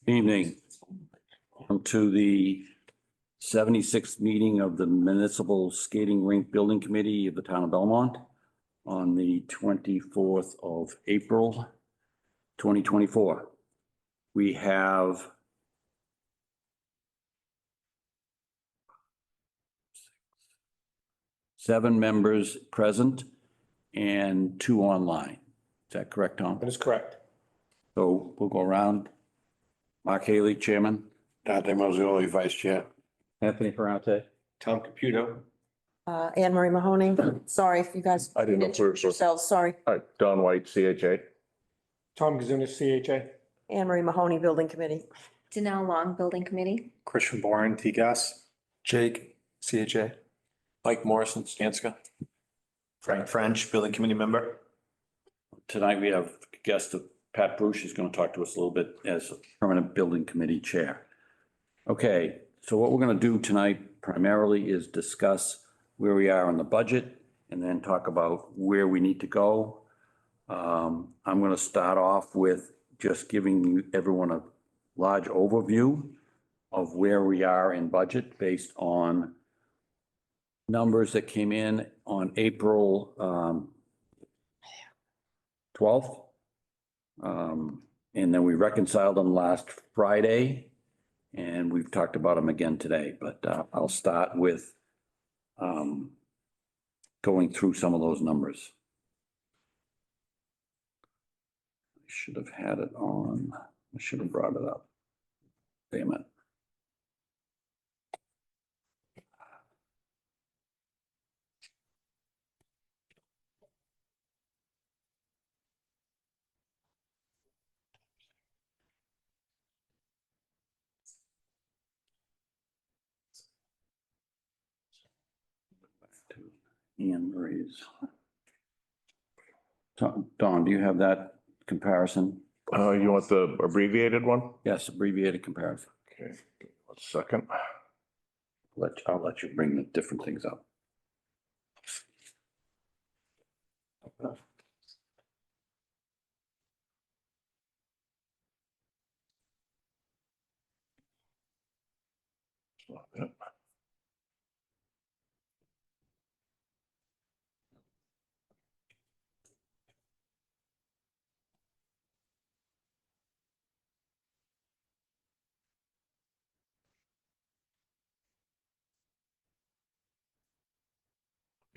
Evening. Welcome to the 76th meeting of the Municipal Skating Rink Building Committee of the Town of Belmont on the 24th of April, 2024. We have seven members present and two online. Is that correct, Tom? That is correct. So we'll go around. Mark Haley, Chairman. Dante Mazzoli, Vice Chair. Anthony Ferrante. Tom Caputo. Anne Marie Mahoney. Sorry if you guys I didn't know if we were introduced yourselves. Sorry. Don White, CHA. Tom Kazunas, CHA. Anne Marie Mahoney, Building Committee. Danelle Long, Building Committee. Christian Bourne, TGAS. Jake, CHA. Mike Morrison, Skanska. Frank French, Building Committee member. Tonight we have a guest of Pat Bruce is going to talk to us a little bit as permanent building committee chair. Okay, so what we're going to do tonight primarily is discuss where we are on the budget and then talk about where we need to go. I'm going to start off with just giving everyone a large overview of where we are in budget based on numbers that came in on April 12th. And then we reconciled them last Friday and we've talked about them again today, but I'll start with going through some of those numbers. I should have had it on. I should have brought it up. Damn it. Anne Marie's. Don, do you have that comparison? You want the abbreviated one? Yes, abbreviated comparison. Okay, 1 second. I'll let you bring the different things up.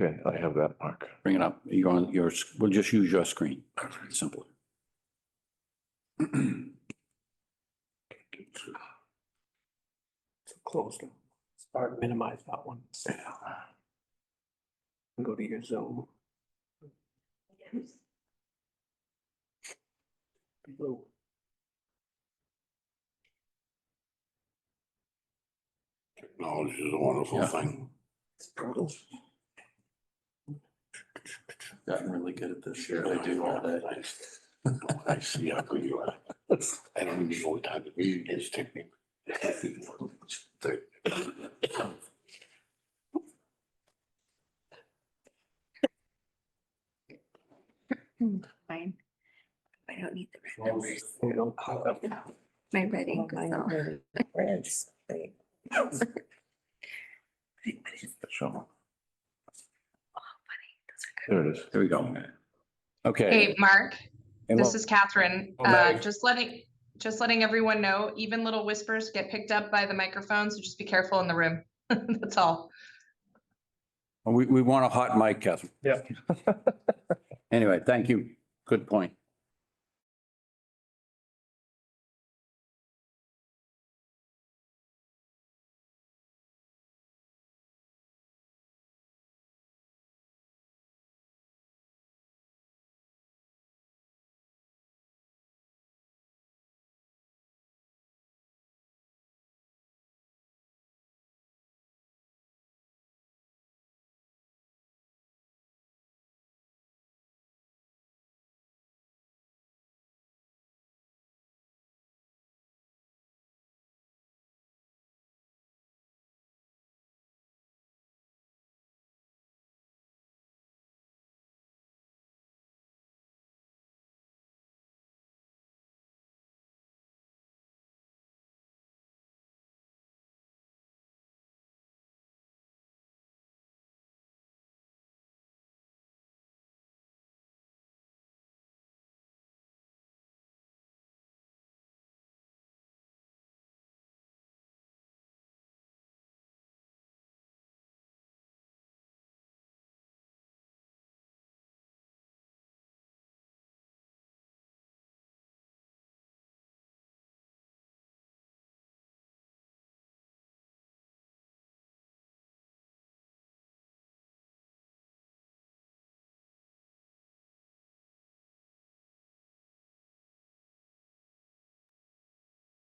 Okay, I have that, Mark. Bring it up. You're on your, we'll just use your screen. Simple. Closed. Start, minimize that one. And go to your Zoom. Blue. Technology is a wonderful Yeah. thing. It's brutal. Gotten really good at this shit I do all day. I see how good you are. I don't even know what type of meeting it is taking. Fine. I don't need the red numbers. My red ink is all. Reds. They- Show. There it is. There we go. Okay. Hey, Mark, And this what- is Catherine. Oh, Mary. Just letting everyone know, even little whispers get picked up by the microphone, so just be careful in the room. That's all. We want a hot mic, Catherine. Yeah. Anyway, thank you. Good point.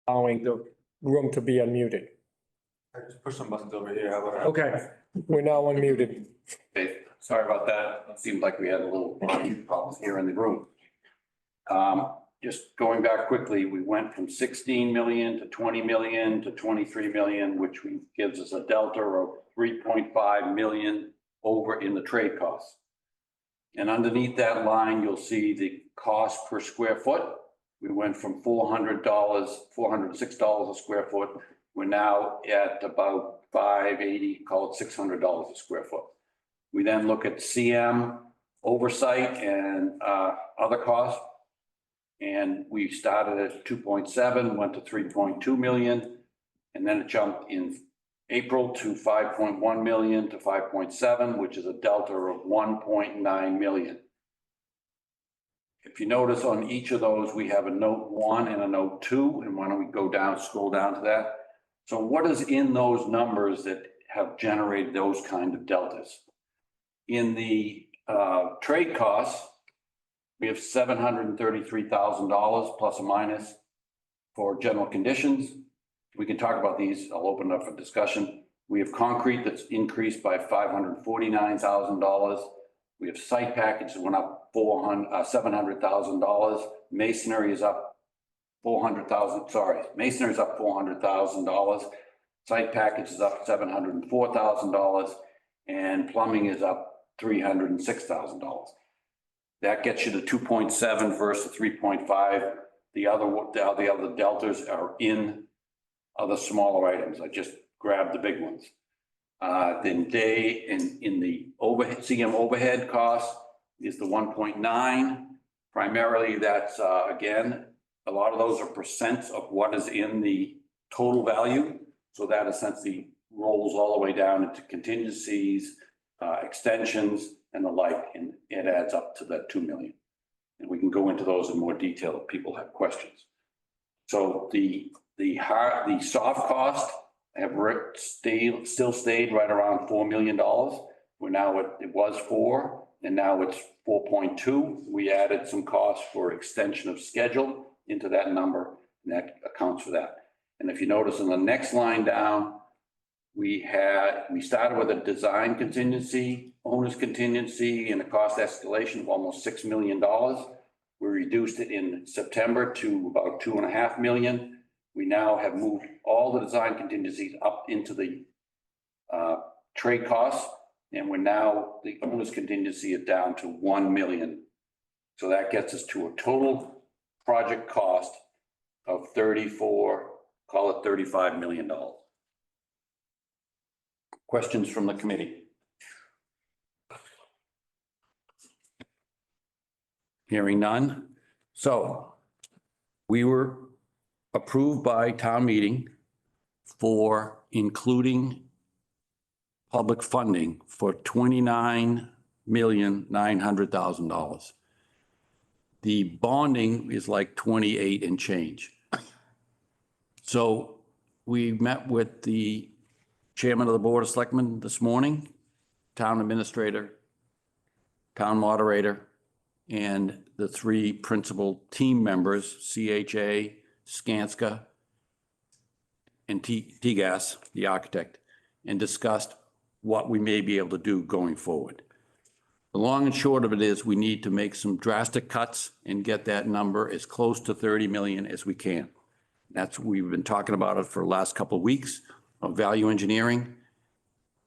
allowing the room to be unmuted. Just push some buttons over here. How about that? Okay, we're now unmuted. Okay, sorry about that. It seemed like we had a little problems here in the room. Just going back quickly, we went from 16 million to 20 million to 23 million, which gives us a delta of 3.5 million over in the trade costs. And underneath that line, you'll see the cost per square foot. We went from $400, $406 a square foot. We're now at about $580, call it $600 a square foot. We then look at CM oversight and other costs. And we started at 2.7, went to 3.2 million. And then it jumped in April to 5.1 million to 5.7, which is a delta of 1.9 million. If you notice on each of those, we have a note 1 and a note 2. And why don't we go down, scroll down to that? So what is in those numbers that have generated those kind of deltas? In the trade costs, we have $733,000 plus or minus for general conditions. We can talk about these. I'll open it up for discussion. We have concrete that's increased by $549,000. We have site package that went up $700,000. Masonry is up $400,000. Sorry, masonry is up $400,000. Site package is up $704,000, and plumbing is up $306,000. That gets you to 2.7 versus 3.5. The other deltas are in other smaller items. I just grabbed the big ones. Then in the overhead, CM overhead cost is the 1.9. Primarily, that's again, a lot of those are percents of what is in the total value. So that essentially rolls all the way down into contingencies, extensions, and the like, and it adds up to that 2 million. And we can go into those in more detail if people have questions. So the soft cost have still stayed right around $4 million. We're now it was 4, and now it's 4.2. We added some costs for extension of schedule into that number, and that accounts for that. And if you notice in the next line down, we started with a design contingency, owner's contingency, and a cost escalation of almost $6 million. We reduced it in September to about 2.5 million. We now have moved all the design contingencies up into the trade costs, and the owner's contingency is down to 1 million. So that gets us to a total project cost of 34, call it $35 million. Questions from the committee? Hearing none. So we were approved by town meeting for including public funding for $29,900,000. The bonding is like 28 and change. So we met with the chairman of the Board of Selectmen this morning, town administrator, town moderator, and the 3 principal team members, CHA, Skanska, and TGAS, the architect, and discussed what we may be able to do going forward. The long and short of it is we need to make some drastic cuts and get that number as close to 30 million as we can. We've been talking about it for the last couple of weeks of value engineering.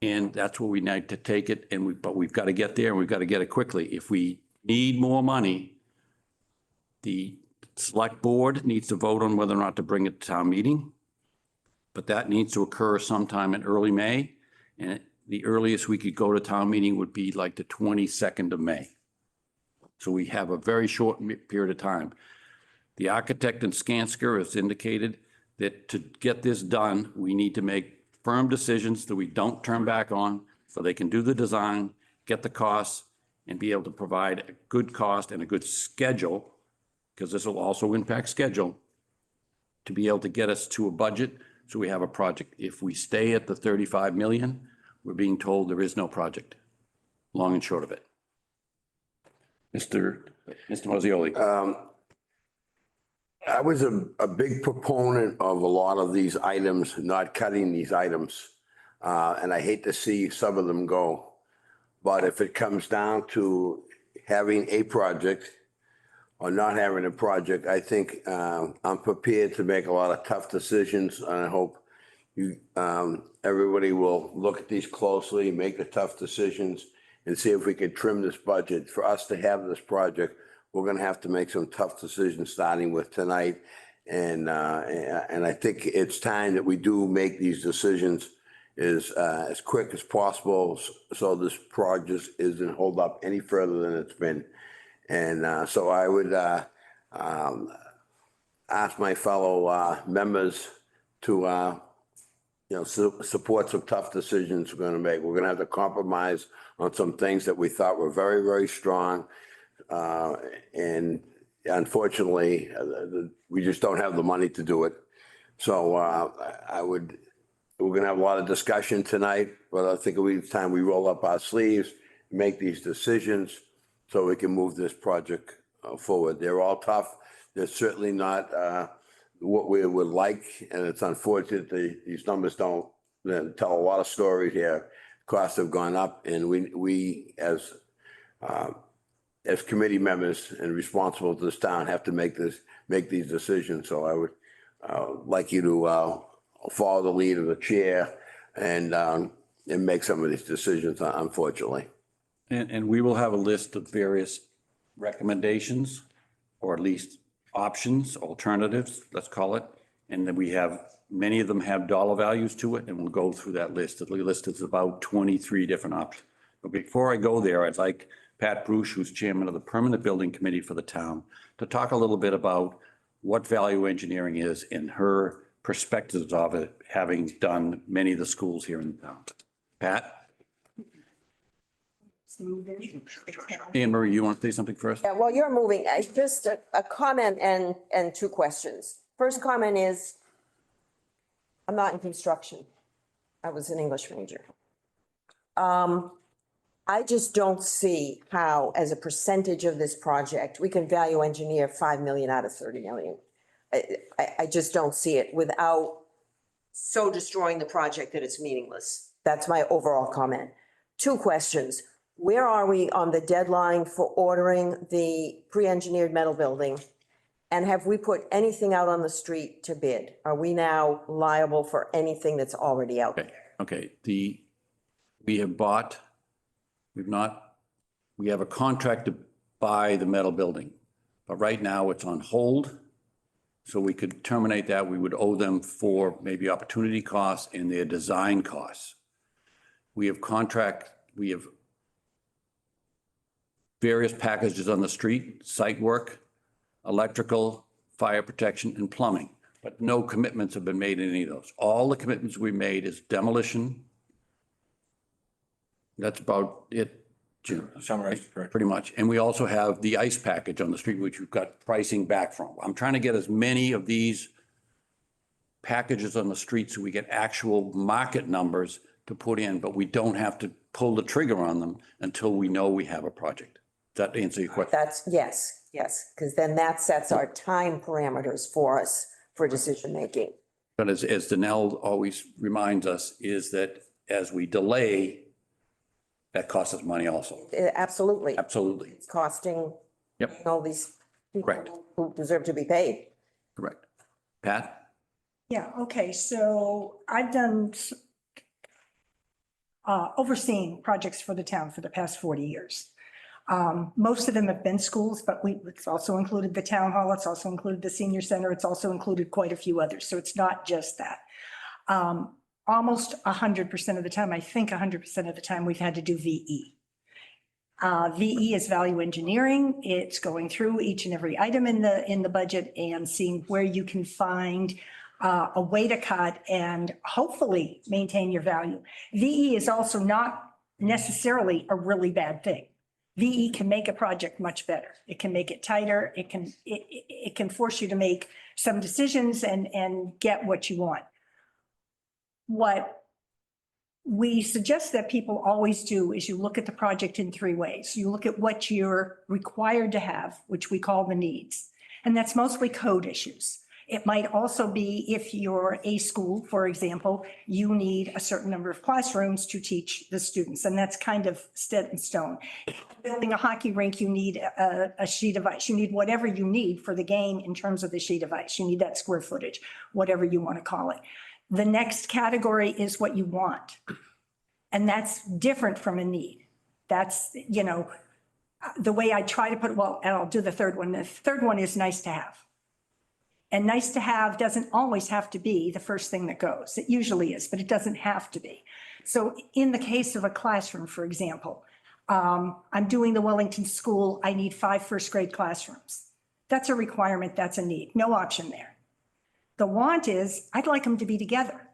And that's where we need to take it. But we've got to get there, and we've got to get it quickly. If we need more money, the select board needs to vote on whether or not to bring it to town meeting. But that needs to occur sometime in early May. And the earliest we could go to town meeting would be like the 22nd of May. So we have a very short period of time. The architect in Skanska has indicated that to get this done, we need to make firm decisions that we don't turn back on, so they can do the design, get the costs, and be able to provide a good cost and a good schedule, because this will also impact schedule, to be able to get us to a budget so we have a project. If we stay at the 35 million, we're being told there is no project, long and short of it. Mr. Mozzioli. I was a big proponent of a lot of these items, not cutting these items. And I hate to see some of them go. But if it comes down to having a project or not having a project, I think I'm prepared to make a lot of tough decisions. And I hope everybody will look at these closely, make the tough decisions and see if we can trim this budget. For us to have this project, we're gonna have to make some tough decisions starting with tonight. And I think it's time that we do make these decisions as quick as possible so this project isn't hold up any further than it's been. And so I would ask my fellow members to support some tough decisions we're gonna make. We're gonna have to compromise on some things that we thought were very, very strong. And unfortunately, we just don't have the money to do it. So we're gonna have a lot of discussion tonight, but I think it's time we roll up our sleeves, make these decisions so we can move this project forward. They're all tough. They're certainly not what we would like, and it's unfortunate these numbers don't tell a lot of stories here. Costs have gone up, and we as committee members and responsible to this town have to make these decisions. So I would like you to follow the lead of the chair and make some of these decisions, unfortunately. And we will have a list of various recommendations, or at least options, alternatives, let's call it. And then we have, many of them have dollar values to it, and we'll go through that list. The list is about 23 different options. But before I go there, I'd like Pat Bruce, who's chairman of the Permanent Building Committee for the town, to talk a little bit about what value engineering is and her perspectives of it, having done many of the schools here in town. Pat? Anne Marie, you want to say something first? Yeah, well, you're moving. Just a comment and two questions. First comment is, I'm not in construction. I was an English major. I just don't see how, as a percentage of this project, we can value engineer 5 million out of 30 million. I just don't see it without so destroying the project that it's meaningless. That's my overall comment. Two questions. Where are we on the deadline for ordering the pre-engineered metal building? And have we put anything out on the street to bid? Are we now liable for anything that's already out there? Okay, we have a contract to buy the metal building, but right now it's on hold. So we could terminate that. We would owe them for maybe opportunity costs and their design costs. We have various packages on the street, site work, electrical, fire protection, and plumbing, but no commitments have been made in any of those. All the commitments we made is demolition. That's about it, Jim. Summary, correct. Pretty much. And we also have the ice package on the street, which we've got pricing back from. I'm trying to get as many of these packages on the street so we get actual market numbers to put in, but we don't have to pull the trigger on them until we know we have a project. Does that answer your question? That's, yes, because then that sets our time parameters for us for decision-making. But as Danelle always reminds us, is that as we delay, that costs us money also. Absolutely. Absolutely. It's costing Yep. all these people Correct. who deserve to be paid. Correct. Pat? Yeah, okay, so I've done overseeing projects for the town for the past 40 years. Most of them have been schools, but it's also included the town hall, it's also included the senior center, it's also included quite a few others, so it's not just that. Almost 100% of the time, I think 100% of the time, we've had to do VE. VE is value engineering. It's going through each and every item in the budget and seeing where you can find a way to cut and hopefully maintain your value. VE is also not necessarily a really bad thing. VE can make a project much better. It can make it tighter. It can force you to make some decisions and get what you want. What we suggest that people always do is you look at the project in three ways. You look at what you're required to have, which we call the needs. And that's mostly code issues. It might also be if you're a school, for example, you need a certain number of classrooms to teach the students, and that's kind of set in stone. Building a hockey rink, you need a sheet of ice. You need whatever you need for the game in terms of the sheet of ice. You need that square footage, whatever you want to call it. The next category is what you want. And that's different from a need. That's, the way I try to put it, well, and I'll do the third one. The third one is nice to have. And nice to have doesn't always have to be the first thing that goes. It usually is, but it doesn't have to be. So in the case of a classroom, for example, I'm doing the Wellington School. I need 5 first-grade classrooms. That's a requirement. That's a need. No option there. The want is I'd like them to be together.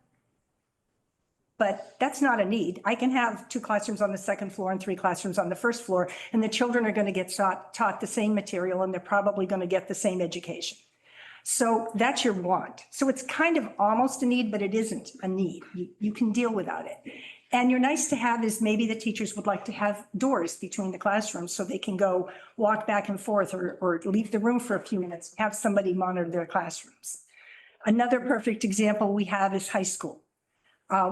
But that's not a need. I can have 2 classrooms on the second floor and 3 classrooms on the first floor, and the children are going to get taught the same material, and they're probably going to get the same education. So that's your want. So it's kind of almost a need, but it isn't a need. You can deal without it. And your nice to have is maybe the teachers would like to have doors between the classrooms so they can go walk back and forth or leave the room for a few minutes, have somebody monitor their classrooms. Another perfect example we have is high school.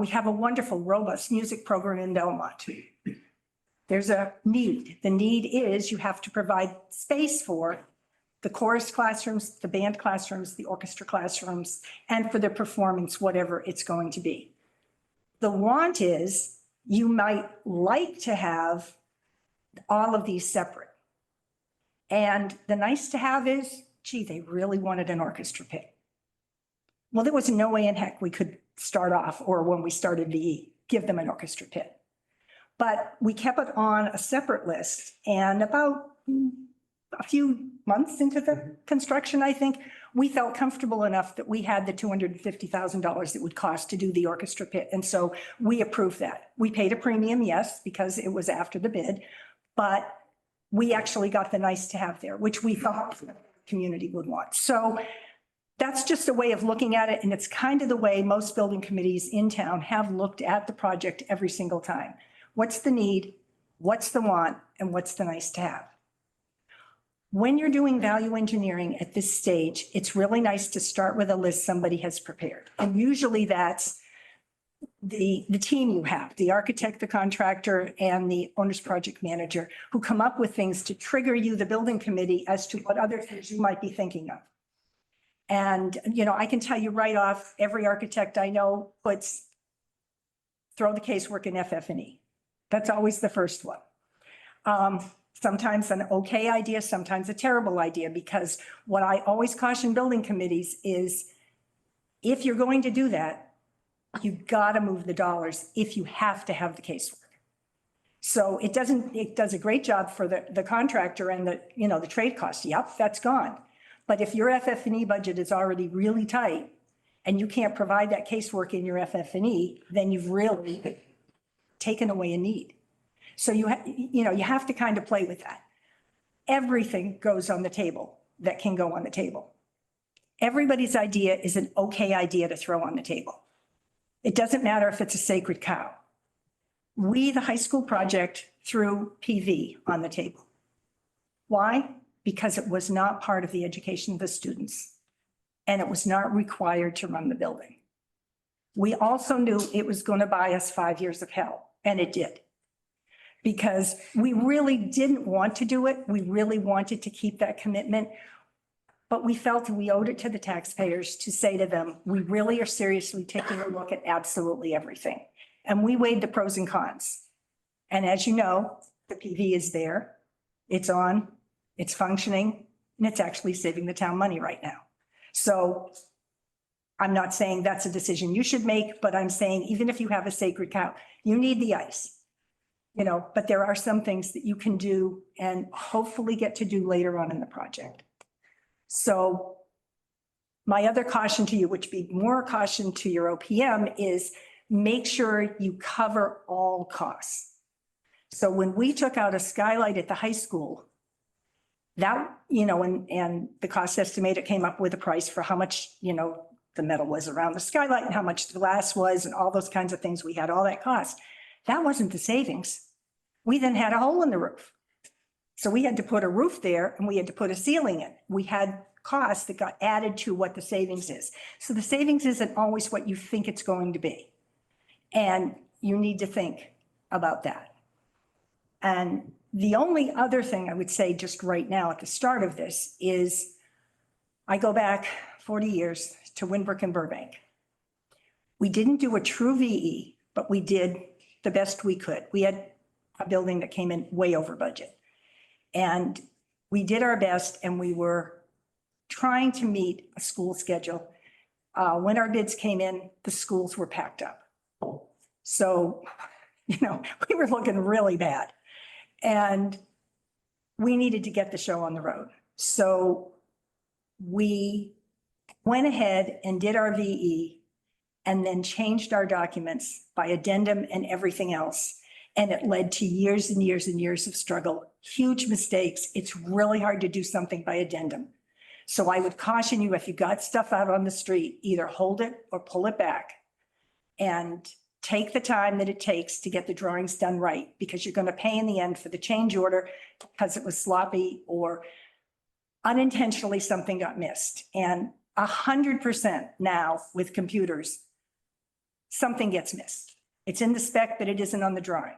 We have a wonderful, robust music program in Belmont. There's a need. The need is you have to provide space for the chorus classrooms, the band classrooms, the orchestra classrooms, and for the performance, whatever it's going to be. The want is you might like to have all of these separate. And the nice to have is, gee, they really wanted an orchestra pit. Well, there was no way in heck we could start off, or when we started VE, give them an orchestra pit. But we kept it on a separate list, and about a few months into the construction, I think, we felt comfortable enough that we had the $250,000 it would cost to do the orchestra pit. And so we approved that. We paid a premium, yes, because it was after the bid, but we actually got the nice to have there, which we thought the community would want. So that's just a way of looking at it. And it's kind of the way most building committees in town have looked at the project every single time. What's the need? What's the want? And what's the nice to have? When you're doing value engineering at this stage, it's really nice to start with a list somebody has prepared. And usually that's the team you have, the architect, the contractor, and the owner's project manager, who come up with things to trigger you, the building committee, as to what other things you might be thinking of. And, I can tell you right off, every architect I know puts, throw the casework in FF&E. That's always the first one. Sometimes an okay idea, sometimes a terrible idea, because what I always caution building committees is if you're going to do that, you've got to move the dollars if you have to have the casework. So it does a great job for the contractor and the trade costs. Yep, that's gone. But if your FF&E budget is already really tight and you can't provide that casework in your FF&E, then you've really taken away a need. So you have to kind of play with that. Everything goes on the table that can go on the table. Everybody's idea is an okay idea to throw on the table. It doesn't matter if it's a sacred cow. We, the high school project, threw PV on the table. Why? Because it was not part of the education of the students, and it was not required to run the building. We also knew it was going to buy us 5 years of hell, and it did. Because we really didn't want to do it. We really wanted to keep that commitment. But we felt we owed it to the taxpayers to say to them, we really are seriously taking a look at absolutely everything. And we weighed the pros and cons. And as you know, the PV is there, it's on, it's functioning, and it's actually saving the town money right now. So I'm not saying that's a decision you should make, but I'm saying even if you have a sacred cow, you need the ice. But there are some things that you can do and hopefully get to do later on in the project. So my other caution to you, which be more caution to your OPM, is make sure you cover all costs. So when we took out a skylight at the high school, that, and the cost estimator came up with a price for how much, the metal was around the skylight and how much the glass was and all those kinds of things. We had all that cost. That wasn't the savings. We then had a hole in the roof. So we had to put a roof there and we had to put a ceiling in. We had costs that got added to what the savings is. So the savings isn't always what you think it's going to be. And you need to think about that. And the only other thing I would say just right now at the start of this is I go back 40 years to Winbrook and Burbank. We didn't do a true VE, but we did the best we could. We had a building that came in way over budget. And we did our best and we were trying to meet a school schedule. When our bids came in, the schools were packed up. So, we were looking really bad. And we needed to get the show on the road. So we went ahead and did our VE and then changed our documents by addendum and everything else. And it led to years and years and years of struggle, huge mistakes. It's really hard to do something by addendum. So I would caution you, if you got stuff out on the street, either hold it or pull it back and take the time that it takes to get the drawings done right, because you're going to pay in the end for the change order because it was sloppy or unintentionally something got missed. And 100% now with computers, something gets missed. It's in the spec, but it isn't on the drawing.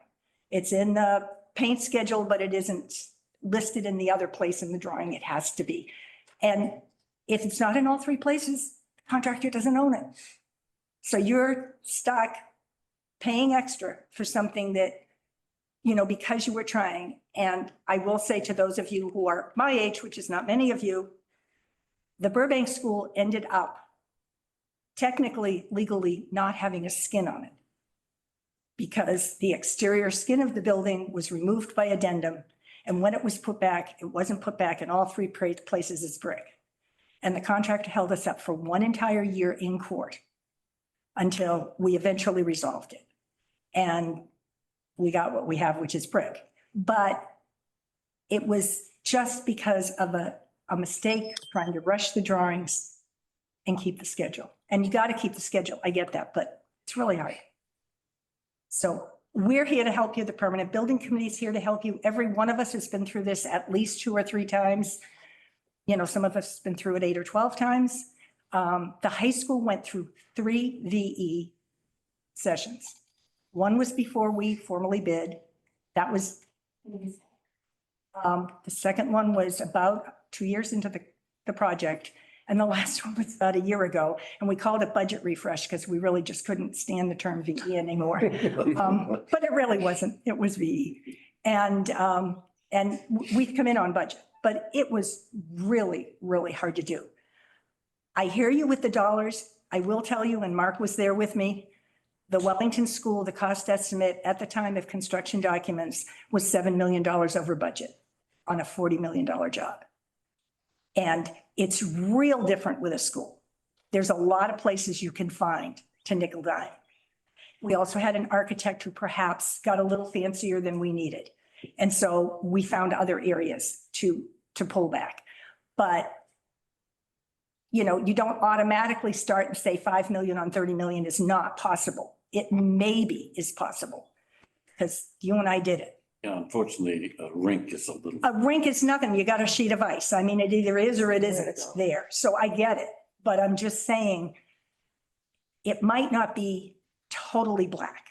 It's in the paint schedule, but it isn't listed in the other place in the drawing. It has to be. And if it's not in all three places, the contractor doesn't own it. So you're stuck paying extra for something that, because you were trying. And I will say to those of you who are my age, which is not many of you, the Burbank school ended up technically, legally not having a skin on it, because the exterior skin of the building was removed by addendum. And when it was put back, it wasn't put back in all three places as brick. And the contractor held us up for one entire year in court until we eventually resolved it. And we got what we have, which is brick. But it was just because of a mistake trying to rush the drawings and keep the schedule. And you got to keep the schedule. I get that, but it's really hard. So we're here to help you. The Permanent Building Committee is here to help you. Every one of us has been through this at least 2 or 3 times. Some of us have been through it 8 or 12 times. The high school went through 3 VE sessions. One was before we formally bid. That was, the second one was about 2 years into the project. And the last one was about a year ago. And we called it budget refresh because we really just couldn't stand the term VE anymore. But it really wasn't. It was VE. And we've come in on budget, but it was really, really hard to do. I hear you with the dollars. I will tell you, and Mark was there with me, the Wellington School, the cost estimate at the time of construction documents was $7 million over budget on a $40 million job. And it's real different with a school. There's a lot of places you can find to nickel dime. We also had an architect who perhaps got a little fancier than we needed. And so we found other areas to pull back. But you don't automatically start and say 5 million on 30 million is not possible. It maybe is possible because you and I did it. Yeah, unfortunately, a rink is a little. A rink is nothing. You got a sheet of ice. I mean, it either is or it isn't. It's there. So I get it. But I'm just saying it might not be totally black.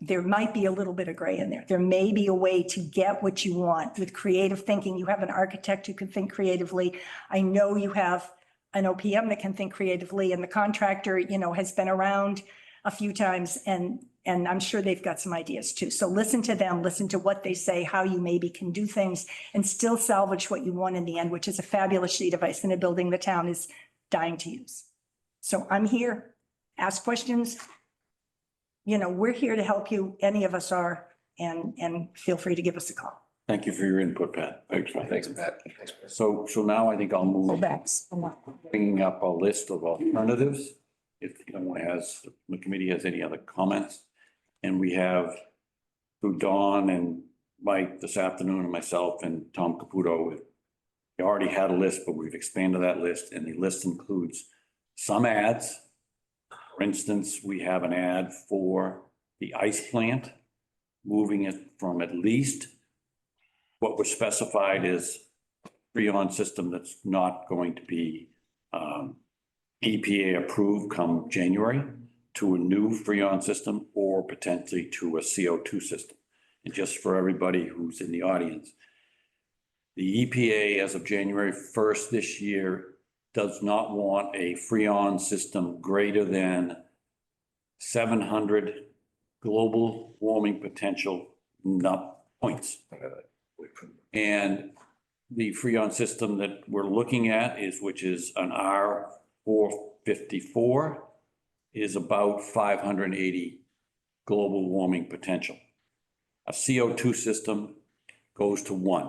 There might be a little bit of gray in there. There may be a way to get what you want with creative thinking. You have an architect who can think creatively. I know you have an OPM that can think creatively, and the contractor, has been around a few times, and I'm sure they've got some ideas too. So listen to them, listen to what they say, how you maybe can do things and still salvage what you want in the end, which is a fabulous sheet of ice in a building the town is dying to use. So I'm here, ask questions. We're here to help you. Any of us are, and feel free to give us a call. Thank you for your input, Pat. Thanks, Pat. So now I think I'll move, Backs. bringing up a list of alternatives. If anyone the committee has any other comments. And we have through Dawn and Mike this afternoon and myself and Tom Caputo, we already had a list, but we've expanded that list, and the list includes some ads. For instance, we have an ad for the ice plant, moving it from at least what was specified is Freon system that's not going to be EPA approved come January to a new Freon system or potentially to a CO2 system. And just for everybody who's in the audience, the EPA as of January 1st this year does not want a Freon system greater than 700 global warming potential points. And the Freon system that we're looking at which is an R454, is about 580 global warming potential. A CO2 system goes to 1.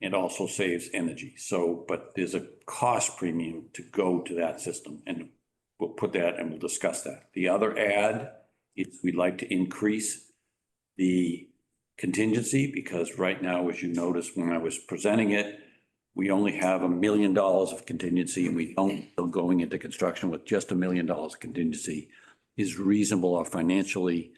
It also saves energy. So, but there's a cost premium to go to that system, and we'll put that and we'll discuss that. The other add is we'd like to increase the contingency, because right now, as you noticed when I was presenting it, we only have $1 million of contingency, and we don't feel going into construction with just $1 million of contingency is reasonable or financially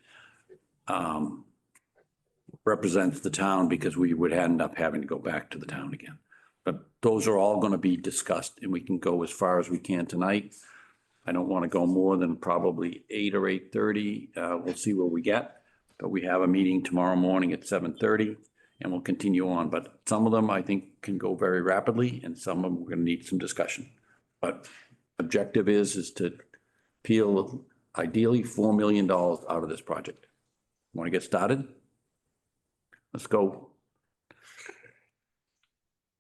represents the town, because we would end up having to go back to the town again. But those are all going to be discussed, and we can go as far as we can tonight. I don't want to go more than probably 8 or 8:30. We'll see where we get. But we have a meeting tomorrow morning at 7:30, and we'll continue on. But some of them I think can go very rapidly, and some of them we're going to need some discussion. But objective is to peel ideally $4 million out of this project. Want to get started? Let's go.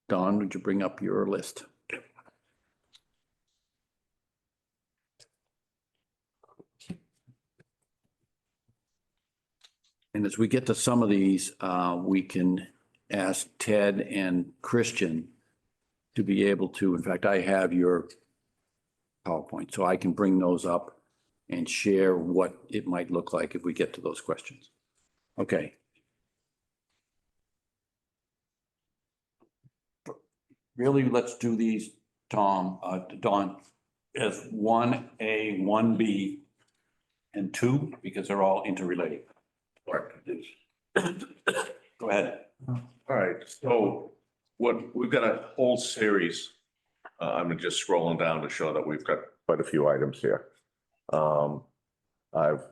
Don, would you bring up your list? And as we get to some of these, we can ask Ted and Christian to be able to, in fact, I have your PowerPoint, so I can bring those up and share what it might look like if we get to those questions. Okay. Really, let's do these, Don, as 1A, 1B, and 2, because they're all interrelated. Go ahead. All right, so we've got a whole series. I'm just scrolling down to show that we've got quite a few items here. I've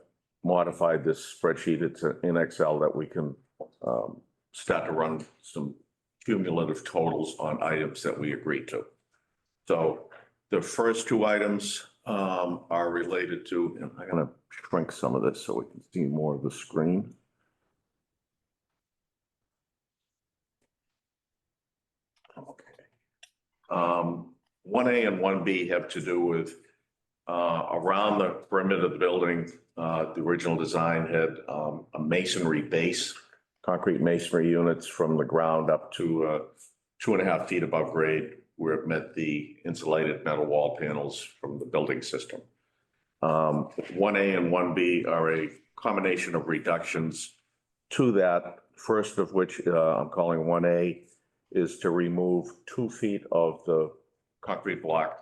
modified this spreadsheet. It's in Excel that we can start to run some cumulative totals on items that we agreed to. So the first 2 items are related to, and I'm going to shrink some of this so we can see more of the screen. Okay. 1A and 1B have to do with around the perimeter of the building. The original design had a masonry base, concrete masonry units from the ground up to 2.5 feet above grade, where it met the insulated metal wall panels from the building system. 1A and 1B are a combination of reductions to that, first of which I'm calling 1A, is to remove 2 feet of the concrete block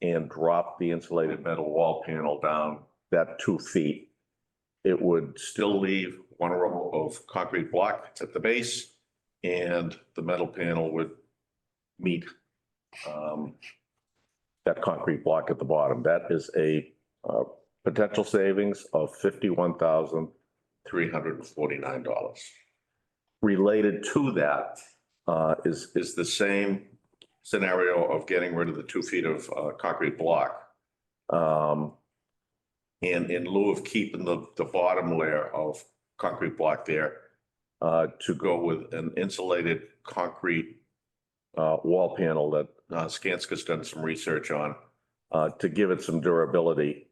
and drop the insulated metal wall panel down that 2 feet. It would still leave 1 row of concrete block at the base, and the metal panel would meet that concrete block at the bottom. That is a potential savings of $51,349. Related to that is the same scenario of getting rid of the 2 feet of concrete block. And in lieu of keeping the bottom layer of concrete block there, to go with an insulated concrete wall panel that Skanska's done some research on to give it some durability.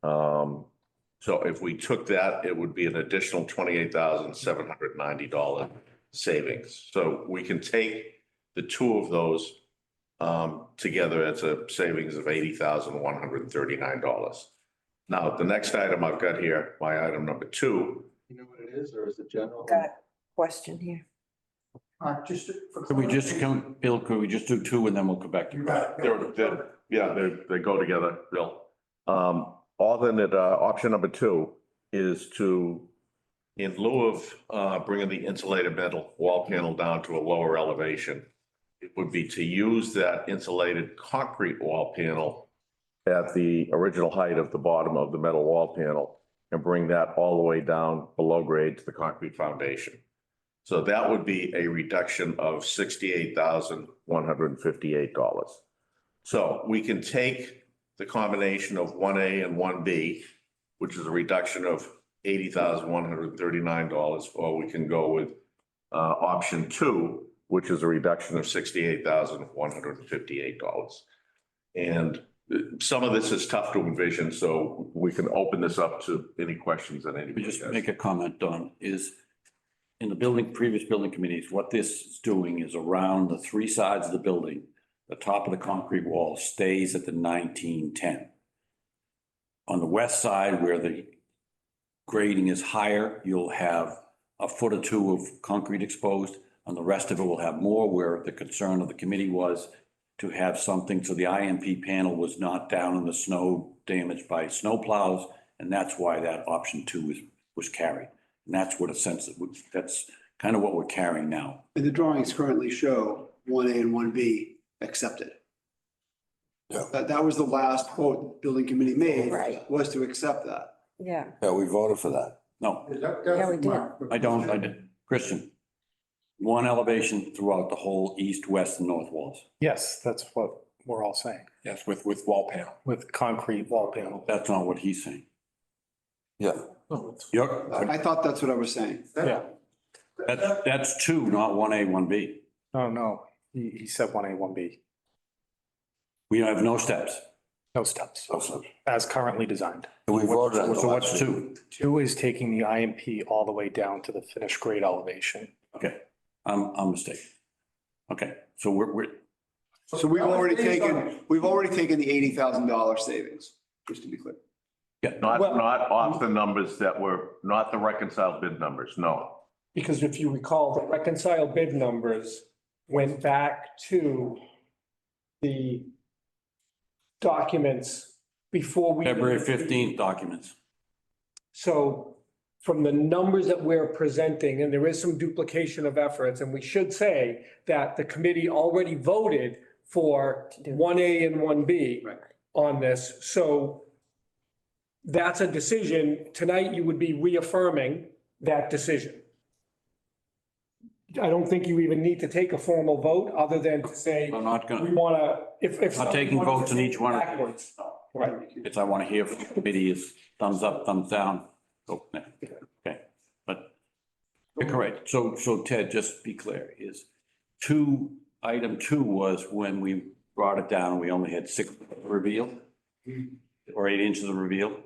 So if we took that, it would be an additional $28,790 savings. So we can take the 2 of those together as a savings of $80,139. Now, the next item I've got here, my item number 2. You know what it is, or is it general? Got a question here. Just Could we just come, Bill, could we just do 2 and then we'll come back to you? They go together, Bill. Alternate option number 2 is to, in lieu of bringing the insulated metal wall panel down to a lower elevation, it would be to use that insulated concrete wall panel at the original height of the bottom of the metal wall panel and bring that all the way down below grade to the concrete foundation. So that would be a reduction of $68,158. So we can take the combination of 1A and 1B, which is a reduction of $80,139, or we can go with option 2, which is a reduction of $68,158. And some of this is tough to envision, so we can open this up to any questions that Let anybody me just has. make a comment, Don, is in the previous building committees, what this is doing is around the three sides of the building, the top of the concrete wall stays at the 1910. On the west side, where the grading is higher, you'll have a foot or two of concrete exposed. On the rest of it, we'll have more, where the concern of the committee was to have something so the IMP panel was not down in the snow damaged by snow plows. And that's why that option 2 was carried. And that's what that's kind of what we're carrying now. And the drawings currently show 1A and 1B accepted. Yeah. That was the last quote the building committee made. Right. Was to accept that. Yeah, Yeah, we voted for that. No, yeah, we did. I did. Christian, one elevation throughout the whole east, west and north walls. Yes, that's what we're all saying, Yes, with wall panel. with concrete wall panel. That's not what he's saying. Yeah. I thought that's what I was saying. Yeah, That's 2, not 1A, 1B. oh, no, he said 1A, 1B, We have no steps. no steps, as currently designed. We voted on the So what's last 2? 2 is taking the IMP all the way down to the finished grade elevation. Okay, I'm mistaken. Okay, so we're, So we've already taken the $80,000 savings, just to be clear. Not off the numbers that were, not the reconciled bid numbers, no. Because if you recall, the reconciled bid numbers went back to the documents before we. February 15th documents. So from the numbers that we're presenting, and there is some duplication of efforts, and we should say that the committee already voted for 1A and 1B Right. on this. So that's a decision. Tonight, you would be reaffirming that decision. I don't think you even need to take a formal vote other than to say, I'm not we gonna, want to, if. Not taking votes on each one of them. Backwards. Right. it's I want to hear from the committee is thumbs up, thumbs down. Okay, but you're correct. So Ted, just be clear, is item 2 was when we brought it down, we only had 6 reveal or 8 inches of reveal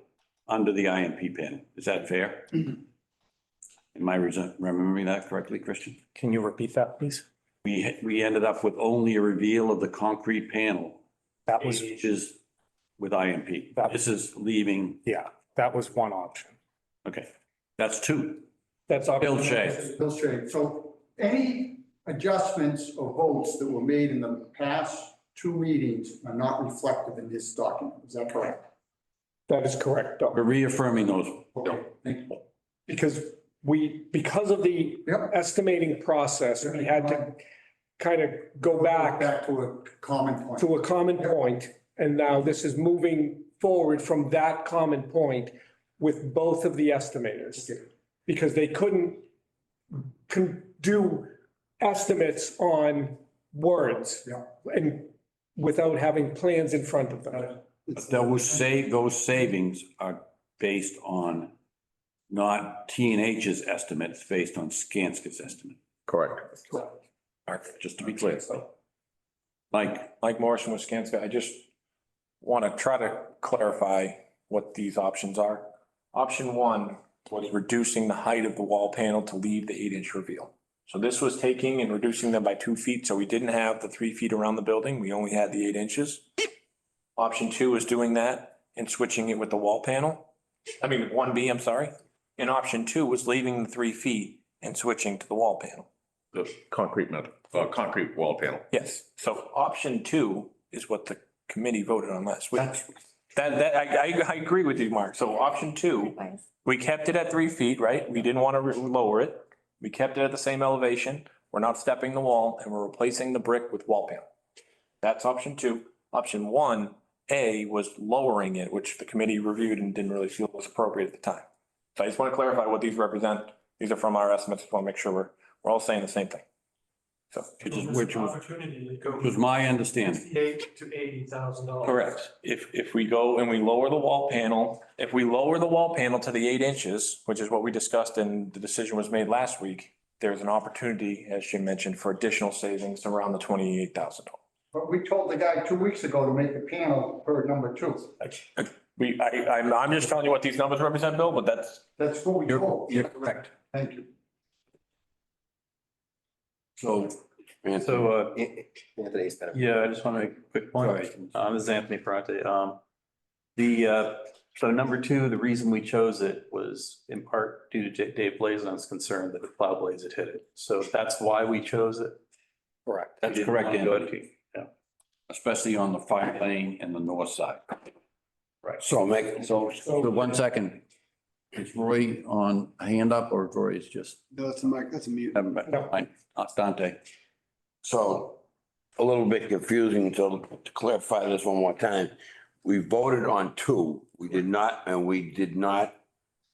under the IMP panel. Is that fair? Am I remembering that correctly, Christian? Can you repeat that, please? We ended up with only a reveal of the concrete panel, That was, 8 inches with IMP. That- This is leaving, yeah, that was one option. okay, that's 2. That's. Bill Shay. Bill Shay. So any adjustments or votes that were made in the past 2 meetings are not reflected in this document. Is that correct? That is correct, Doc. We're reaffirming those. Okay, thank you. Because because of the Yep. estimating process, we had to kind of go back Back to a common point. to a common point, and now this is moving forward from that common point with both of the estimators. Okay. Because they couldn't do estimates on words. Yeah. And without having plans in front of them. But those savings are based on not T and H's estimate, it's based on Skanska's estimate. Correct. Just to be clear. Like, Morrison with Skanska, I just want to try to clarify what these options are. Option 1 was reducing the height of the wall panel to leave the 8-inch reveal. So this was taking and reducing them by 2 feet, so we didn't have the 3 feet around the building, we only had the 8 inches. Option 2 is doing that and switching it with the wall panel. 1B, I'm sorry. And option 2 was leaving the 3 feet and switching to the wall panel. The concrete concrete wall panel. Yes, so option 2 is what the committee voted on last week. I agree with you, Mark. So option 2, we kept it at 3 feet, right? We didn't want to lower it. We kept it at the same elevation. We're not stepping the wall and we're replacing the brick with wall panel. That's option two. Option one, A, was lowering it, which the committee reviewed and didn't really feel was appropriate at the time. So I just want to clarify what these represent. These are from our estimates. I want to make sure we're all saying the same thing. So. Which was my understanding. $68,000 to $80,000. Correct. If we go and we lower the wall panel, if we lower the wall panel to the 8 inches, which is what we discussed and the decision was made last week, there's an opportunity, as Jim mentioned, for additional savings around the $28,000. But we told the guy 2 weeks ago to make the panel per number 2. I'm just telling you what these numbers represent, Bill, but That's what we told. You're correct. Thank you. So, Anthony's better. Yeah, I just want to make a quick point. This is Anthony Ferrante. So number 2, the reason we chose it was in part due to Dave Blazon's concern that the plow blades had hit it. So that's why we chose it. correct. That's correct, Andy. Yeah. Especially on the fire lane and the north side. Right. So So 1 second. Is Roy on hand up or Roy is just? No, that's a mic, that's a mute. Fine. Dante. So a little bit confusing, so to clarify this one more time, we voted on 2. We did not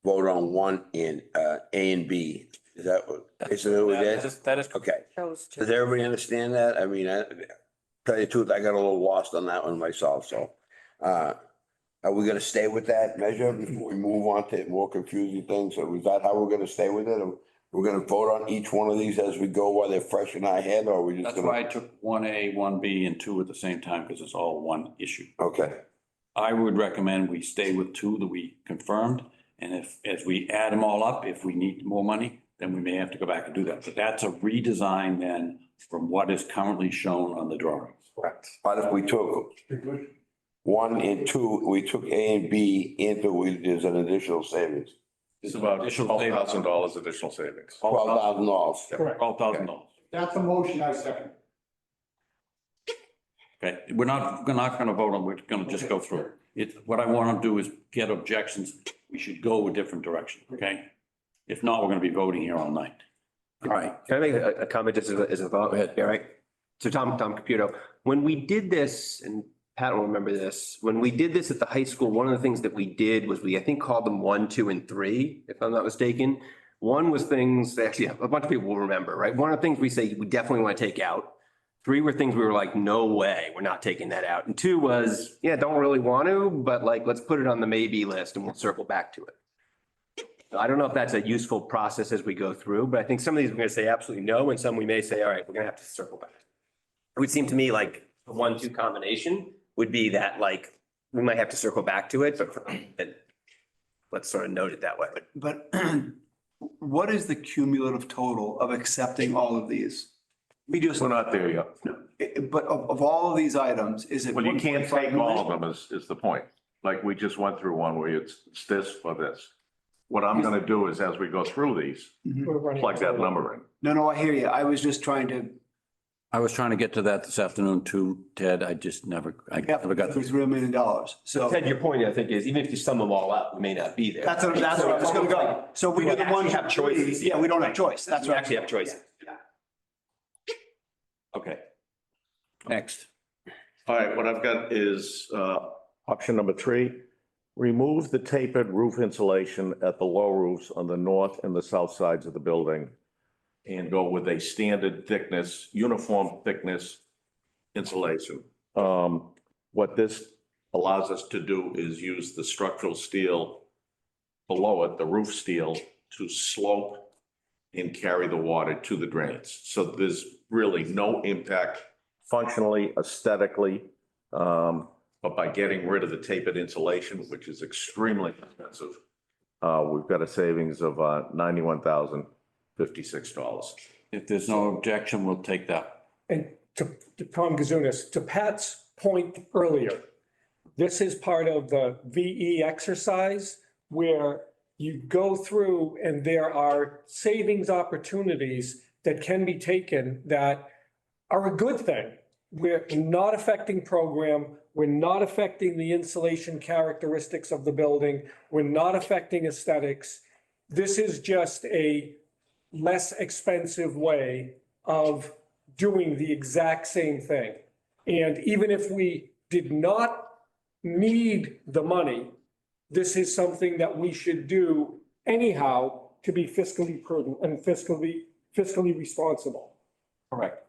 vote on 1 in A and B. Is that what, basically what we did? That is Okay. Those two. Does everybody understand that? I mean, tell you the truth, I got a little lost on that one myself, so. Are we gonna stay with that measure before we move on to more confusing things? So is that how we're gonna stay with it? Or we're gonna vote on each one of these as we go while they're fresh in our head, or are we just That's gonna? why I took 1A, 1B and 2 at the same time because it's all one issue. Okay, I would recommend we stay with 2 that we confirmed. And if, as we add them all up, if we need more money, then we may have to go back and do that. But that's a redesign then from what is currently shown on the drawings. correct. but if we took 1 and 2, we took A and B into, there's an additional savings, It's about $12,000 additional savings. $12,000. Correct. $12,000. That's a motion I second. Okay, we're not gonna vote on, we're gonna just go through it. What I want to do is get objections. We should go a different direction, okay? If not, we're gonna be voting here all night. All right. Can I make a comment just as a thought? Go ahead. Yeah, right. So Tom Caputo, when we did this, and Pat will remember this, when we did this at the high school, one of the things that we did was I think called them 1, 2, and 3, if I'm not mistaken. 1 was things, actually, a bunch of people will remember, right? One of the things we say we definitely want to take out. 3 were things we were like, no way, we're not taking that out. And 2 was, yeah, don't really want to, but like, let's put it on the maybe list and we'll circle back to it. I don't know if that's a useful process as we go through, but I think some of these we're going to say absolutely no, and some we may say, all right, we're going to have to circle back. It would seem to me like the 1-2 combination would be that like, we might have to circle back to it, but let's sort of note it that way. But what is the cumulative total of accepting all of these? We just, We're not there yet. but of all of these items, is it? Well, you can't 1.5 take all of million? them is the point. Like we just went through one where it's this or this. What I'm gonna do is as we go through these, We're running. plug that number in. No, I hear you. I was just trying to, I was trying to get to that this afternoon too, Ted. I never got for there. $3 million. So Ted, your point, I think, is even if you sum them all up, we may not be there. that's what I was gonna go. So we We do the actually one, have choices. yeah, we don't have choice. That's We right. actually have choices. Okay. Next. All right, what I've got is option number 3. Remove the tapered roof insulation at the low roofs on the north and the south sides of the building and go with a standard thickness, uniform thickness insulation. What this allows us to do is use the structural steel below it, the roof steel, to slope and carry the water to the drains. So there's really no impact functionally, aesthetically, but by getting rid of the tapered insulation, which is extremely expensive, we've got a savings of $91,056. If there's no objection, we'll take that. And to Tom Kazunas, to Pat's point earlier, this is part of the VE exercise where you go through and there are savings opportunities that can be taken that are a good thing. We're not affecting program. We're not affecting the insulation characteristics of the building. We're not affecting aesthetics. This is just a less expensive way of doing the exact same thing. And even if we did not need the money, this is something that we should do anyhow to be fiscally prudent and fiscally responsible. Correct.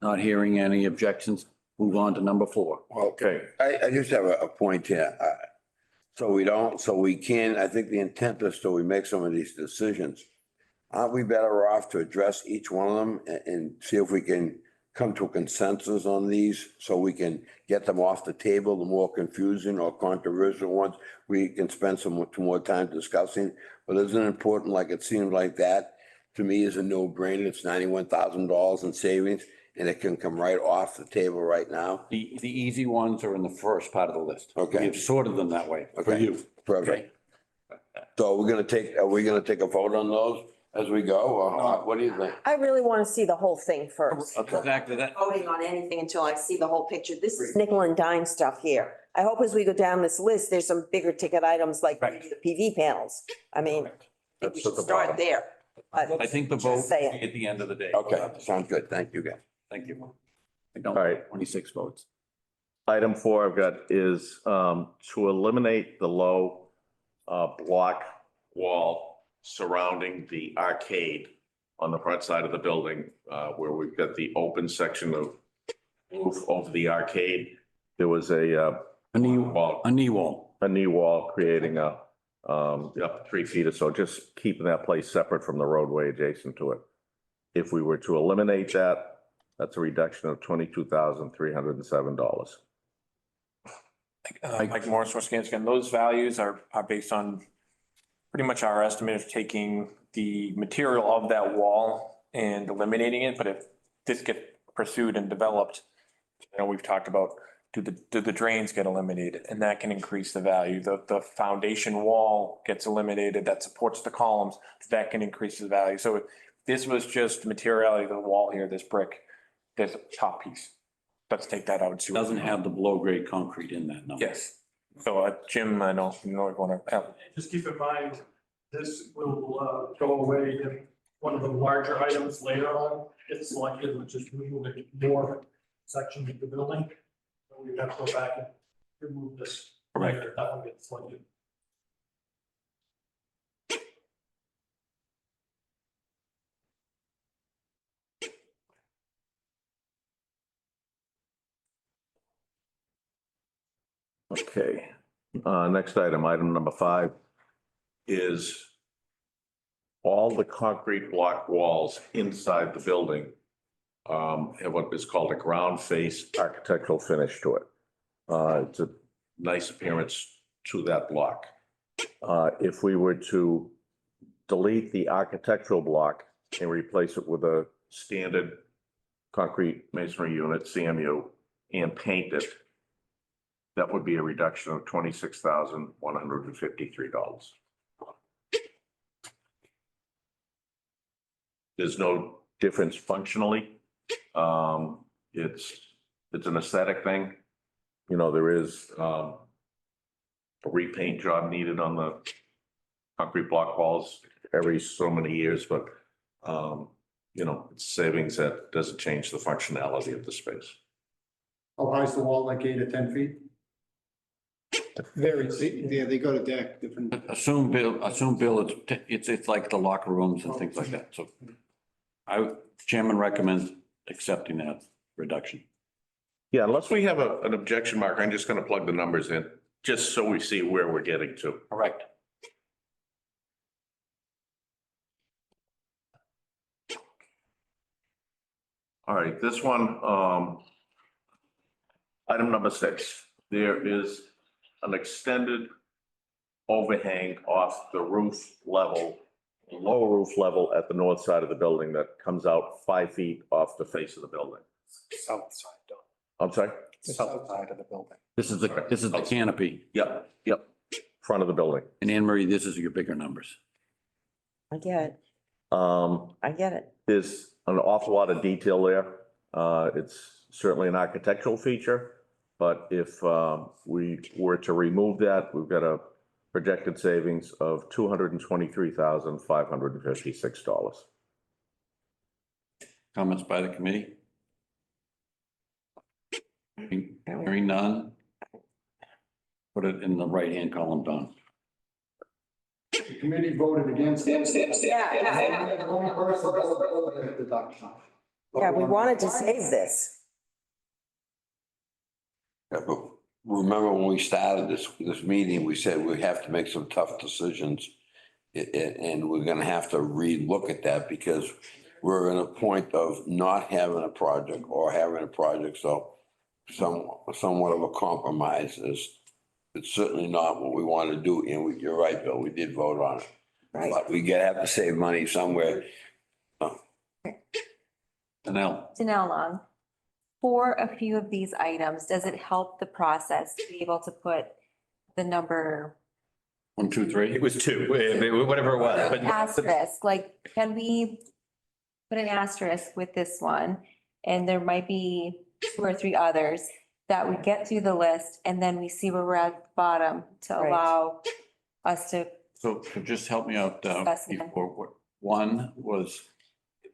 Not hearing any objections, move on to number 4. Okay, I just have a point here. So we can, I think the intent is so we make some of these decisions. Aren't we better off to address each one of them and see if we can come to a consensus on these so we can get them off the table, the more confusing or controversial ones, we can spend some more time discussing. But isn't it important, like it seems like that, to me is a no-brainer. It's $91,000 in savings and it can come right off the table right now. The easy ones are in the first part of the list. Okay. We've sorted them that way for Okay. you. Perfect. So are we gonna take a vote on those as we go, or what do you think? I really want to see the whole thing first. Exactly that. Voting on anything until I see the whole picture. This is nickel and dime stuff here. I hope as we go down this list, there's some bigger ticket items like Right. the PV panels. I mean, I think we That's should at the start bottom. there. But I think the Just vote will saying. be at the end of the day. Okay, sounds good. Thank you, guys. Thank you. I don't, All right. 26 votes. Item 4 I've got is to eliminate the low block wall surrounding the arcade on the front side of the building, where we've got the open section of roof over the arcade. There was a knee wall, wall. a knee wall creating up 3 feet or so, just keeping that place separate from the roadway adjacent to it. If we were to eliminate that, that's a reduction of $22,307. Mike Morris, Wisconsin, those values are based on pretty much our estimate of taking the material of that wall and eliminating it. But if this gets pursued and developed, we've talked about, do the drains get eliminated? And that can increase the value. The foundation wall gets eliminated that supports the columns, that can increase the value. So if this was just materiality of the wall here, this brick, there's a top piece. Let's take that out. and see what- Doesn't have the below grade concrete in that number. Yes. So Jim, I know you want to. Just keep in mind, this will go away if one of the larger items later on gets selected, which is removing more sections of the building. So we have to go back and remove this. Correct. later. That one gets selected. Okay, next item number 5 is all the concrete block walls inside the building have what is called a ground face architectural finish to it. It's a nice appearance to that block. If we were to delete the architectural block and replace it with a standard concrete masonry unit, CMU, and paint it, that would be a reduction of $26,153. There's no difference functionally. It's an aesthetic thing. There is a repaint job needed on the concrete block walls every so many years, but it's savings that doesn't change the functionality of the space. How high is the wall, like 8 or 10 feet? Very. Yeah, they go to deck, different. Assume, Bill, it's like the locker rooms and things like that. So Chairman recommends accepting that reduction. Yeah, unless we have an objection mark, I'm just going to plug the numbers in, just so we see where we're getting to. Correct. All right, this one, item number 6, there is an extended overhang off the roof level, lower roof level at the north side of the building that comes out 5 feet off the face of the building. South side, I'm sorry? south side of the building. This is the canopy. Yep, front of the building. And Anne Marie, this is your bigger numbers. I get it. I get it. There's an awful lot of detail there. It's certainly an architectural feature, but if we were to remove that, we've got a projected savings of $223,556. Comments by the committee? Hearing none. Put it in the right-hand column, Don. The committee voted against it. One person voted against the deduction. Yeah, we wanted to save this. Yeah, but remember when we started this meeting, we said we have to make some tough decisions. And we're gonna have to relook at that because we're in a point of not having a project or having a project, so somewhat of a compromise is, it's certainly not what we want to do, and you're right, Bill, we did vote on it. Right. But we have to save money somewhere. Danelle, Danelle, for a few of these items, does it help the process to be able to put the number 1, 2, 3. It was two, whatever it was, but asterisk? Like, can we put an asterisk with this one? And there might be 2 or 3 others that we get through the list and then we see where we're at the bottom to Right. allow us to. So just help me out, Specimen. before, one was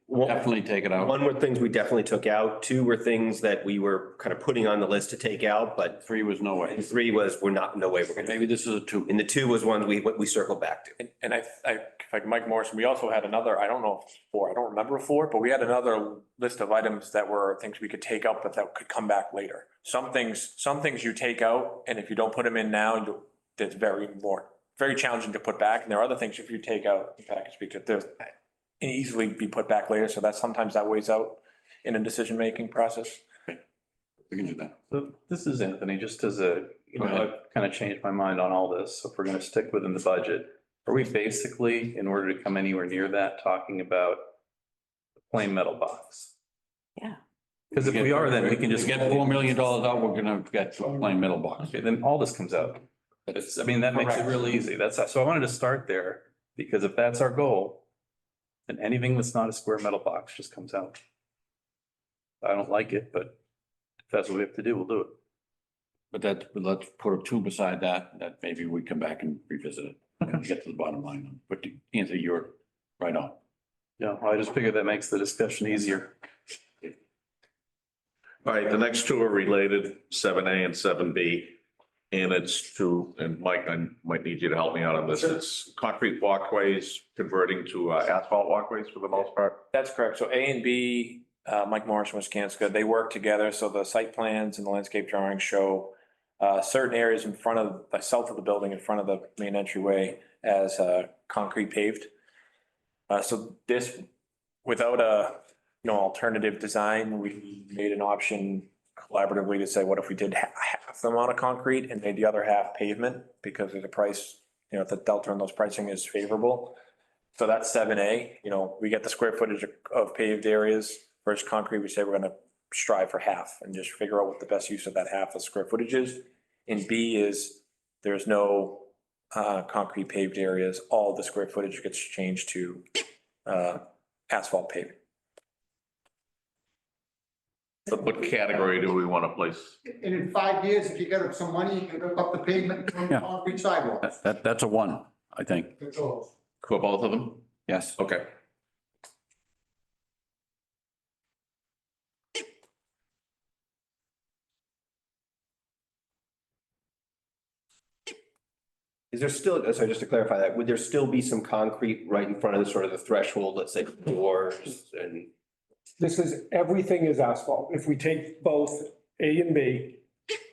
one definitely take it out. were things we definitely took out. 2 were things that we were kind of putting on the list to take out, but 3 was no way. and 3 was, we're not, no way we're gonna. Maybe this is a 2. And the 2 was one we circled back to. And like Mike Morrison, we also had another, I don't know if it's 4, I don't remember 4, but we had another list of items that were things we could take out, but that could come back later. Some things you take out, and if you don't put them in now, that's very challenging to put back. And there are other things if you take out the package, because they're can easily be put back later. So that sometimes that weighs out in a decision-making process. We can do that. So this is Anthony, just as a, Go ahead. I've kind of changed my mind on all this. So if we're going to stick within the budget, are we basically, in order to come anywhere near that, talking about the plain metal box? Yeah. Because if we are, then we can just get $4 million out, we're gonna get to a plain metal box. Okay, then all this comes out. It's, I mean, that makes it real easy. So I wanted to start there because if that's our goal, then anything that's not a square metal box just comes out. I don't like it, but if that's what we have to do, we'll do it. But let's put a 2 beside that maybe we come back and revisit it. And get to the bottom line. But Anthony, you're right on. Yeah, I just figured that makes the discussion easier. All right, the next 2 are related, 7A and 7B. And it's and Mike, I might need you to help me out on this. It's concrete walkways converting to asphalt walkways for the most part. That's correct. So A and B, Mike Morrison, Wisconsin, they work together. So the site plans and the landscape drawings show certain areas in front of the south of the building, in front of the main entryway as concrete paved. So this, without a alternative design, we made an option collaboratively to say, what if we did half the amount of concrete and made the other half pavement, because of the price, the delta on those pricing is favorable. So that's 7A, we get the square footage of paved areas versus concrete. We say we're going to strive for half and just figure out what the best use of that half of square footage is. And B is there's no concrete paved areas. All the square footage gets changed to asphalt paving. So what category do we want to place? And in 5 years, if you got some money, you can hook up the pavement and Yeah. concrete sidewalks. That's a 1, I think. That's all. For both of them? Yes. Okay. Is there still, sorry, just to clarify that, would there still be some concrete right in front of the sort of the threshold, let's say doors and? Everything is asphalt. If we take both A and B,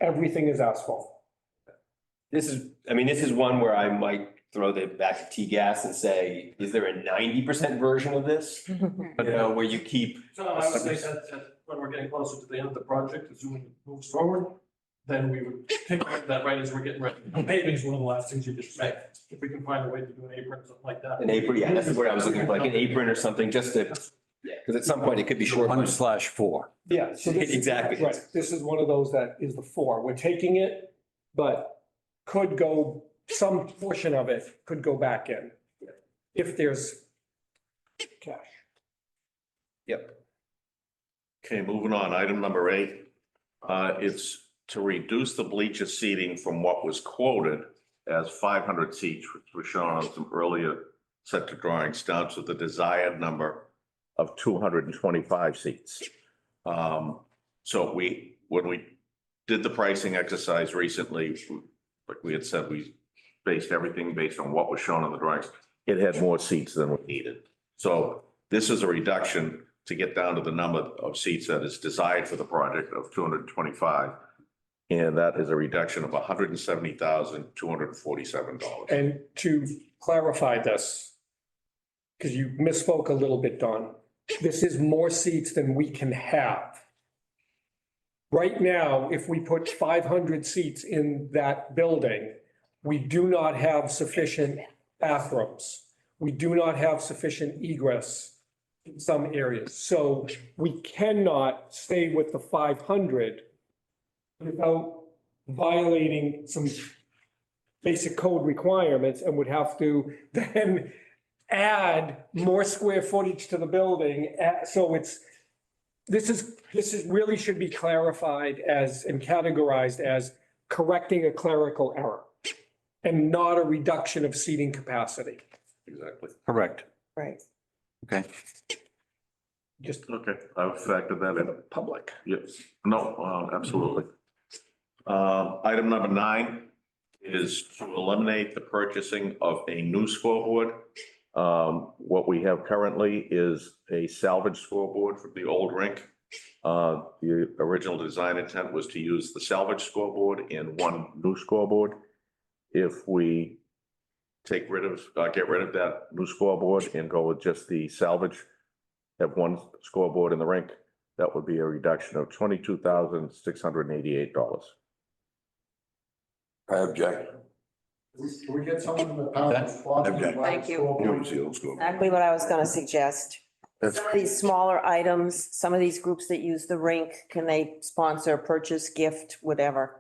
everything is asphalt. This is one where I might throw the back to T-gas and say, is there a 90% version of this? Where you keep. So I would say that when we're getting closer to the end of the project, assuming it moves forward, then we would take that right as we're getting ready. Paving is one of the last things you just make. If we can find a way to do an apron or something like that. An apron, yeah, that's where I was looking for, like an apron or something, just to, because at some point it could be short. 1/4. Yeah. So this is- Exactly. Right. This is one of those that is the 4. We're taking it, but could go, some portion of it could go back in if there's cash. Yep. Okay, moving on. Item number 8. It's to reduce the bleacher seating from what was quoted as 500 seats, which was shown on some earlier set of drawings, down to the desired number of 225 seats. So when we did the pricing exercise recently, like we had said, we based everything based on what was shown on the drawings. It had more seats than we needed. So this is a reduction to get down to the number of seats that is desired for the project of 225. And that is a reduction of $170,247. And to clarify this, because you misspoke a little bit, Don, this is more seats than we can have. Right now, if we put 500 seats in that building, we do not have sufficient bathrooms. We do not have sufficient egress in some areas. So we cannot stay with the 500 without violating some basic code requirements, and would have to then add more square footage to the building. So this is really should be clarified as and categorized as correcting a clerical error and not a reduction of seating capacity. Exactly. Correct. Right. Okay. Just Okay, I've factored that for in. the public. Yes, no, absolutely. Item number 9 is to eliminate the purchasing of a new scoreboard. What we have currently is a salvage scoreboard from the old rink. The original design intent was to use the salvage scoreboard and one new scoreboard. If we get rid of that new scoreboard and go with just the salvage, have one scoreboard in the rink, that would be a reduction of $22,688. I object. Can we get someone in the town? Thank you. Exactly. Exactly what I was gonna suggest. Some of these smaller items, some of these groups that use the rink, can they sponsor, purchase, gift, whatever?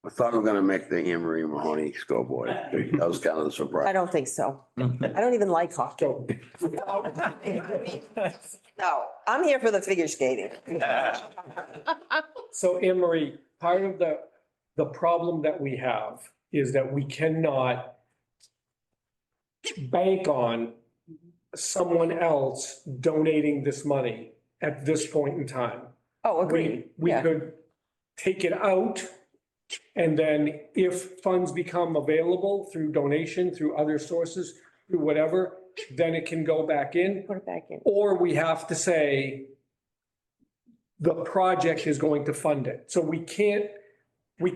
I thought we were gonna make the Anne Marie Mahoney scoreboard. That was kind of the I surprise. don't think so. I don't even like hockey. No, I'm here for the figure skating. So Anne Marie, part of the problem that we have is that we cannot bank on someone else donating this money at this point in time. Oh, agreed. We Yeah. could take it out, and then if funds become available through donation, through other sources, through whatever, then it can go back in. Put it back in. Or we have to say the project is going to fund it. So we can't No,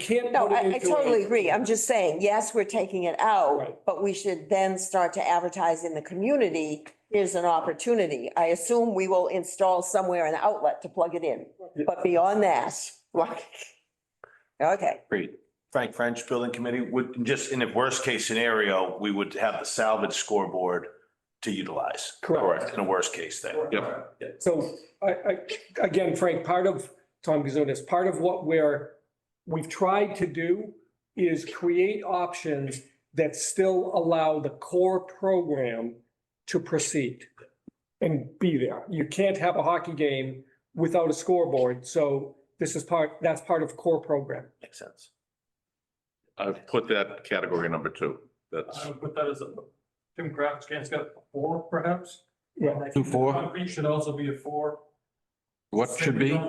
put it I into totally a- agree. I'm just saying, yes, we're taking it out, Right. but we should then start to advertise in the community. Here's an opportunity. I assume we will install somewhere an outlet to plug it in, but beyond that, like, okay. Great. Frank French, Building Committee, would just in a worst case scenario, we would have the salvage scoreboard to utilize. Correct. In a worst case thing. Yep. So again, Frank, Tom Gazzonis, part of what we've tried to do is create options that still allow the core program to proceed and be there. You can't have a hockey game without a scoreboard. So that's part of core program. Makes sense. I've put that category number 2. That's, I would put that as a, Tim Kraft's got a 4 perhaps. Yeah. And I think 2, 4. the Concrete should also be a 4. What should be?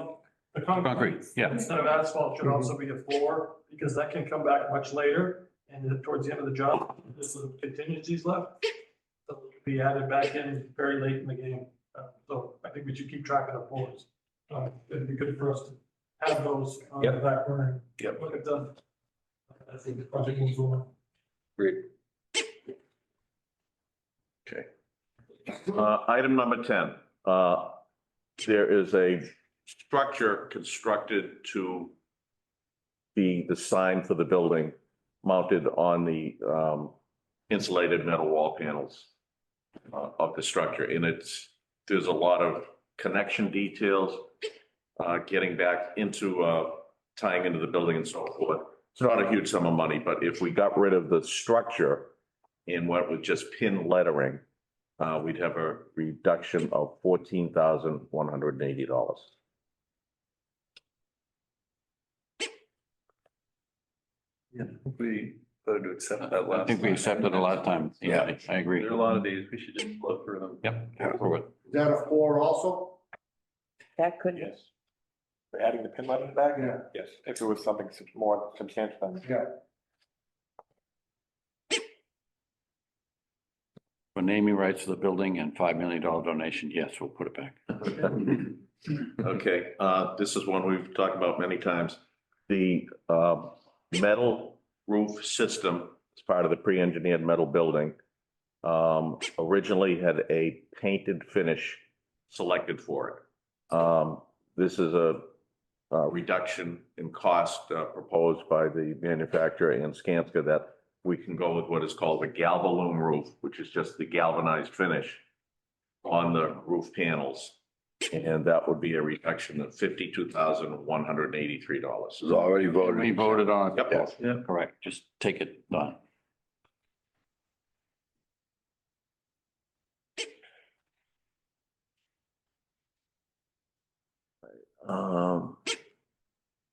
The Concrete, yeah. Instead of asphalt should also be a 4, because that can come back much later, and then towards the end of the job, there's some contingencies left. So it could be added back in very late in the game. So I think we should keep track of the 4s. It'd be good for us to have those on the back burner. Yep. Look at them. I think the project moves on. Great. okay. Item number 10. There is a structure constructed to be the sign for the building mounted on the insulated metal wall panels of the structure. And there's a lot of connection details, getting back into tying into the building and so forth. It's not a huge sum of money, but if we got rid of the structure and went with just pin lettering, we'd have a reduction of $14,180. Yeah, we voted to accept that I think we accepted a lot of time. Yeah, I agree. There are a lot of these. We should just look through them. Yep, go through it. Is that a 4 also? That could, Yes. For adding the pin light in the back? Yeah. Yes, if it was something more substantial than. Yeah. For naming rights to the building and $5 million donation, yes, we'll put it back. Okay, this is one we've talked about many times. The metal roof system as part of the pre-engineered metal building originally had a painted finish selected for it. This is a reduction in cost proposed by the manufacturer and Skanska that we can go with what is called a galvalume roof, which is just the galvanized finish on the roof panels. And that would be a reduction of $52,183. This is already voted. We voted on it. Yep. Yeah, correct. Just take it, done.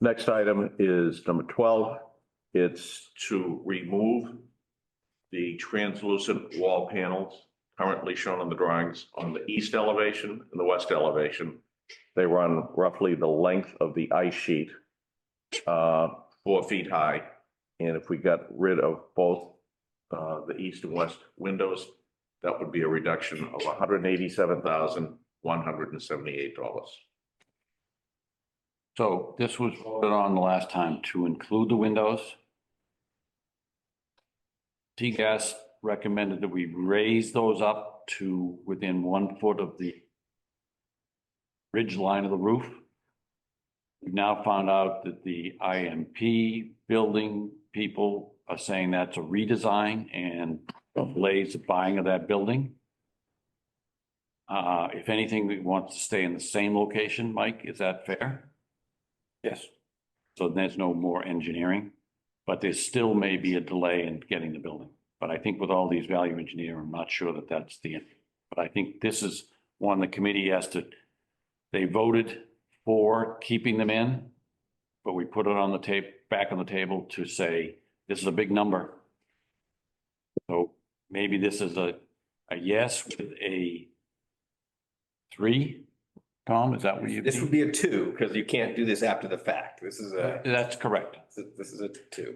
Next item is number 12. It's to remove the translucent wall panels currently shown on the drawings on the east elevation and the west elevation. They run roughly the length of the ice sheet, 4 feet high. And if we got rid of both the east and west windows, that would be a reduction of $187,178. So this was voted on the last time to include the windows. T-Gas recommended that we raise those up to within 1 foot of the ridge line of the roof. We've now found out that the IMP building people are saying that's a redesign and delays the buying of that building. If anything, we want to stay in the same location, Mike, is that fair? Yes. So there's no more engineering, but there still may be a delay in getting the building. But I think with all these value engineering, I'm not sure that that's the end. But I think this is one the committee has to, they voted for keeping them in, but we put it on the tape, back on the table to say, this is a big number. So maybe this is a yes with a 3. Tom, is that what you? This would be a 2, because you can't do this after the fact. This is a, That's correct. this is a 2.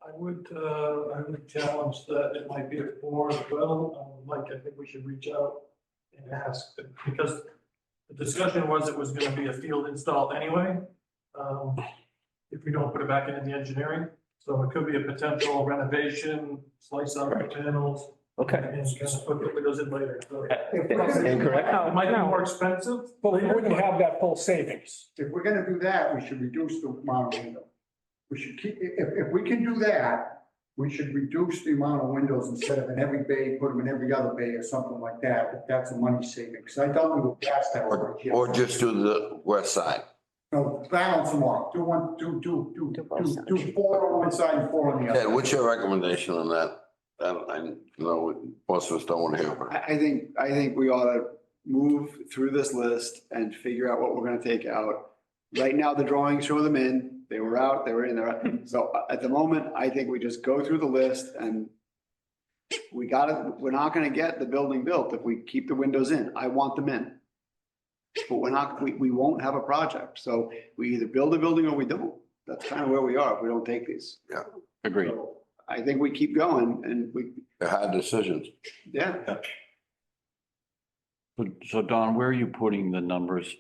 I would challenge that it might be a 4 as well. Mike, I think we should reach out and ask, because the discussion was it was gonna be a field install anyway. If we don't put it back into the engineering, so it could be a potential renovation, slice out the panels. Okay. And kind of put the windows in later. So Incorrect. it might be more expensive. But we wouldn't have that full savings. If we're gonna do that, we should reduce the amount of window. We should keep, if we can do that, we should reduce the amount of windows instead of in every bay, put them in every other bay or something like that, if that's a money saving. Because I thought we were past that. Or just do the west side. No, balance them off. Do 4 on one side and 4 on the Ted, other. what's your recommendation on that? I know most of us don't want to hear, but I think we ought to move through this list and figure out what we're gonna take out. Right now, the drawings show them in, they were out, they were in there. So at the moment, I think we just go through the list and we're not gonna get the building built if we keep the windows in. I want them in. But we won't have a project. So we either build a building or we don't. That's kind of where we are if we don't take these. yeah, Agreed. So I think we keep going and they're hard decisions. yeah. So Don, where are you putting the numbers?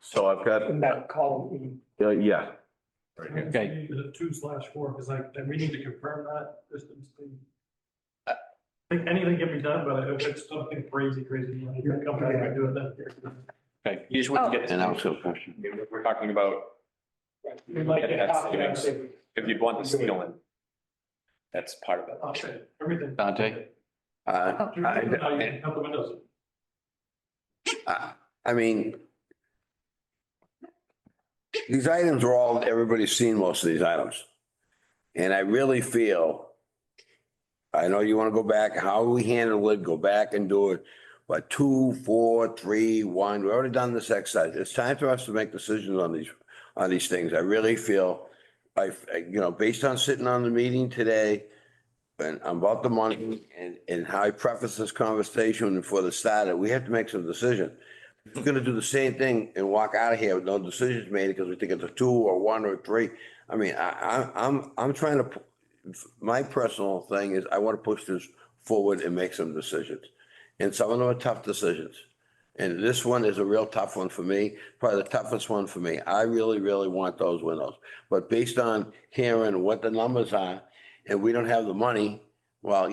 So I've got, In that column. yeah. Okay. Is it 2/4? Because we need to confirm that distance. I think anything can be done, but if it's something crazy, you can come back and do it then. Okay. You just wouldn't get. And that was a question. We're talking about, We might get Yeah, half of that savings. savings. if you want the steel in, that's part of it. Okay, everything. Dante? Uh, Now you can cut the windows. I mean, these items are all, everybody's seen most of these items. And I really feel, I know you want to go back, how we handle it, go back and do it. But 2, 4, 3, 1, we've already done this exercise. It's time for us to make decisions on these things. I really feel, based on sitting on the meeting today, and about the money and how I preface this conversation before the start, we have to make some decisions. If we're gonna do the same thing and walk out of here with no decisions made because we think it's a 2 or 1 or 3, I mean, I'm trying to, my personal thing is I want to push this forward and make some decisions. And some of them are tough decisions. And this one is a real tough one for me, probably the toughest one for me. I really, really want those windows. But based on hearing what the numbers are, and we don't have the money, well,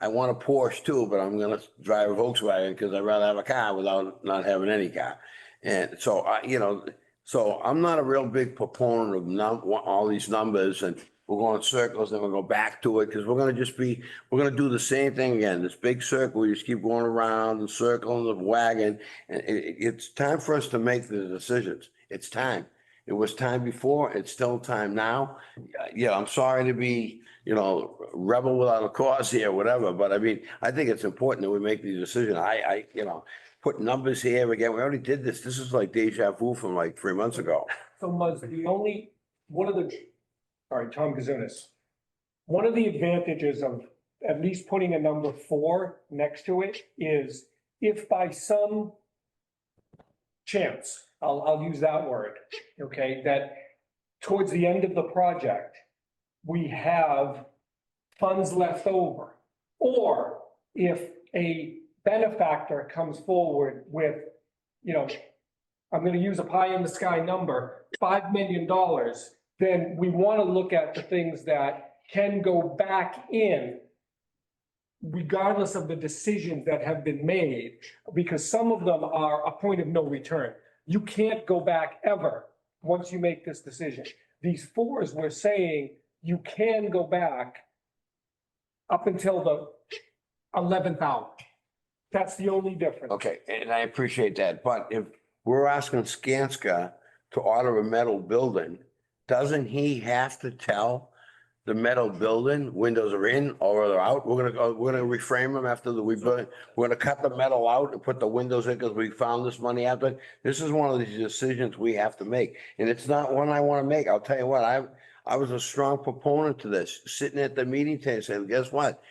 I want a Porsche too, but I'm gonna drive a Volkswagen because I'd rather have a car without not having any car. And so so I'm not a real big proponent of all these numbers, and we're going in circles and we'll go back to it because we're gonna do the same thing again. This big circle, we just keep going around and circling the wagon. And it's time for us to make the decisions. It's time. It was time before. It's still time now. Yeah, I'm sorry to be, rebel without a cause here, whatever. But I mean, I think it's important that we make these decisions. Put numbers here again. We already did this. This is like deja vu from like 3 months ago. So Muzz, Tom Kazunas. One of the advantages of at least putting a number 4 next to it is if by some chance, I'll use that word, okay, that towards the end of the project, we have funds left over, or if a benefactor comes forward with, I'm gonna use a pie in the sky number, $5 million, then we want to look at the things that can go back in regardless of the decisions that have been made, because some of them are a point of no return. You can't go back ever once you make this decision. These 4s, we're saying you can go back up until the 11th hour. That's the only difference. Okay, and I appreciate that. But if we're asking Skanska to order a metal building, doesn't he have to tell the metal building windows are in or they're out? We're gonna reframe them after we build it. We're gonna cut the metal out and put the windows in because we found this money after. This is one of these decisions we have to make, and it's not one I want to make. I'll tell you what, I was a strong proponent to this, sitting at the meeting table saying, guess what?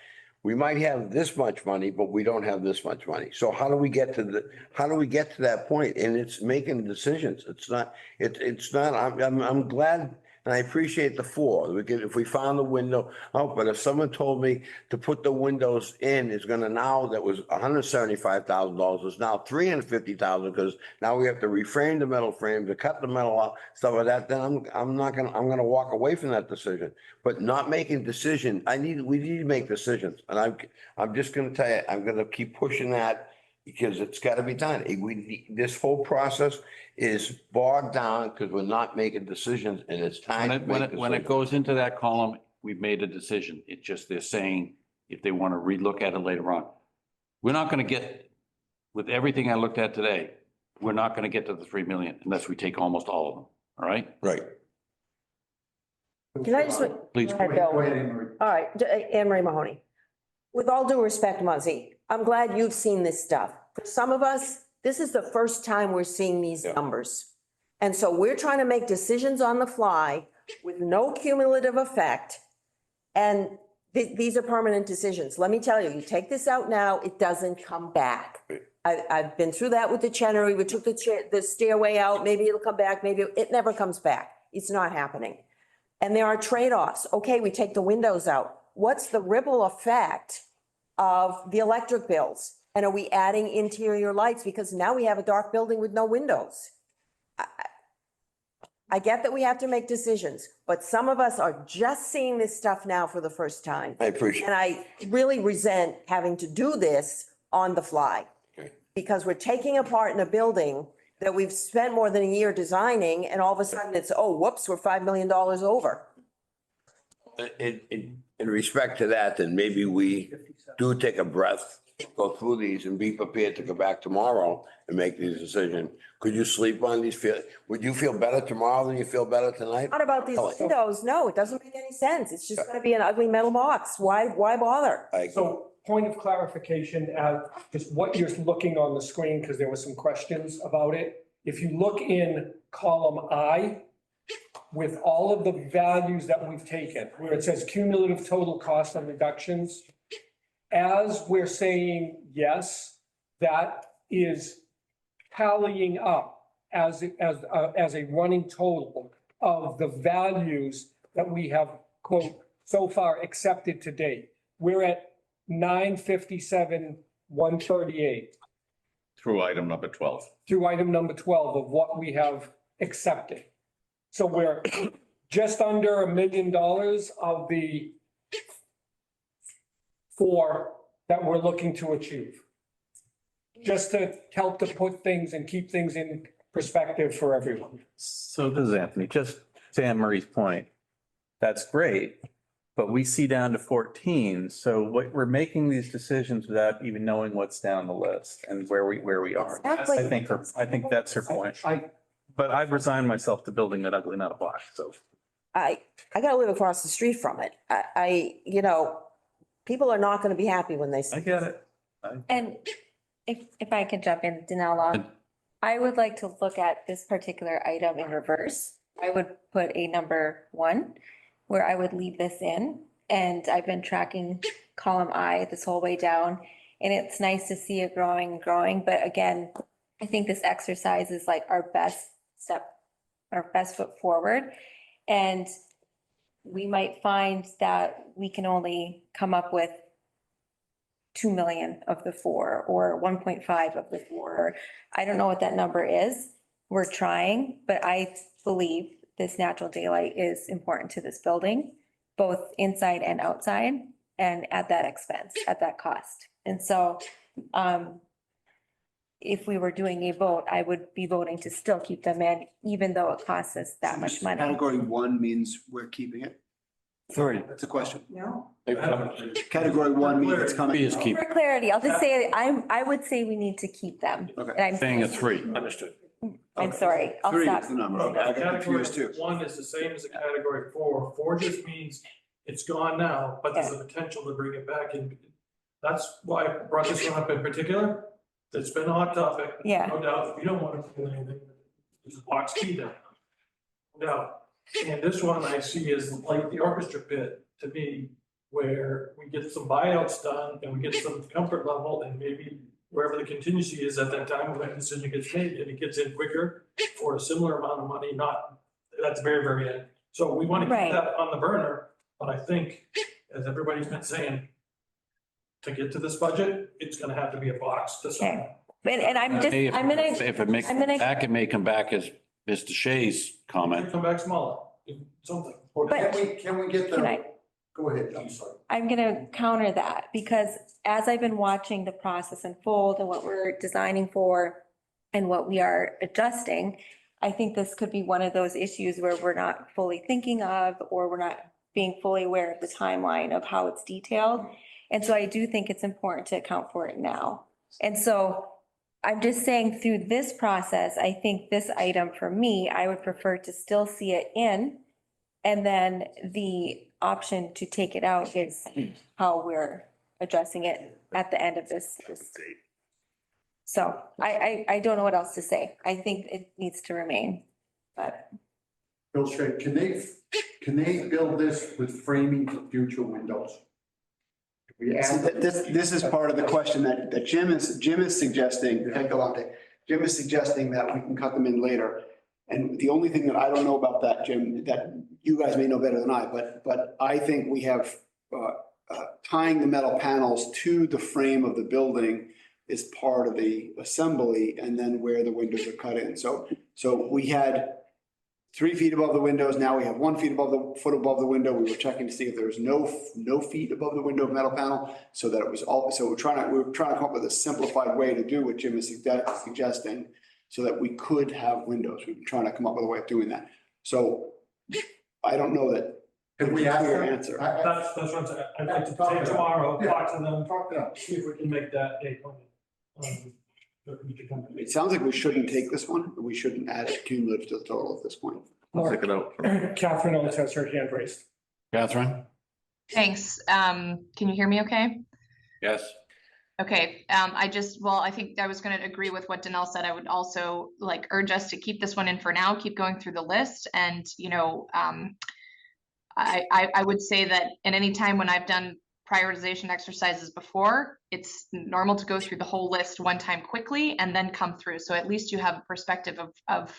We might have this much money, but we don't have this much money. So how do we get to that point? And it's making decisions. It's not, I'm glad and I appreciate the 4. If we found the window, but if someone told me to put the windows in is gonna now, that was $175,000, is now $350,000 because now we have to reframe the metal frame, to cut the metal out, stuff like that, then I'm gonna walk away from that decision. But not making decisions, we need to make decisions. And I'm just gonna tell you, I'm gonna keep pushing that because it's gotta be done. This whole process is bogged down because we're not making decisions, and it's time to make decisions. When it goes into that column, we've made a decision. It's just they're saying if they want to relook at it later on. We're not going to get, with everything I looked at today, we're not going to get to the 3 million unless we take almost all of them. All right? Right. Can I just? Please. Go ahead, Bill. All right, Anne Marie Mahoney. With all due respect, Muzzy, I'm glad you've seen this stuff. For some of us, this is the first time we're seeing these numbers. And so we're trying to make decisions on the fly with no cumulative effect. And these are permanent decisions. Let me tell you, you take this out now, it doesn't come back. I've been through that with the Chenery. We took the stairway out. Maybe it'll come back. Maybe it never comes back. It's not happening. And there are trade-offs. Okay, we take the windows out. What's the ripple effect of the electric bills? And are we adding interior lights? Because now we have a dark building with no windows. I get that we have to make decisions, but some of us are just seeing this stuff now for the first time. I appreciate it. And I really resent having to do this on the fly. Okay. Because we're taking apart in a building that we've spent more than a year designing, and all of a sudden it's, oh, whoops, we're $5 million over. In respect to that, then maybe we do take a breath, go through these and be prepared to go back tomorrow and make these decisions. Could you sleep on these? Would you feel better tomorrow than you feel better tonight? Not about these windows. No, it doesn't make any sense. It's just gonna be an ugly metal box. Why bother? So point of clarification, just what you're looking on the screen, because there were some questions about it. If you look in column I, with all of the values that we've taken, where it says cumulative total cost of reductions, as we're saying yes, that is tallying up as a running total of the values that we have, quote, so far accepted to date. We're at 957, 138 Through item number 12. through item number 12 of what we have accepted. So we're just under $1 million of the 4 that we're looking to achieve. Just to help to put things and keep things in perspective for everyone. So does Anthony, just to Anne Marie's point, that's great, but we see down to 14. So what, we're making these decisions without even knowing what's down the list and where we are. Exactly. I think that's her point. But I've resigned myself to building an ugly, not a block, so. I gotta live across the street from it. You know, people are not gonna be happy when they see. I get it. And if I could jump in, Danella, I would like to look at this particular item in reverse. I would put a number 1 where I would leave this in, and I've been tracking column I this whole way down. And it's nice to see it growing and growing, but again, I think this exercise is like our best step, our best foot forward. And we might find that we can only come up with 2 million of the 4 or 1.5 of the 4. I don't know what that number is. We're trying, but I believe this natural daylight is important to this building, both inside and outside, and at that expense, at that cost. And so, if we were doing a vote, I would be voting to still keep them in, even though it costs us that much money. Category 1 means we're keeping it? 3. That's a question. No. Category 1 means it's coming. Is keep, For clarity, I'll just say, I would say we need to keep them. Okay. And I'm saying a 3. Understood. I'm sorry, I'll 3 stop. is the number. Okay, I got Category confused too. 1 is the same as a category 4. 4 just means it's gone now, but there's a potential to bring it back in. That's why I brought this one up in particular. It's been a hot topic. Yeah. No doubt, if you don't want to do anything, there's a box key there. No doubt. And this one I see is like the orchestra pit to me, where we get some buyouts done and we get some comfort level, and maybe wherever the contingency is at that time when that decision gets made, and it gets in quicker for a similar amount of money, not, that's very, very end. So we want to keep Right. that on the burner, but I think, as everybody's been saying, to get to this budget, it's gonna have to be a box to sign. Okay. And I'm just, I'm gonna, If it makes I'm gonna- back, it may come back as Mr. Shea's comment. Come back smaller, something. Or But- can we get can the, I, go ahead, I'm sorry. I'm gonna counter that, because as I've been watching the process unfold and what we're designing for and what we are adjusting, I think this could be one of those issues where we're not fully thinking of, or we're not being fully aware of the timeline of how it's detailed. And so I do think it's important to account for it now. And so I'm just saying, through this process, I think this item for me, I would prefer to still see it in. And then the option to take it out is how we're addressing it at the end of this. So I don't know what else to say. I think it needs to remain, but. Bill Shea, can they build this with framing for future windows? We See, add, this is part of the question that Jim is suggesting, Jim is suggesting that we can cut them in later. And the only thing that I don't know about that, Jim, that you guys may know better than I, but I think we have tying the metal panels to the frame of the building is part of the assembly, and then where the windows are cut in. So we had 3 feet above the windows. Now we have 1 foot above the window. We were checking to see if there's no feet above the window metal panel, so that it was all, so we're trying to come up with a simplified way to do what Jim is suggesting, so that we could have windows. We've been trying to come up with a way of doing that. So I don't know that. can we ask Clear them? That's answer. what I'm saying. I'd like to say tomorrow, talk to them, see if we can make that a plan. It sounds like we shouldn't take this one, but we shouldn't add it cumulative to the total at this point. I'll take it out. Catherine Owens has her hand raised. Catherine? Thanks. Can you hear me okay? Yes. Okay, I think I was gonna agree with what Danelle said. I would also like urge us to keep this one in for now, keep going through the list and, I would say that at any time when I've done prioritization exercises before, it's normal to go through the whole list one time quickly and then come through. So at least you have a perspective of,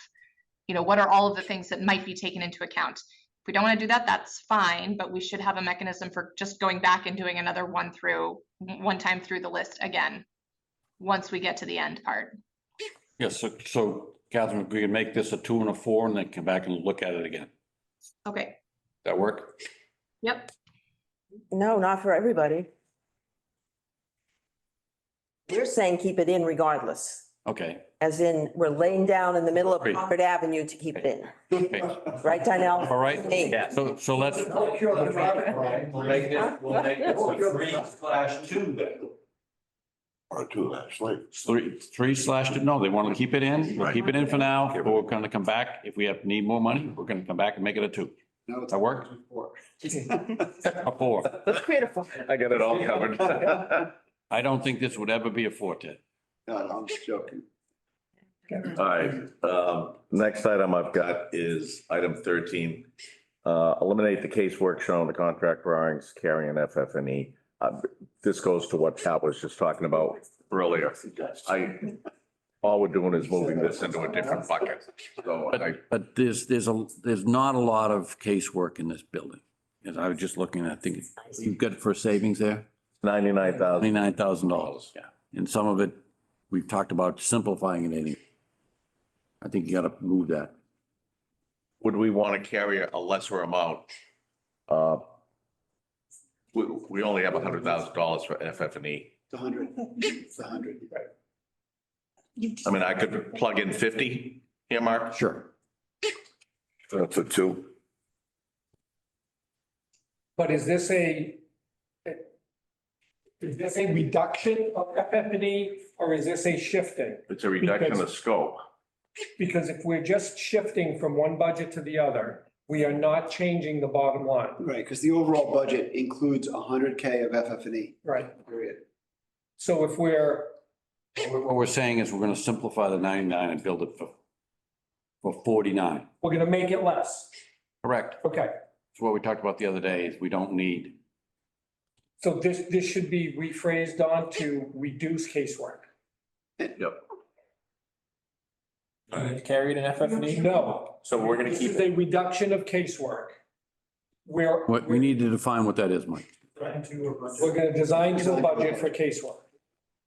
what are all of the things that might be taken into account. If we don't want to do that, that's fine, but we should have a mechanism for just going back and doing another one time through the list again, once we get to the end part. Yes, so Catherine, we can make this a 2 and a 4 and then come back and look at it again. Okay, That work? yep. No, not for everybody. We're saying keep it in regardless, Okay. as in we're laying down in the middle of Great. Concord Avenue to keep it in. Okay. Right, Donnell? All right. Me. So let's, We'll make it, We'll make it 3/2 then. Or 2, actually. 3/2, no, they want to keep it in. We'll keep it in for now. But we're going to come back. If we need more money, we're going to come back and make it a 2. No, it's That work? 4. A 4. Let's create a. I got it all covered. I don't think this would ever be a 4, Ted. No, I'm just joking. All right, next item I've got is item 13. Eliminate the casework shown in the contract drawings carrying FF&E. This goes to what Pat was just talking about earlier. All we're doing is moving this into a different bucket. So But there's not a lot of casework in this building. As I was just looking, I think you've got for savings there, $99,000. $99,000. Yeah. And some of it, we've talked about simplifying it anyway. I think you got to move that. Would we want to carry a lesser amount? We only have $100,000 for FF&E. It's 100. It's 100. I mean, I could plug in 50 here, Mark. Sure. That's a 2. But is this a reduction of FF&E or is this a shifting? It's a reduction of scope. Because if we're just shifting from one budget to the other, we are not changing the bottom line. Right, because the overall budget includes 100K of FF&E. Right. Period. So if we're, What we're saying is we're going to simplify the 99 and build it for 49. we're gonna make it less. Correct. Okay, It's what we talked about the other day, is we don't need. so this should be rephrased on to reduce casework. Yep. Carried in FF&E? No. So we're gonna This keep is a reduction of casework. What, we need to define what that is, Mike. We're gonna design to a budget for casework.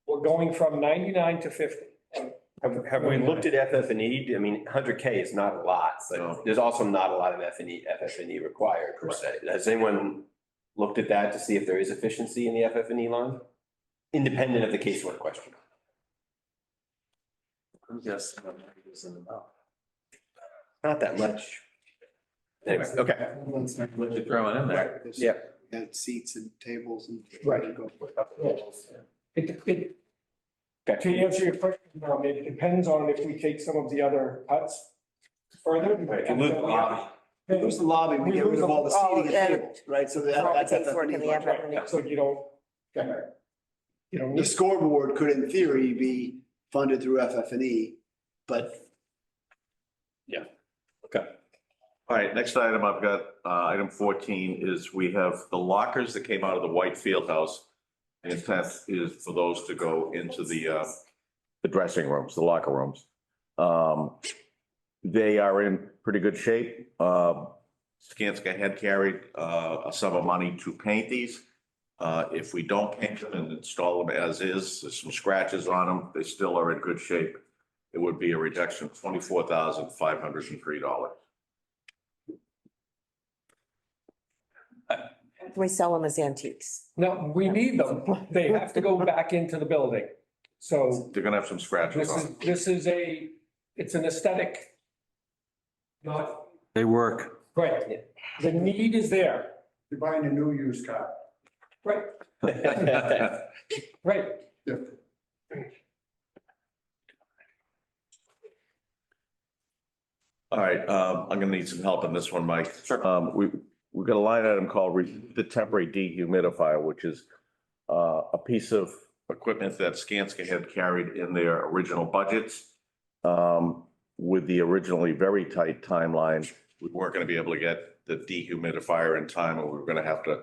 We're going from 99 to 50. Have we looked at FF&E? I mean, 100K is not a lot, but there's also not a lot of FF&E required per se. Has anyone looked at that to see if there is efficiency in the FF&E line? Independent of the casework question. I'm guessing that isn't enough. Not that much. Anyways, okay. What you throwing in there? Yeah. And seats and tables and. Right. To answer your question, it depends on if we take some of the other cuts further. Right, and move the lobby. We lose the lobby, we get rid of all the seating and Oh, tables, right? So that's Casework in the FF&E. FF&E. So you don't. The scoreboard could in theory be funded through FF&E, but All right, next item I've got, item 14 is we have the lockers that came out of the white field house. The intent is for those to go into the dressing rooms, the locker rooms. They are in pretty good shape. Skanska had carried a sum of money to paint these. If we don't paint them and install them as is, there's some scratches on them, they still are in good shape. It would be a reduction of $24,503. We sell them as antiques. No, we need them. They have to go back into the building. So They're gonna have some scratches on them. it's an aesthetic. Not, They work. right. The need is there. You're buying a new used car. Right, right. All right, I'm gonna need some help on this one, Mike. Sure. We've got a line item called the temporary dehumidifier, which is a piece of equipment that Skanska had carried in their original budgets. With the originally very tight timeline, we weren't going to be able to get the dehumidifier in time, and we were going to have to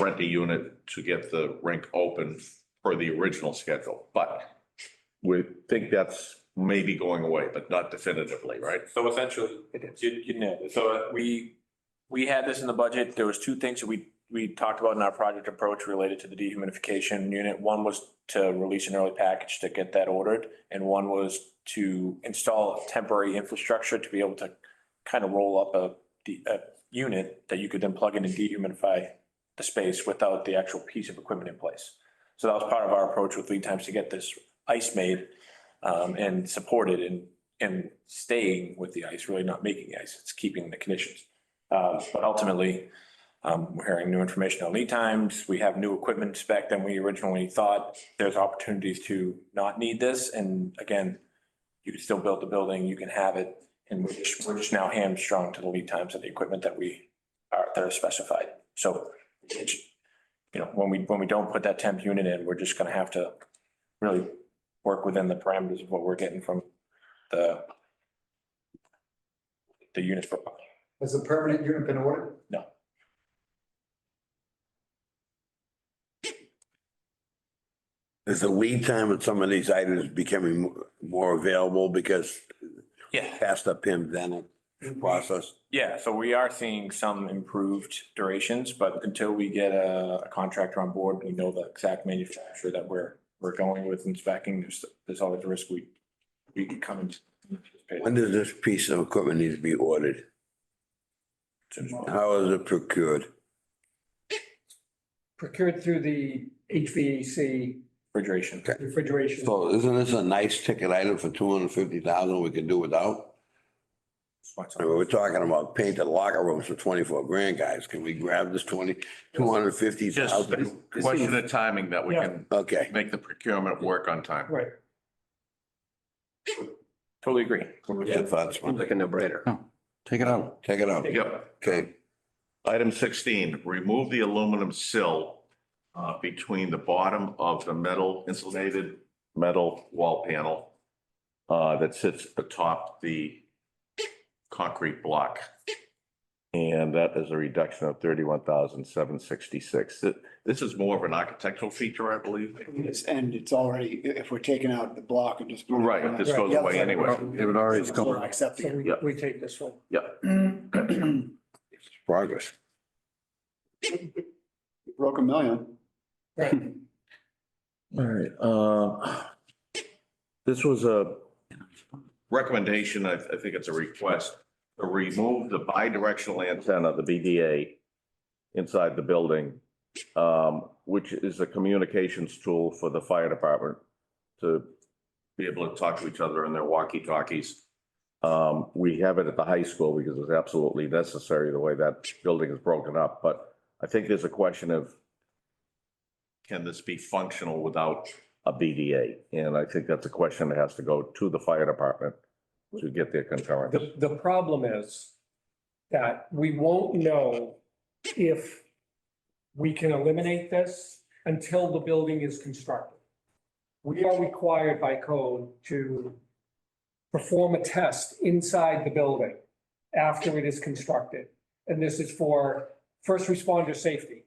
rent a unit to get the rink open for the original schedule. But we think that's maybe going away, but not definitively, right? So essentially, you nailed it. So we had this in the budget. There was two things that we talked about in our project approach related to the dehumidification unit. One was to release an early package to get that ordered, and one was to install temporary infrastructure to be able to kind of roll up a unit that you could then plug in and dehumidify the space without the actual piece of equipment in place. So that was part of our approach with lead times to get this ice made and supported and staying with the ice, really not making the ice. It's keeping the conditions. But ultimately, we're hearing new information on lead times. We have new equipment spec than we originally thought. There's opportunities to not need this. And again, you can still build the building, you can have it. And we're just now hamstrung to the lead times of the equipment that are specified. So, when we don't put that temp unit in, we're just going to have to really work within the parameters of what we're getting from the units. Has the permanent unit been ordered? No. Is the lead time of some of these items becoming more available because Yeah. past the pandemic process? Yeah, so we are seeing some improved durations, but until we get a contractor on board, we know the exact manufacturer that we're going with and speccing, there's always a risk we can come and. When does this piece of equipment need to be ordered? How is it procured? Procured through the HVAC Refrigeration. refrigeration. So isn't this a nice ticket item for 250,000 we can do without? I mean, we're talking about painted locker rooms for 24 grand, guys. Can we grab this 250,000? Just a question of timing that we can Okay. make the procurement work on time. Right. Totally agree. Yeah, that's Seems like a no-brainer. Take it out. Take it out. Yep. Okay. Item 16, remove the aluminum sill between the bottom of the insulated metal wall panel that sits atop the concrete block. And that is a reduction of 31,766. This is more of an architectural feature, I believe. And it's already, if we're taking out the block and just. Right, this goes away anyway. It would already So go. we're accepting So it. Yeah. we take this one. Progress. Broke $1 million. Right. All right, this was a recommendation, I think it's a request, to remove the bidirectional antenna, the BDA, inside the building, which is a communications tool for the fire department to be able to talk to each other in their walkie-talkies. We have it at the high school because it's absolutely necessary the way that building is broken up, but I think there's a question of, can this be functional without a BDA? And I think that's a question that has to go to the fire department to get their concurrence. The problem is that we won't know if we can eliminate this until the building is constructed. We are required by code to perform a test inside the building after it is constructed. And this is for first responder safety.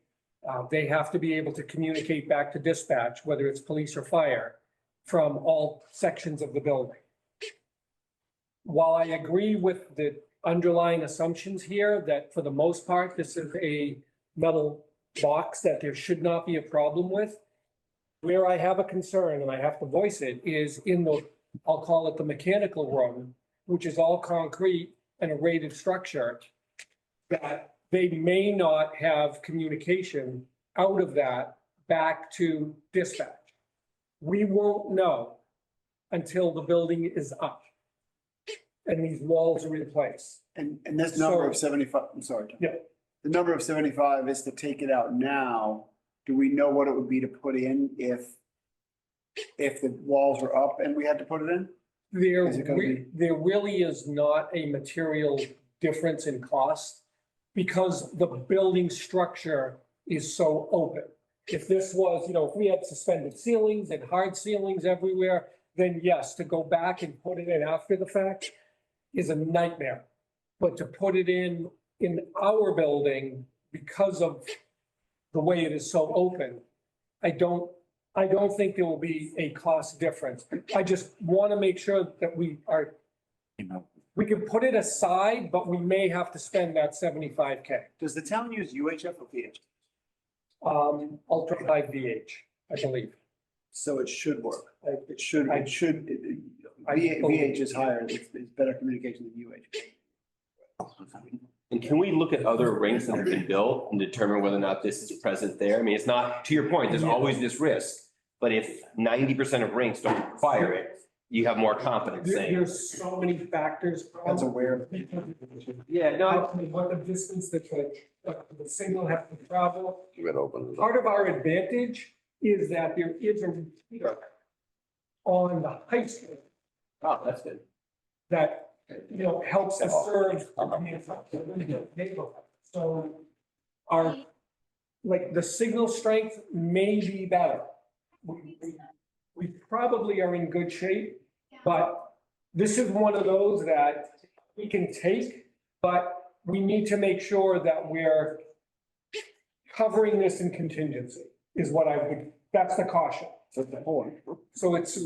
They have to be able to communicate back to dispatch, whether it's police or fire, from all sections of the building. While I agree with the underlying assumptions here that for the most part, this is a metal box that there should not be a problem with, where I have a concern, and I have to voice it, is in the, I'll call it the mechanical room, which is all concrete and a rated structure, that they may not have communication out of that back to dispatch. We won't know until the building is up and these walls are in place. And this number of So- 75, I'm sorry. Tom. Yeah. The number of 75 is to take it out now. Do we know what it would be to put in if the walls were up and we had to put it in? Is it gonna be- There really is not a material difference in cost because the building structure is so open. If this was, if we had suspended ceilings and hard ceilings everywhere, then yes, to go back and put it in after the fact is a nightmare. But to put it in our building, because of the way it is so open, I don't think there will be a cost difference. I just want to make sure that we can put it aside, but we may have to spend that 75K. Does the town use UHF or VHF? Ultra high VH, I believe. So it should work. VH is higher, it's better communication than UHF. And can we look at other rinks that have been built and determine whether or not this is present there? I mean, it's not, to your point, there's always this risk. But if 90% of rinks don't require it, you have more confidence saying. There's so many factors. That's aware. Yeah, no, What the distance that the signal has to travel. Leave it open. Part of our advantage is that there is a repeater on the high school oh, that's good. that, helps us serve the neighborhood. So the signal strength may be better. We probably are in good shape, but this is one of those that we can take, but we need to make sure that we're covering this in contingency is what that's the caution. So it's.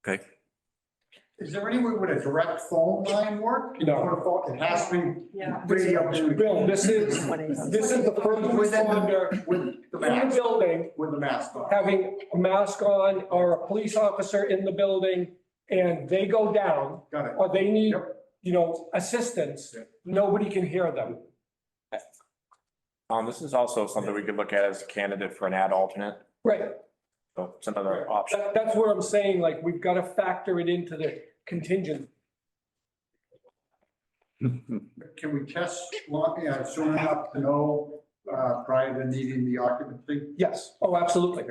Okay. Is there any way with a direct phone line work? Can you put a phone, it has to be radio. Bill, this is the first responder With the in the mask, building, with the mask on. having a mask on or a police officer in the building, and they go down, Got it. or they need, assistance, nobody can hear them. This is also something we could look at as a candidate for an ad alternate. Right. So it's another option. That's what I'm saying, like, we've got to factor it into the contingent. Can we test soon enough to know prior to needing the occupancy? Yes, oh, absolutely.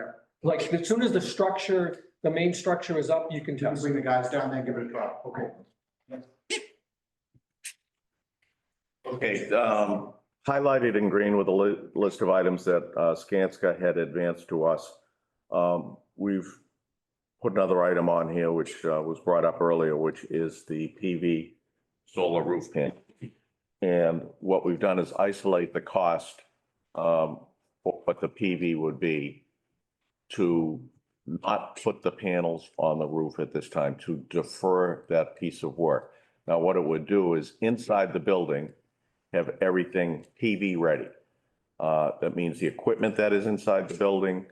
Like, as soon as the main structure is up, you can Can test. bring the guys down there, give it a try? Okay. Okay, highlighted in green with a list of items that Skanska had advanced to us. We've put another item on here, which was brought up earlier, which is the PV solar roof panel. And what we've done is isolate the cost of what the PV would be to not put the panels on the roof at this time, to defer that piece of work. Now, what it would do is inside the building, have everything PV ready. That means the equipment that is inside the building,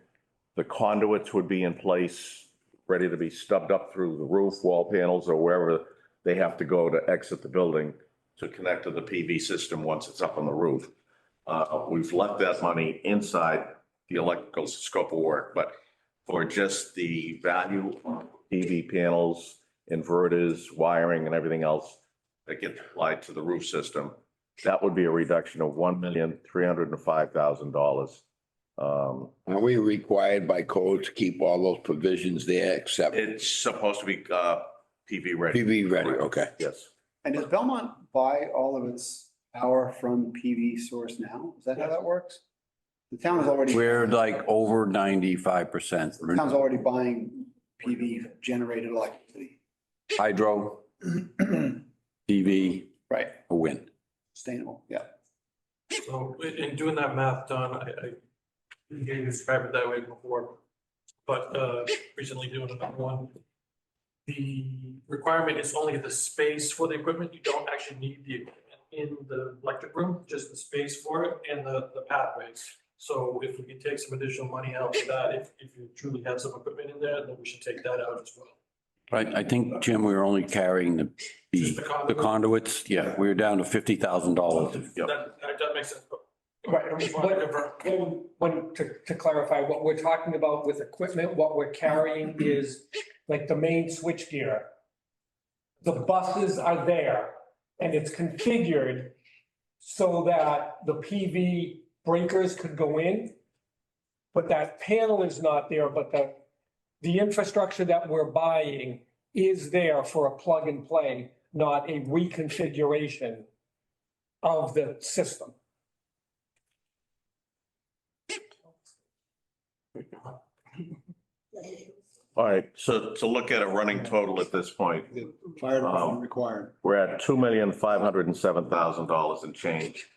the conduits would be in place, ready to be stubbed up through the roof, wall panels, or wherever they have to go to exit the building to connect to the PV system once it's up on the roof. We've left that money inside the electrical scope of work, but for just the value of PV panels, inverters, wiring, and everything else that gets applied to the roof system, that would be a reduction of $1,305,000. Are we required by code to keep all those provisions there except It's supposed to be PV ready. PV ready? Okay. Yes. And does Belmont buy all of its power from PV source now? Is that how that works? The town is already. We're like over 95%. The town's already buying PV generated electricity. Hydro, PV, Right, or wind. sustainable, yeah. So in doing that math, Don, I didn't get you described it that way before, but recently doing another one. The requirement is only the space for the equipment. You don't actually need the equipment in the electric room, just the space for it and the pathways. So if we could take some additional money out for that, if you truly have some equipment in there, then we should take that out as well. I think, Jim, we were only carrying the conduits. Yeah, we were down to $50,000. That makes sense. Right, to clarify, what we're talking about with equipment, what we're carrying is like the main switch gear. The buses are there and it's configured so that the PV breakers could go in. But that panel is not there, but the infrastructure that we're buying is there for a plug and play, not a reconfiguration of the system. All right, so to look at a running total at this point, Fire department required. we're at $2,507,000 in change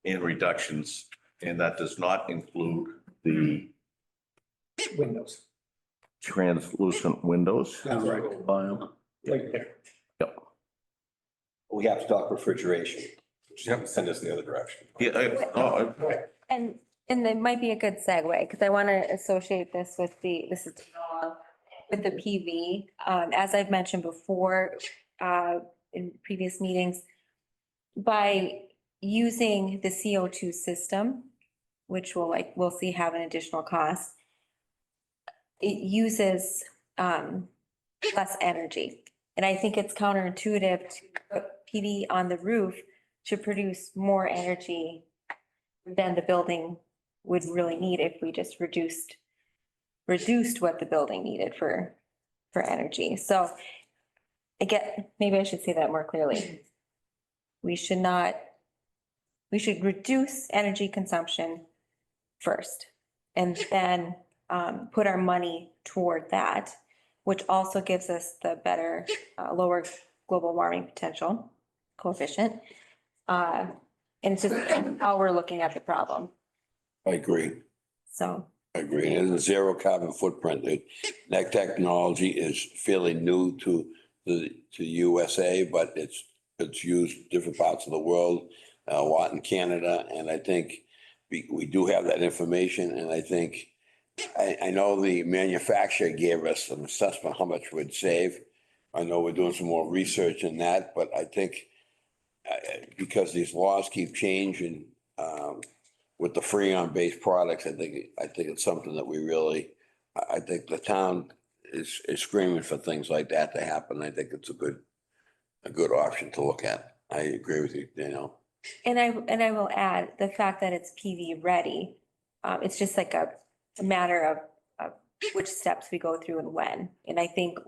in reductions, and that does not include the Windows, translucent windows. right there. Yep. We have stock refrigeration. Just send us the other direction. And there might be a good segue, because I want to associate this with this is with the PV. As I've mentioned before, in previous meetings, by using the CO2 system, which we'll see have an additional cost, it uses less energy. And I think it's counterintuitive to put PV on the roof to produce more energy than the building would really need if we just reduced what the building needed for energy. So again, maybe I should say that more clearly. We should reduce energy consumption first and then put our money toward that, which also gives us the better, lower global warming potential coefficient. And it's just how we're looking at the problem. I agree. So. I agree. And a zero carbon footprint. That technology is fairly new to USA, but it's used in different parts of the world, a lot in Canada. And I think we do have that information. And I think, I know the manufacturer gave us an assessment how much we'd save. I know we're doing some more research in that, but I think because these laws keep changing, with the Freon-based products, I think it's something that we really, I think the town is screaming for things like that to happen. I think it's a good option to look at. I agree with you, Danielle. And I will add the fact that it's PV ready. It's just like a matter of which steps we go through and when. And I think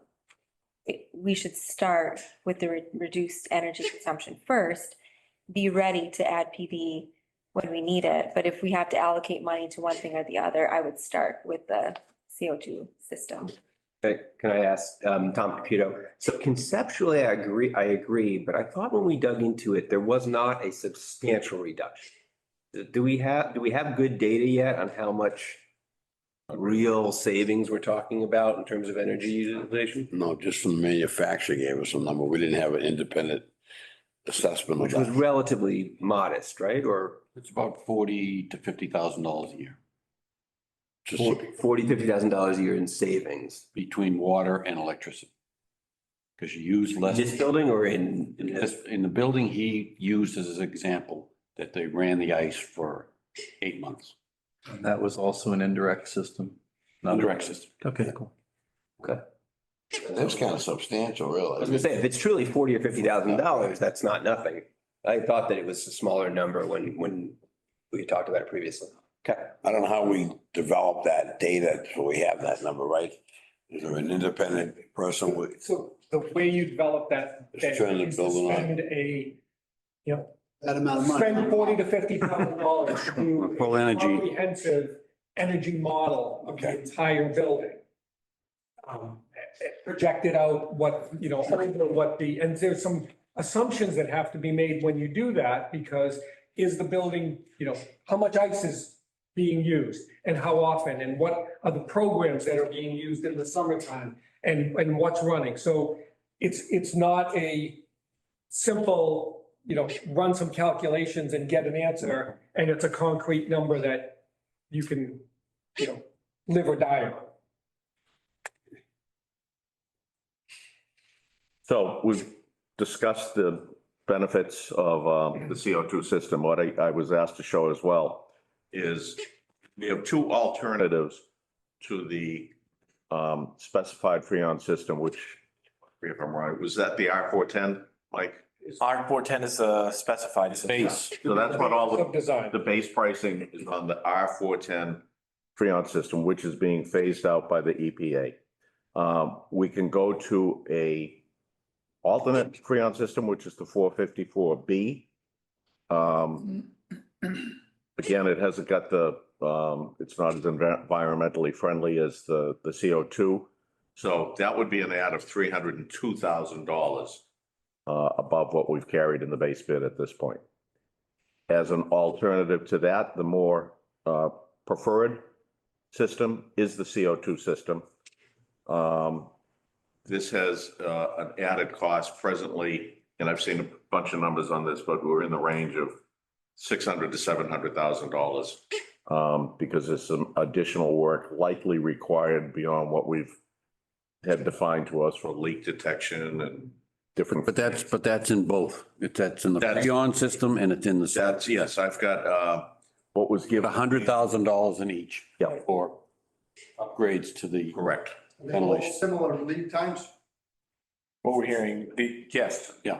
we should start with the reduced energy consumption first, be ready to add PV when we need it. But if we have to allocate money to one thing or the other, I would start with the CO2 system. Okay, can I ask, Tom Caputo? So conceptually, I agree, but I thought when we dug into it, there was not a substantial reduction. Do we have good data yet on how much real savings we're talking about in terms of energy utilization? No, just from the manufacturer gave us a number. We didn't have an independent assessment. Which was relatively modest, right? Or It's about $40,000 to $50,000 a year. Just $50,000 a year in savings. Between water and electricity. Because you use less. In this building or in In the building he used as an example, that they ran the ice for 8 months. And that was also an indirect system. Indirect system. Okay, cool. Okay. That's kind of substantial, really. I was gonna say, if it's truly $40,000 or $50,000, that's not nothing. I thought that it was a smaller number when we talked about it previously. Okay. I don't know how we develop that data, so we have that number, right? Is there an independent person with? So the way you develop that, Just trying to is build it on. spend That amount of money. spend $40,000 to $50,000 to do Full a energy. comprehensive energy model of the entire building. Projected out what, over what and there's some assumptions that have to be made when you do that, because is the building, how much ice is being used and how often, and what are the programs that are being used in the summertime and what's running. So it's not a simple, run some calculations and get an answer, and it's a concrete number that you can, live or die on. So we've discussed the benefits of the CO2 system. What I was asked to show as well is we have two alternatives to the specified Freon system, which, if I'm right, was that the R410, Mike? R410 is a specified Base. So that's what all Sub-design. the base pricing is on the R410 Freon system, which is being phased out by the EPA. We can go to a alternate Freon system, which is the 454B. Again, it hasn't got it's not as environmentally friendly as the CO2 So that would be an add of $302,000 above what we've carried in the base bid at this point. As an alternative to that, the more preferred system is the CO2 system. This has an added cost presently, and I've seen a bunch of numbers on this, but we're in the range of $600,000 to $700,000 because there's some additional work likely required beyond what we've had defined to us for leak detection and different. But that's in both. That's in the Freon system and it's in the. That's, yes, I've got what was given. $100,000 in each. Yeah. For upgrades to the. Correct. Are they all similar lead times? What we're hearing, yes. Yeah.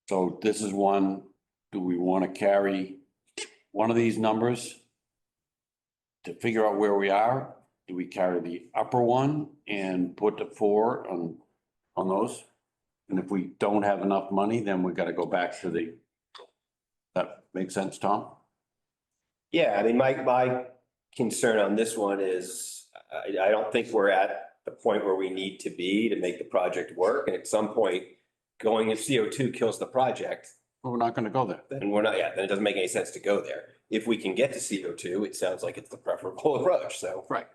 So this is one, do we want to carry one of these numbers to figure out where we are? Do we carry the upper one and put the 4 on those? And if we don't have enough money, then we got to go back to the, that makes sense, Tom? Yeah, I mean, my concern on this one is I don't think we're at the point where we need to be to make the project work. And at some point, going if CO2 kills the project. Well, we're not going to go there. Then we're not, then it doesn't make any sense to go there. If we can get to CO2, it sounds like it's the preferable approach, so. Right.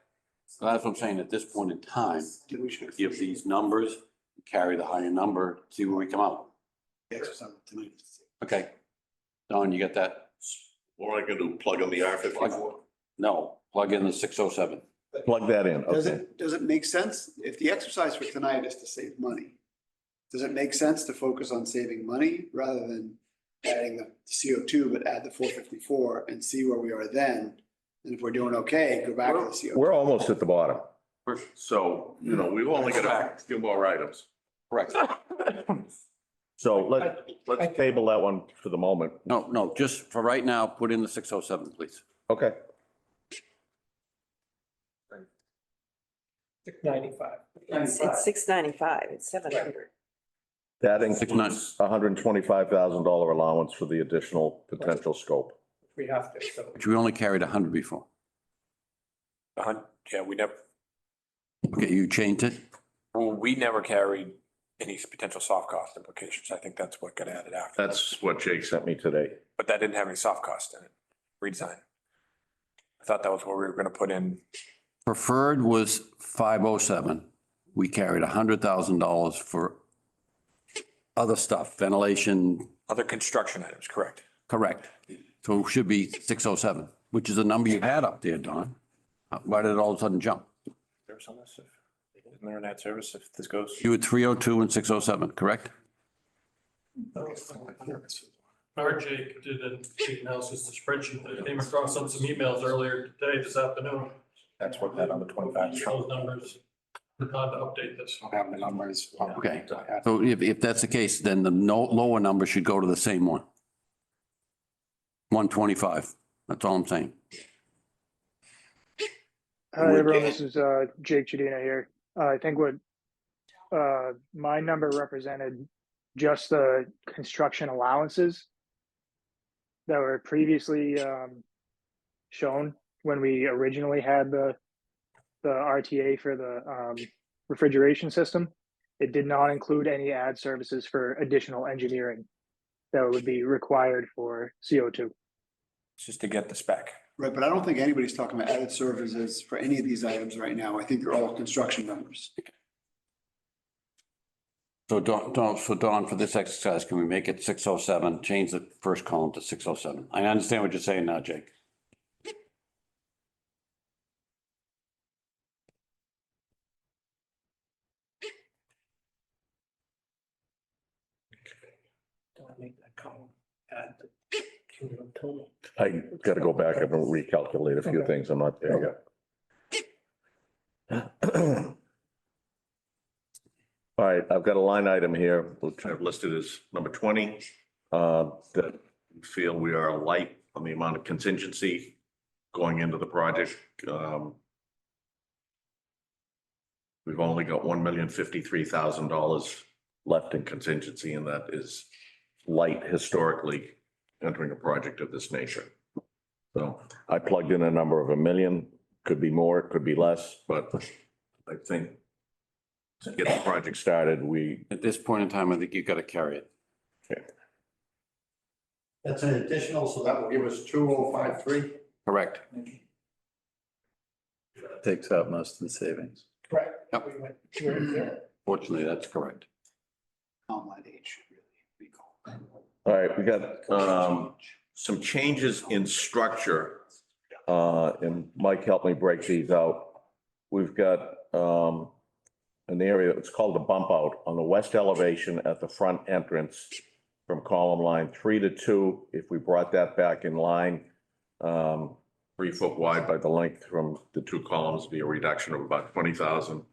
So that's what I'm saying, at this point in time, we should give these numbers, carry the higher number, see where we come out. Okay. Don, you got that? Or I can do plug in the R54. No, plug in the 607. Plug that in, Does okay. it make sense? If the exercise for tonight is to save money, does it make sense to focus on saving money rather than adding the CO2, but add the 454 and see where we are then? And if we're doing okay, go back to the CO2. We're almost at the bottom. So, we've only got a few more items. Correct. So let's table that one for the moment. No, just for right now, put in the 607, please. Okay. 695. It's 695, it's 700. That includes $125,000 allowance for the additional potential scope. We have to, so. Which we only carried 100 before. Yeah, we never, Okay, you changed it? well, we never carried any potential soft cost implications. I think that's what got added after. That's what Jake sent me today. But that didn't have any soft cost in it, redesign. I thought that was what we were gonna put in. Preferred was 507. We carried $100,000 for other stuff, ventilation. Other construction items, correct? Correct. So it should be 607, which is the number you had up there, Don. Why did it all of a sudden jump? Service on this, isn't there an ad service if this goes? You had 302 and 607, correct? Our Jake did an analysis, the spreadsheet that came across on some emails earlier today, this afternoon. That's what that on the 25 is from. Those numbers, we're going to update this. Have the numbers. Okay. So if that's the case, then the lower number should go to the same one. 125. That's all I'm saying. Hi, everyone. This is Jake Chudina here. I think what my number represented just the construction allowances that were previously shown when we originally had the RTA for the refrigeration system. It did not include any ad services for additional engineering that would be required for CO2. Just to get the spec. Right, but I don't think anybody's talking about added services for any of these items right now. I think they're all construction numbers. So Don, for this exercise, can we make it 607, change the first column to 607? I understand what you're saying now, Jake. Don't make that column, add the cumulative total. I got to go back and recalculate a few things. I'm not there yet. All right, I've got a line item here, which I've listed as number 20, that we feel we are light on the amount of contingency going into the project. We've only got $1,053,000 left in contingency, and that is light historically entering a project of this nature. So I plugged in a number of $1 million Could be more, it could be less, but I think to get the project started, At this point in time, I think you've got to carry it. That's an additional, so that will give us 2053. Correct. Takes out most of the savings. Correct. Yep. We went 280. Fortunately, that's correct. Online age, really, recall. all right, we got some changes in structure. And Mike helped me break these out. We've got an area that's called the bump out on the west elevation at the front entrance from column line 3 to 2. If we brought that back in line, 3 foot wide by the length from the 2 columns, be a reduction of about 20,000.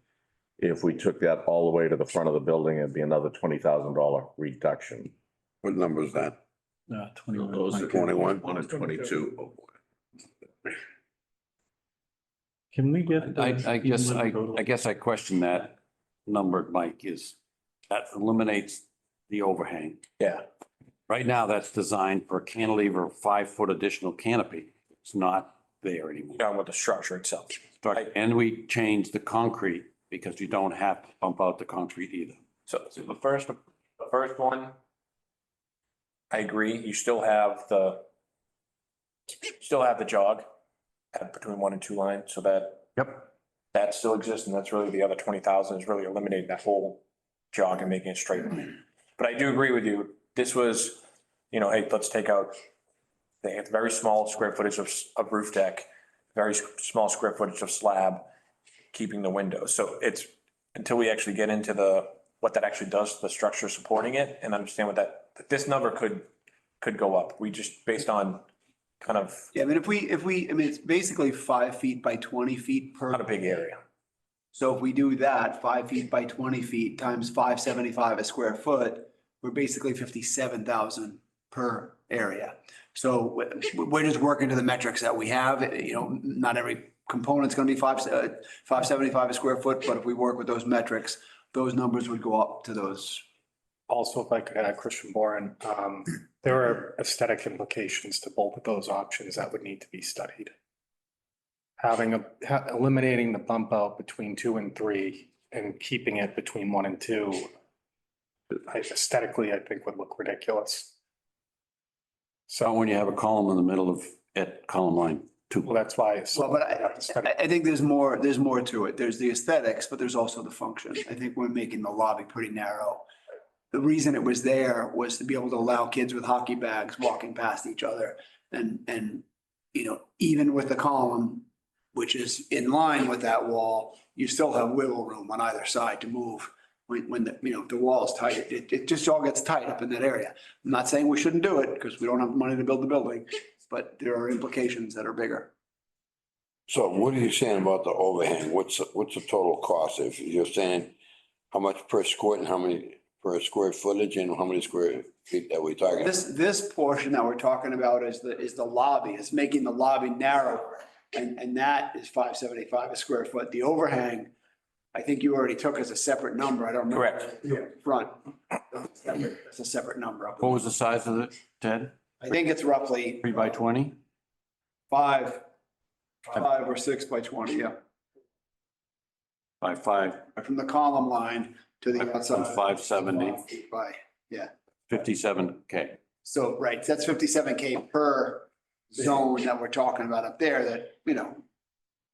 If we took that all the way to the front of the building, it'd be another $20,000 reduction. What number is that? 21. Those are 21. 1 and 22. Can we get? I guess I question that number, Mike, is that eliminates the overhang. Yeah. Right now, that's designed for cantilever 5-foot additional canopy. It's not there anymore. Down with the structure itself. And we changed the concrete because you don't have to pump out the concrete either. So the first one, I agree. You still have the jog at between 1 and 2 lines, so that still exists, and that's really the other 20,000 is really eliminating that whole jog and making it straight. But I do agree with you. This was, hey, let's take out the very small square footage of roof deck, very small square footage of slab, keeping the windows. So it's until we actually get into what that actually does to the structure supporting it and understand what this number could go up. We just based on kind of. Yeah, I mean, it's basically 5 feet by 20 feet per. Not a big area. So if we do that, 5 feet by 20 feet times 575 a square foot, we're basically 57,000 per area. So we're just working to the metrics that we have, not every component's gonna be 575 a square foot, but if we work with those metrics, those numbers would go up to those. Also, if I could add, Christian Boren, there are aesthetic implications to both of those options that would need to be studied. Eliminating the bump out between 2 and 3 and keeping it between 1 and 2, aesthetically, I think would look ridiculous. So when you have a column in the middle at column line 2. Well, that's why. Well, but I think there's more to it. There's the aesthetics, but there's also the function. I think we're making the lobby pretty narrow. The reason it was there was to be able to allow kids with hockey bags walking past each other. And even with the column, which is in line with that wall, you still have wiggle room on either side to move. When the wall is tight, it just all gets tight up in that area. I'm not saying we shouldn't do it because we don't have money to build the building, but there are implications that are bigger. So what are you saying about the overhang? What's the total cost? If you're saying how much per square and how many per square footage and how many square feet that we talking? This portion that we're talking about is the lobby. It's making the lobby narrower. And that is 575 a square foot. The overhang, I think you already took as a separate number. I don't know. Correct. Front. That's a separate number. What was the size of it, Ted? I think it's roughly 3 by 20? 5 or 6 by 20, yeah. By 5. From the column line to the outside. 570. By, yeah. 57K. So, right, that's 57K per zone that we're talking about up there that,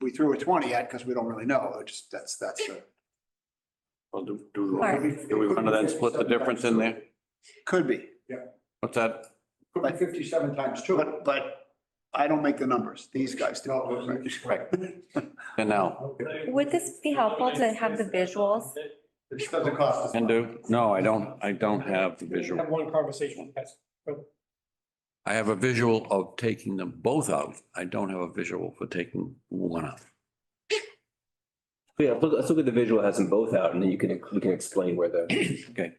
we threw a 20 at because we don't really know. It just, that's the. Well, do we want to then split the difference in there? Could be. What's that? Could be 57 times 2. But I don't make the numbers. These guys do. Right. And now? Would this be helpful to have the visuals? It doesn't cost us. Can do? No, I don't have the visual. Have one conversation, guys. I have a visual of taking them both out. I don't have a visual for taking one out. Yeah, let's look at the visual, has them both out, and then we can explain where the. Okay.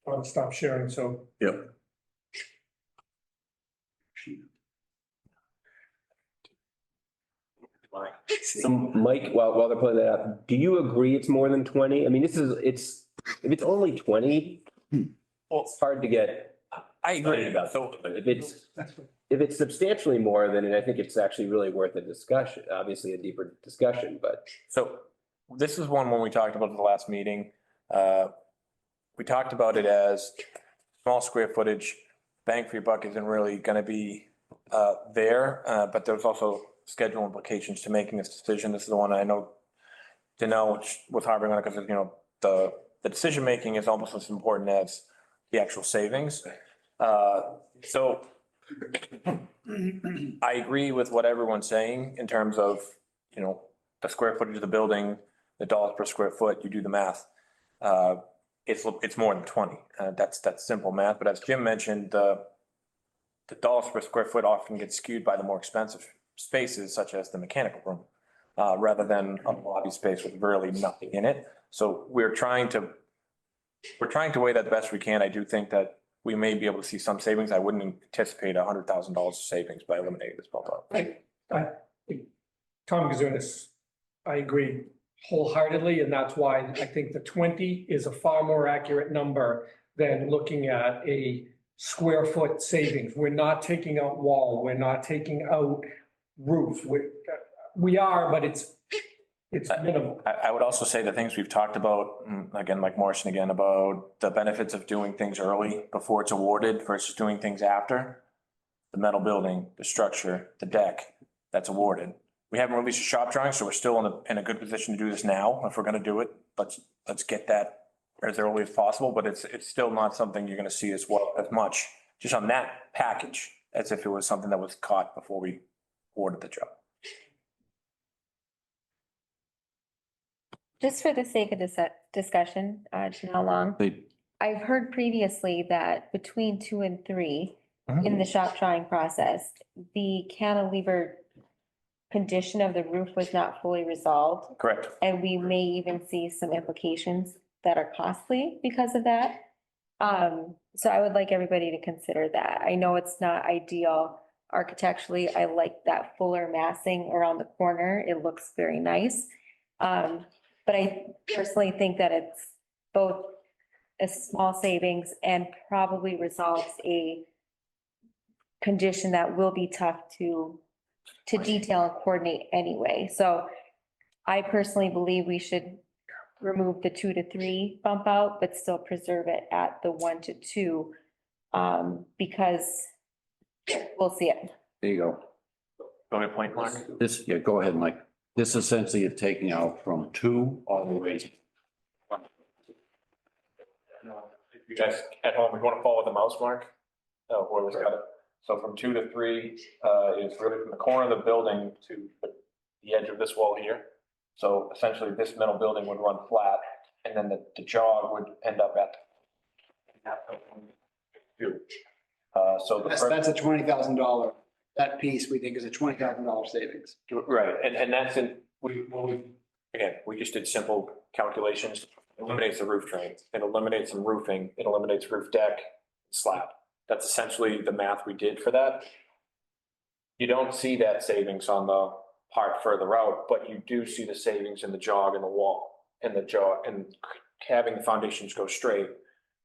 I'll stop sharing, so. Yep. So Mike, while they're pulling that up, do you agree it's more than 20? I mean, if it's only 20, well, it's hard to get. I agree. About So if it's, if it's substantially more, then I think it's actually really worth a discussion, obviously a deeper discussion, but. So this is one when we talked about at the last meeting. We talked about it as small square footage, bang for your buck isn't really gonna be there, but there's also schedule implications to making this decision. This is the one I know Danelle was harping on it because, you know, the decision making is almost as important as the actual savings. So I agree with what everyone's saying in terms of, you know, the square footage of the building, the dollars per square foot, you do the math. It's more than 20. That's simple math. But as Jim mentioned, the dollars per square foot often gets skewed by the more expensive spaces, such as the mechanical room, rather than a lobby space with really nothing in it. So we're trying to weigh that the best we can. I do think that we may be able to see some savings. I wouldn't anticipate $100,000 of savings by eliminating this bump out. Tom Kazunis, I agree wholeheartedly, and that's why I think the 20 is a far more accurate number than looking at a square foot savings. We're not taking out wall, we're not taking out roof. We are, but it's minimal. I would also say the things we've talked about, again, like Morrison again, about the benefits of doing things early before it's awarded versus doing things after. The metal building, the structure, the deck that's awarded. We haven't released a shop drawing, so we're still in a good position to do this now. If we're gonna do it, let's get that as early as possible, but it's still not something you're gonna see as much just on that package as if it was something that was caught before we awarded the job. Just for the sake of this discussion, how long? I've heard previously that between 2 and 3 in the shop drawing process, the cantilever condition of the roof was not fully resolved. Correct. And we may even see some implications that are costly because of that. So I would like everybody to consider that. I know it's not ideal architecturally. I like that fuller massing around the corner. It looks very nice. But I personally think that it's both a small savings and probably resolves a condition that will be tough to detail and coordinate anyway. So I personally believe we should remove the 2 to 3 bump out, but still preserve it at the 1 to 2, because we'll see it. There you go. Go ahead, point, Mark. Yeah, go ahead, Mike. This essentially is taking out from 2 all the way. If you guys at home, you want to follow the mouse, Mark? Whoever's got it. So from 2 to 3 is really from the corner of the building to the edge of this wall here. So essentially this middle building would run flat and then the jog would end up at. So That's a $20,000. That piece we think is a $20,000 savings. Right, and that's we just did simple calculations. It eliminates the roof drain, it eliminates some roofing, it eliminates roof deck, slab. That's essentially the math we did for that. You don't see that savings on the part further out, but you do see the savings in the jog and the wall and the jog and having the foundations go straight,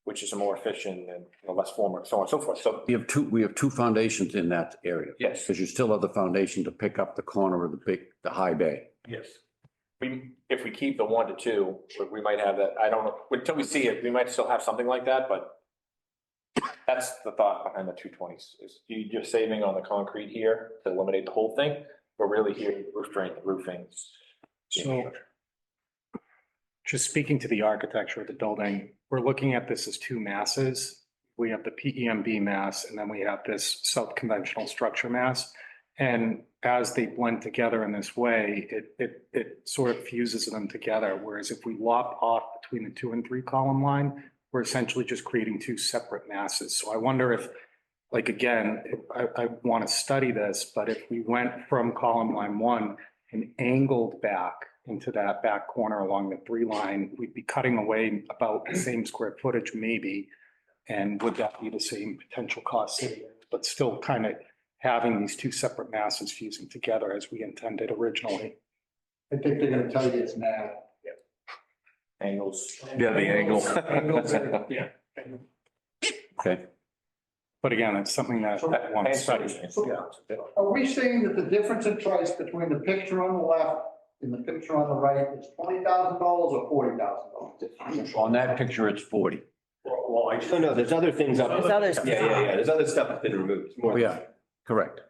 which is a more efficient and less formal, so on and so forth. So We have two foundations in that area. Yes. Because you still have the foundation to pick up the corner of the high bay. yes, if we keep the 1 to 2, we might have that. I don't know, until we see it, we might still have something like that, but that's the thought behind the 220s is you're saving on the concrete here to eliminate the whole thing, but really here, roof drain, roofing. So just speaking to the architecture of the building, we're looking at this as 2 masses. We have the PEMB mass and then we have this self-conventional structure mass. And as they blend together in this way, it sort of fuses them together. Whereas if we lop off between the 2 and 3 column line, we're essentially just creating 2 separate masses. So I wonder if, like, again, I want to study this, but if we went from column line 1 and angled back into that back corner along the 3 line, we'd be cutting away about the same square footage maybe. And would that be the same potential cost savings, but still kind of having these 2 separate masses fusing together as we intended originally? I think they're gonna tell you it's mad. Angles. Yeah, the angle. Angles, yeah. Okay. But again, it's something that I want to study. Are we saying that the difference in price between the picture on the left and the picture on the right is $20,000 or $40,000? On that picture, it's 40. No, there's other things up. There's other stuff. Yeah. There's other stuff that's been removed. It's more- Oh, yeah, correct.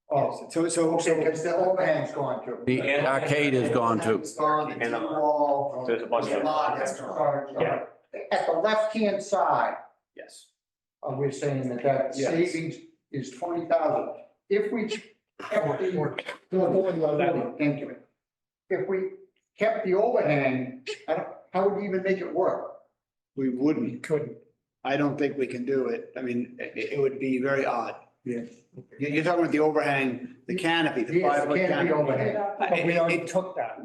Oh, so because the overhang's gone too. The arcade is gone too. It's gone, the And, wall. there's a bunch of- Yeah. At the left-hand side, Yes. we're saying that Yes. savings is 20,000. If we kept the, thank you. If we kept the overhang, how would we even make it work? We wouldn't, couldn't. I don't think we can do it. I mean, it would be very odd. Yeah. You're talking about the overhang, the canopy, the Yes, 5-foot canopy canopy. overhang. But we already took that.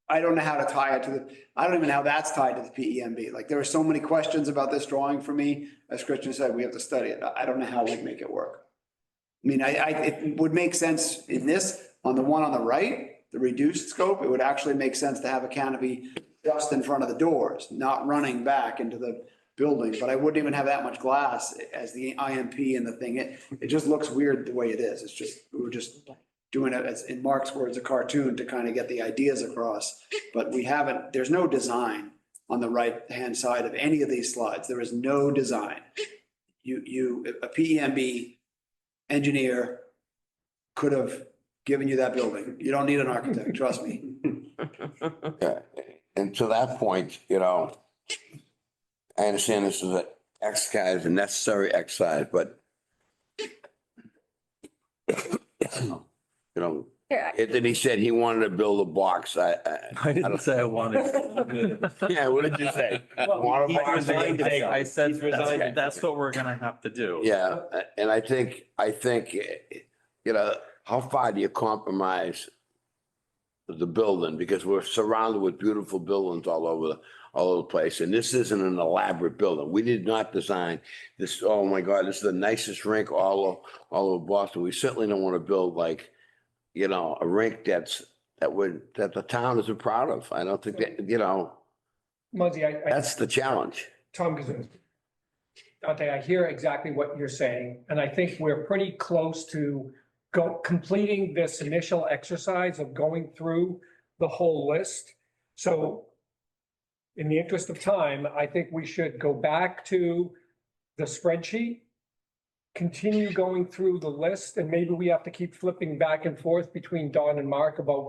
I don't know how to tie it to I don't even know how that's tied to the PEMB. Like, there are so many questions about this drawing for me. As Christian said, we have to study it. I don't know how we'd make it work. I mean, it would make sense in this, on the one on the right, the reduced scope, it would actually make sense to have a canopy just in front of the doors, not running back into the building, but I wouldn't even have that much glass as the IMP and the thing. It just looks weird the way it is. It's just, we were just doing it as, in Mark's words, a cartoon to kind of get the ideas across. But we haven't, there's no design on the right-hand side of any of these slides. There is no design. A PEMB engineer could have given you that building. You don't need an architect, trust me. Yeah, and to that point, I understand this is an exercise, a necessary exercise, but Anthony said he wanted to build a box. I didn't say I wanted. Yeah, what did you say? I said that's what we're gonna have to do. Yeah, and I think, how far do you compromise the building? Because we're surrounded with beautiful buildings all over the place. And this isn't an elaborate building. We did not design this. Oh my God, this is the nicest rink all over Boston. We certainly don't want to build like, a rink that the town isn't proud of. I don't think that, Muzzy, that's the challenge. Tom, Dante, I hear exactly what you're saying, and I think we're pretty close to completing this initial exercise of going through the whole list. So in the interest of time, I think we should go back to the spreadsheet, continue going through the list, and maybe we have to keep flipping back and forth between Don and Mark about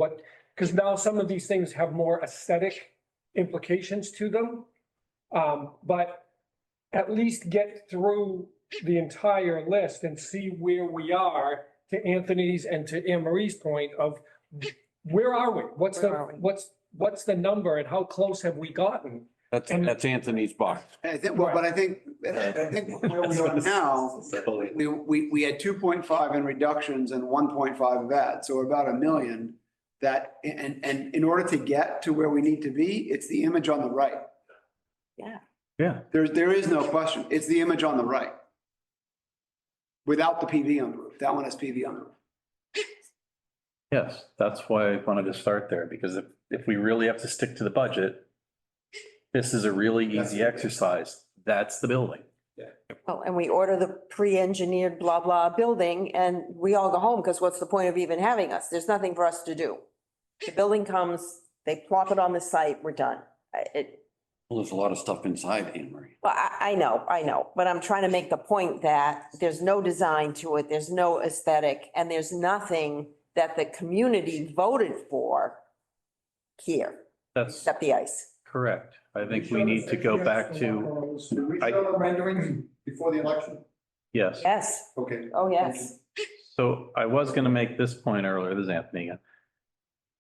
because now some of these things have more aesthetic implications to them. But at least get through the entire list and see where we are, to Anthony's and to Anne Marie's point of where are we? What's the number and how close have we gotten? That's Anthony's box. I think where we are now, we had 2.5 in reductions and 1.5 of that, so we're about 1 million. That, and in order to get to where we need to be, it's the image on the right. Yeah. Yeah. There is no question. It's the image on the right. Without the PV on the roof. That one has PV on the roof. Yes, that's why I wanted to start there, because if we really have to stick to the budget, this is a really easy exercise. That's the building. Oh, and we order the pre-engineered blah, blah building and we all go home because what's the point of even having us? There's nothing for us to do. The building comes, they plop it on the site, we're done. Well, there's a lot of stuff inside, Anne Marie. Well, I know, but I'm trying to make the point that there's no design to it, there's no aesthetic, and there's nothing that the community voted for here, That's except the ice. correct. I think we need to go back to, Did we show the renderings before the election? yes. Yes, Okay. oh, yes. So I was going to make this point earlier, this is Anthony again.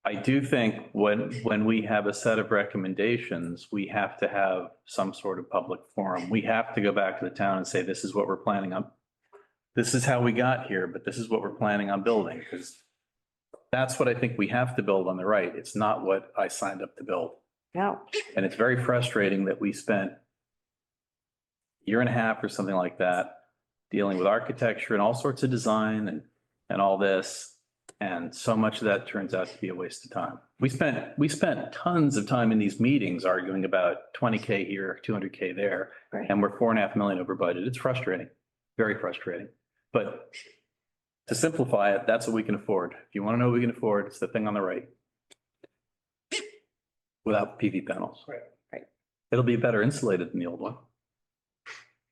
I do think when we have a set of recommendations, we have to have some sort of public forum. We have to go back to the town and say, this is what we're planning on. This is how we got here, but this is what we're planning on building, because that's what I think we have to build on the right. It's not what I signed up to build. No. And it's very frustrating that we spent a year and a half or something like that dealing with architecture and all sorts of design and all this. And so much of that turns out to be a waste of time. We spent tons of time in these meetings arguing about 20K here, 200K there, Right. and we're 4.5 million over budget. It's frustrating. very frustrating. But to simplify it, that's what we can afford. If you want to know what we can afford, it's the thing on the right. Without PV panels. Right. It'll be better insulated than the old one,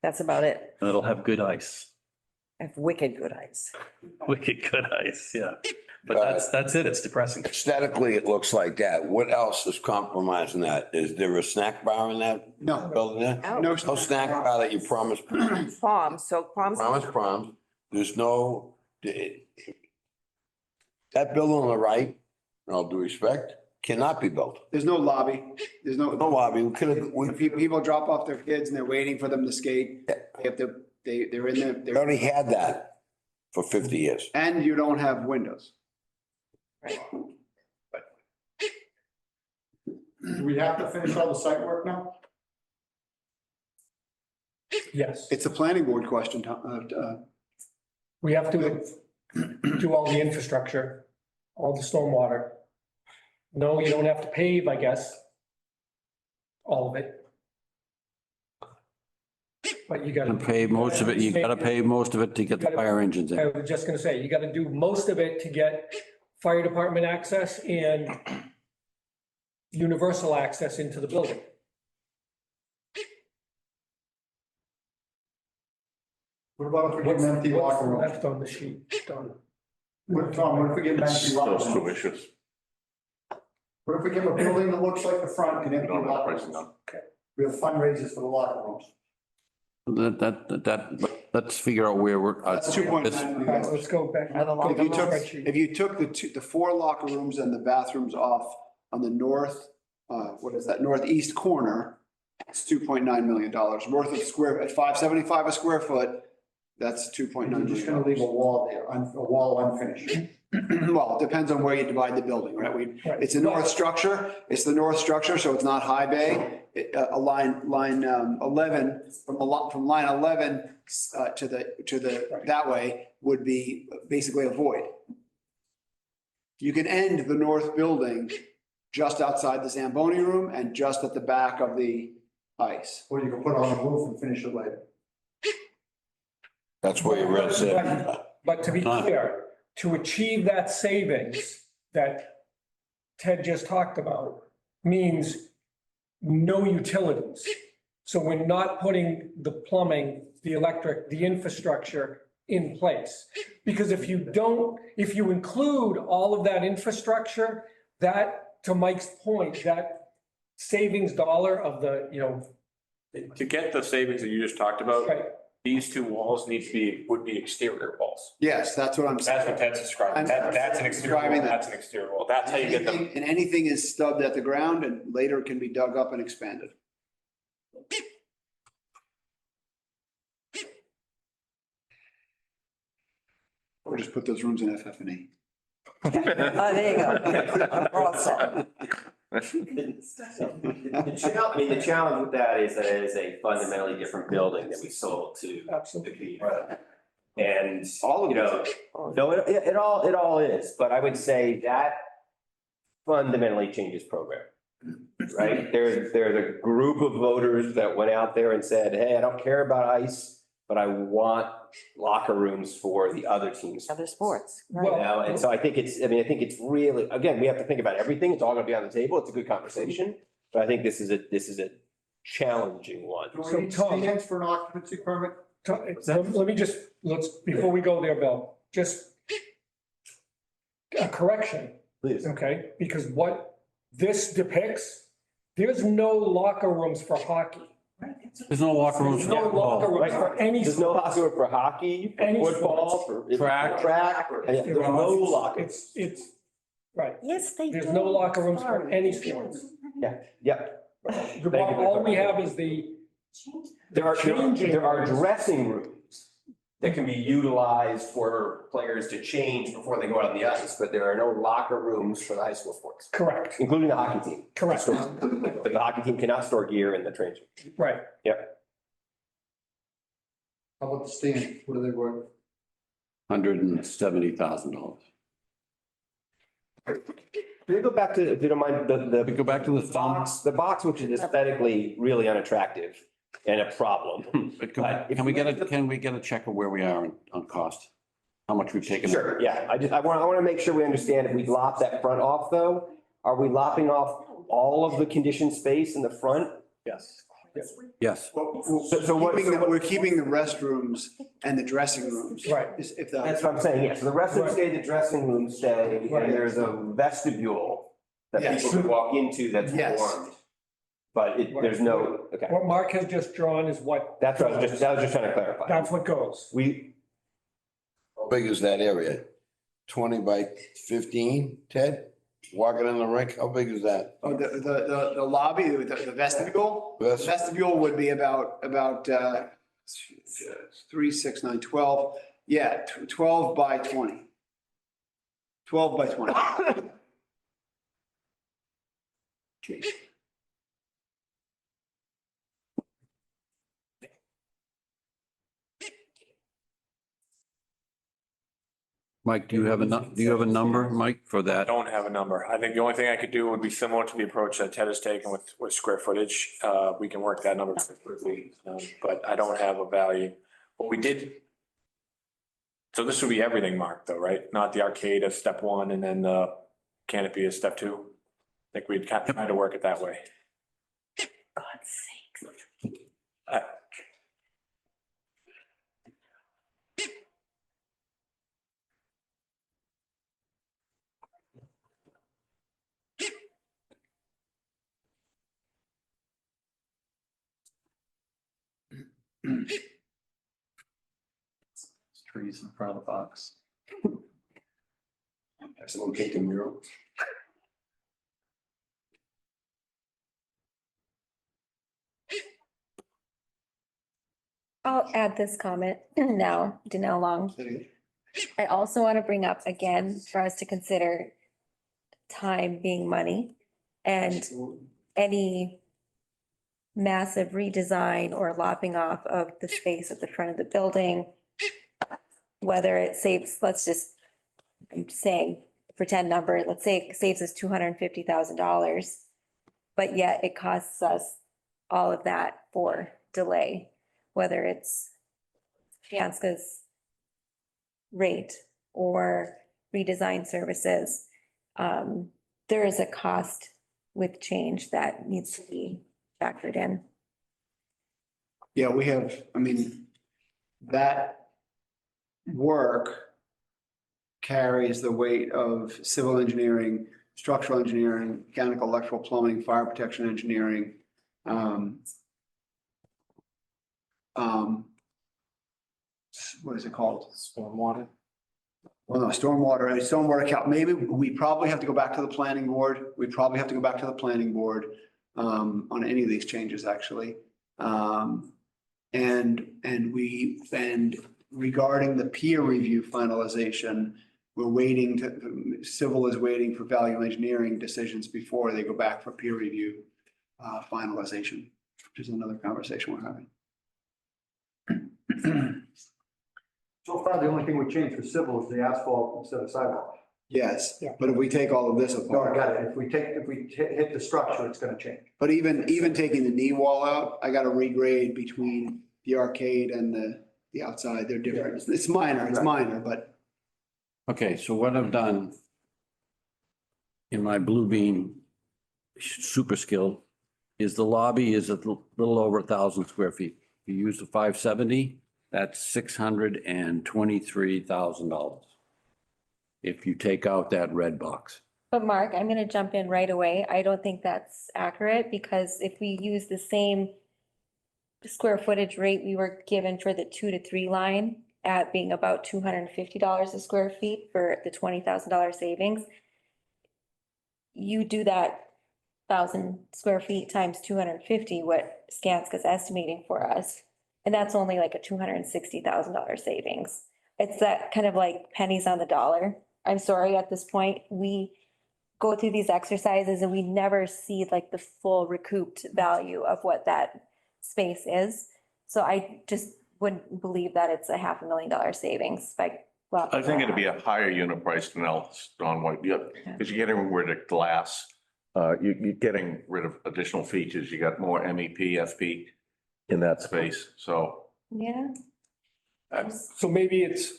That's about it. and it'll have good ice. Have wicked good eyes. Wicked good ice, yeah. But that's it. It's depressing. Aesthetically, it looks like that. What else is compromising that? Is there a snack bar in that No. building there? No No snack bar that you promised. Proms, so proms. Promise. There's no, that building on the right, in all due respect, cannot be built. There's no lobby. There's no. No lobby. We could have, People drop off their kids and they're waiting for them to skate. They have to, they're in there. we already had that for 50 years. And you don't have windows. Do we have to finish all the site work now? Yes, It's a planning board question. we have to do all the infrastructure, all the stormwater. No, you don't have to pave, I guess. All of it. But you gotta. And pay most of it, you gotta pay most of it to get the fire engines I in. was just gonna say, you gotta do most of it to get fire department access and universal access into the building. What about if we get an empty locker room? Left on the sheet, done. Tom, what if we get an empty locker Those two room? issues. What if we give a building that looks like the front and We empty don't have locker pricing rooms? on. We have fundraisers for the locker rooms. Let's figure out where we're. That's 2.9 this- million All right, dollars. let's go back. If you took the four locker rooms and the bathrooms off on the north, what is that, northeast corner, it's $2.9 million worth of square, at $575 a square foot, that's $2.9 You're million. just gonna leave a wall there, a wall unfinished. Well, it depends on where you divide the building, right? It's a north structure, so it's not high bay. A line 11, from line 11 to the, that way would be basically a void. You can end the north building just outside the Zamboni room and just at the back of the ice. Or you can put it on a roof and finish it later. That's where your red said. But to be clear, to achieve that savings that Ted just talked about means no utilities. So we're not putting the plumbing, the electric, the infrastructure in place. Because if you include all of that infrastructure, that, to Mike's point, that savings dollar of the, To get the savings that you just talked about, right, these two walls would be exterior walls. Yes, that's what I'm saying. That's what Ted's describing. That's an exterior wall, Describing that. that's an exterior wall. That's how you get them. And anything is stubbed at the ground and later can be dug up and expanded. Or just put those rooms in FF&E. Oh, there you go. We're all set. The challenge with that is that it is a fundamentally different building that we sold to. absolutely. And, All of you know, no, it all is, but I would say that fundamentally changes program. Right? There's a group of voters that went out there and said, hey, I don't care about ice, but I want locker rooms for the other teams. Other sports. You know, and so I think it's really, again, we have to think about everything. It's all gonna be on the table. It's a good conversation. But I think this is a challenging one. Do So, we need Tom- stands for an occupancy permit? Let me just, before we go there, Bill, just a correction. Please. Okay, because what this depicts, there's no locker rooms for hockey. There's no locker rooms. There's no locker rooms for any. There's no locker room for hockey, for Any football, sports. for track. There's no locker. It's, right. Yes, they do. There's no locker rooms for any sports. Yeah. All we have is the, There are dressing rooms that can be utilized for players to change before they go out on the ice, but there are no locker rooms for the high school sports, correct, including the hockey team. correct, But the hockey team cannot store gear in the training room. right. How about the stands? What are they worth? $170,000. Can we go back to, if you don't mind, We go back to the box, which is aesthetically really unattractive. and a problem. Can we get a check of where we are on cost? How much we've taken? Sure, yeah, I want to make sure we understand if we lop that front off though, are we lopping off all of the conditioned space in the front? Yes. Yes. We're keeping the restrooms and the dressing rooms. Right. If That's what I'm saying, yeah, so the restrooms stay, the dressing rooms stay, Right. and there's a vestibule that Yes. people can walk into that's Yes. warmed. But there's no, okay, What Mark has just drawn is what. that's what I was just trying to clarify. That's what goes. How big is that area? 20 by 15, Ted? Walking in the rink, how big is that? Oh, the lobby, the vestibule? The Yes. vestibule would be about 3, 6, 9, 12. Yeah, 12 by 20. 12 by 20. Mike, do you have a number, Mike, for I that? don't have a number. I think the only thing I could do would be similar to the approach that Ted has taken with square footage. We can work that number quickly, but I don't have a value. What we did. So this would be everything, Mark, though, right? Not the arcade as step one and then the canopy as step two. I think we'd kind of try to work it that way. God's sake. Trees in front of the box. Have someone kicked a mural? I'll add this comment now, Danelle Long. I also want to bring up again for us to consider time being money and any massive redesign or lopping off of the space at the front of the building, whether it saves, I'm saying, pretend number, let's say it saves us $250,000, but yet it costs us all of that for delay, whether it's Skanska's rate or redesign services. There is a cost with change that needs to be factored in. Yeah, we have, I mean, that work carries the weight of civil engineering, structural engineering, mechanical, electrical, plumbing, fire protection engineering. What is it called? Stormwater. Well, no, stormwater account. Maybe we probably have to go back to the planning board. We probably have to go back to the planning board on any of these changes, actually. And regarding the peer review finalization, Civil is waiting for value engineering decisions before they go back for peer review finalization, which is another conversation we're having. So far, the only thing we changed for civil is the asphalt instead of sidewalk. Yes, Yeah. but if we take all of this No, I apart, got it. If we hit the structure, it's gonna change. but even taking the knee wall out, I got to regrade between the arcade and the outside. They're different. It's minor, but Okay, so what I've done in my Blue Beam super skill is the lobby is a little over 1,000 square feet. You use the 570, that's $623,000. If you take out that red box. But Mark, I'm gonna jump in right away. I don't think that's accurate because if we use the same square footage rate we were given for the 2 to 3 line at being about $250 a square feet for the $20,000 savings, you do that 1,000 square feet times 250, what Skanska's estimating for us, and that's only like a $260,000 savings. It's that kind of like pennies on the dollar. I'm sorry, at this point, we go through these exercises and we never see like the full recouped value of what that space is. So I just wouldn't believe that it's a $500,000 savings. I think it'd be a higher unit price than else on what, because you're getting rid of glass. You're getting rid of additional features. You got more MEP, FP. in that space, so. Yeah, So maybe it's,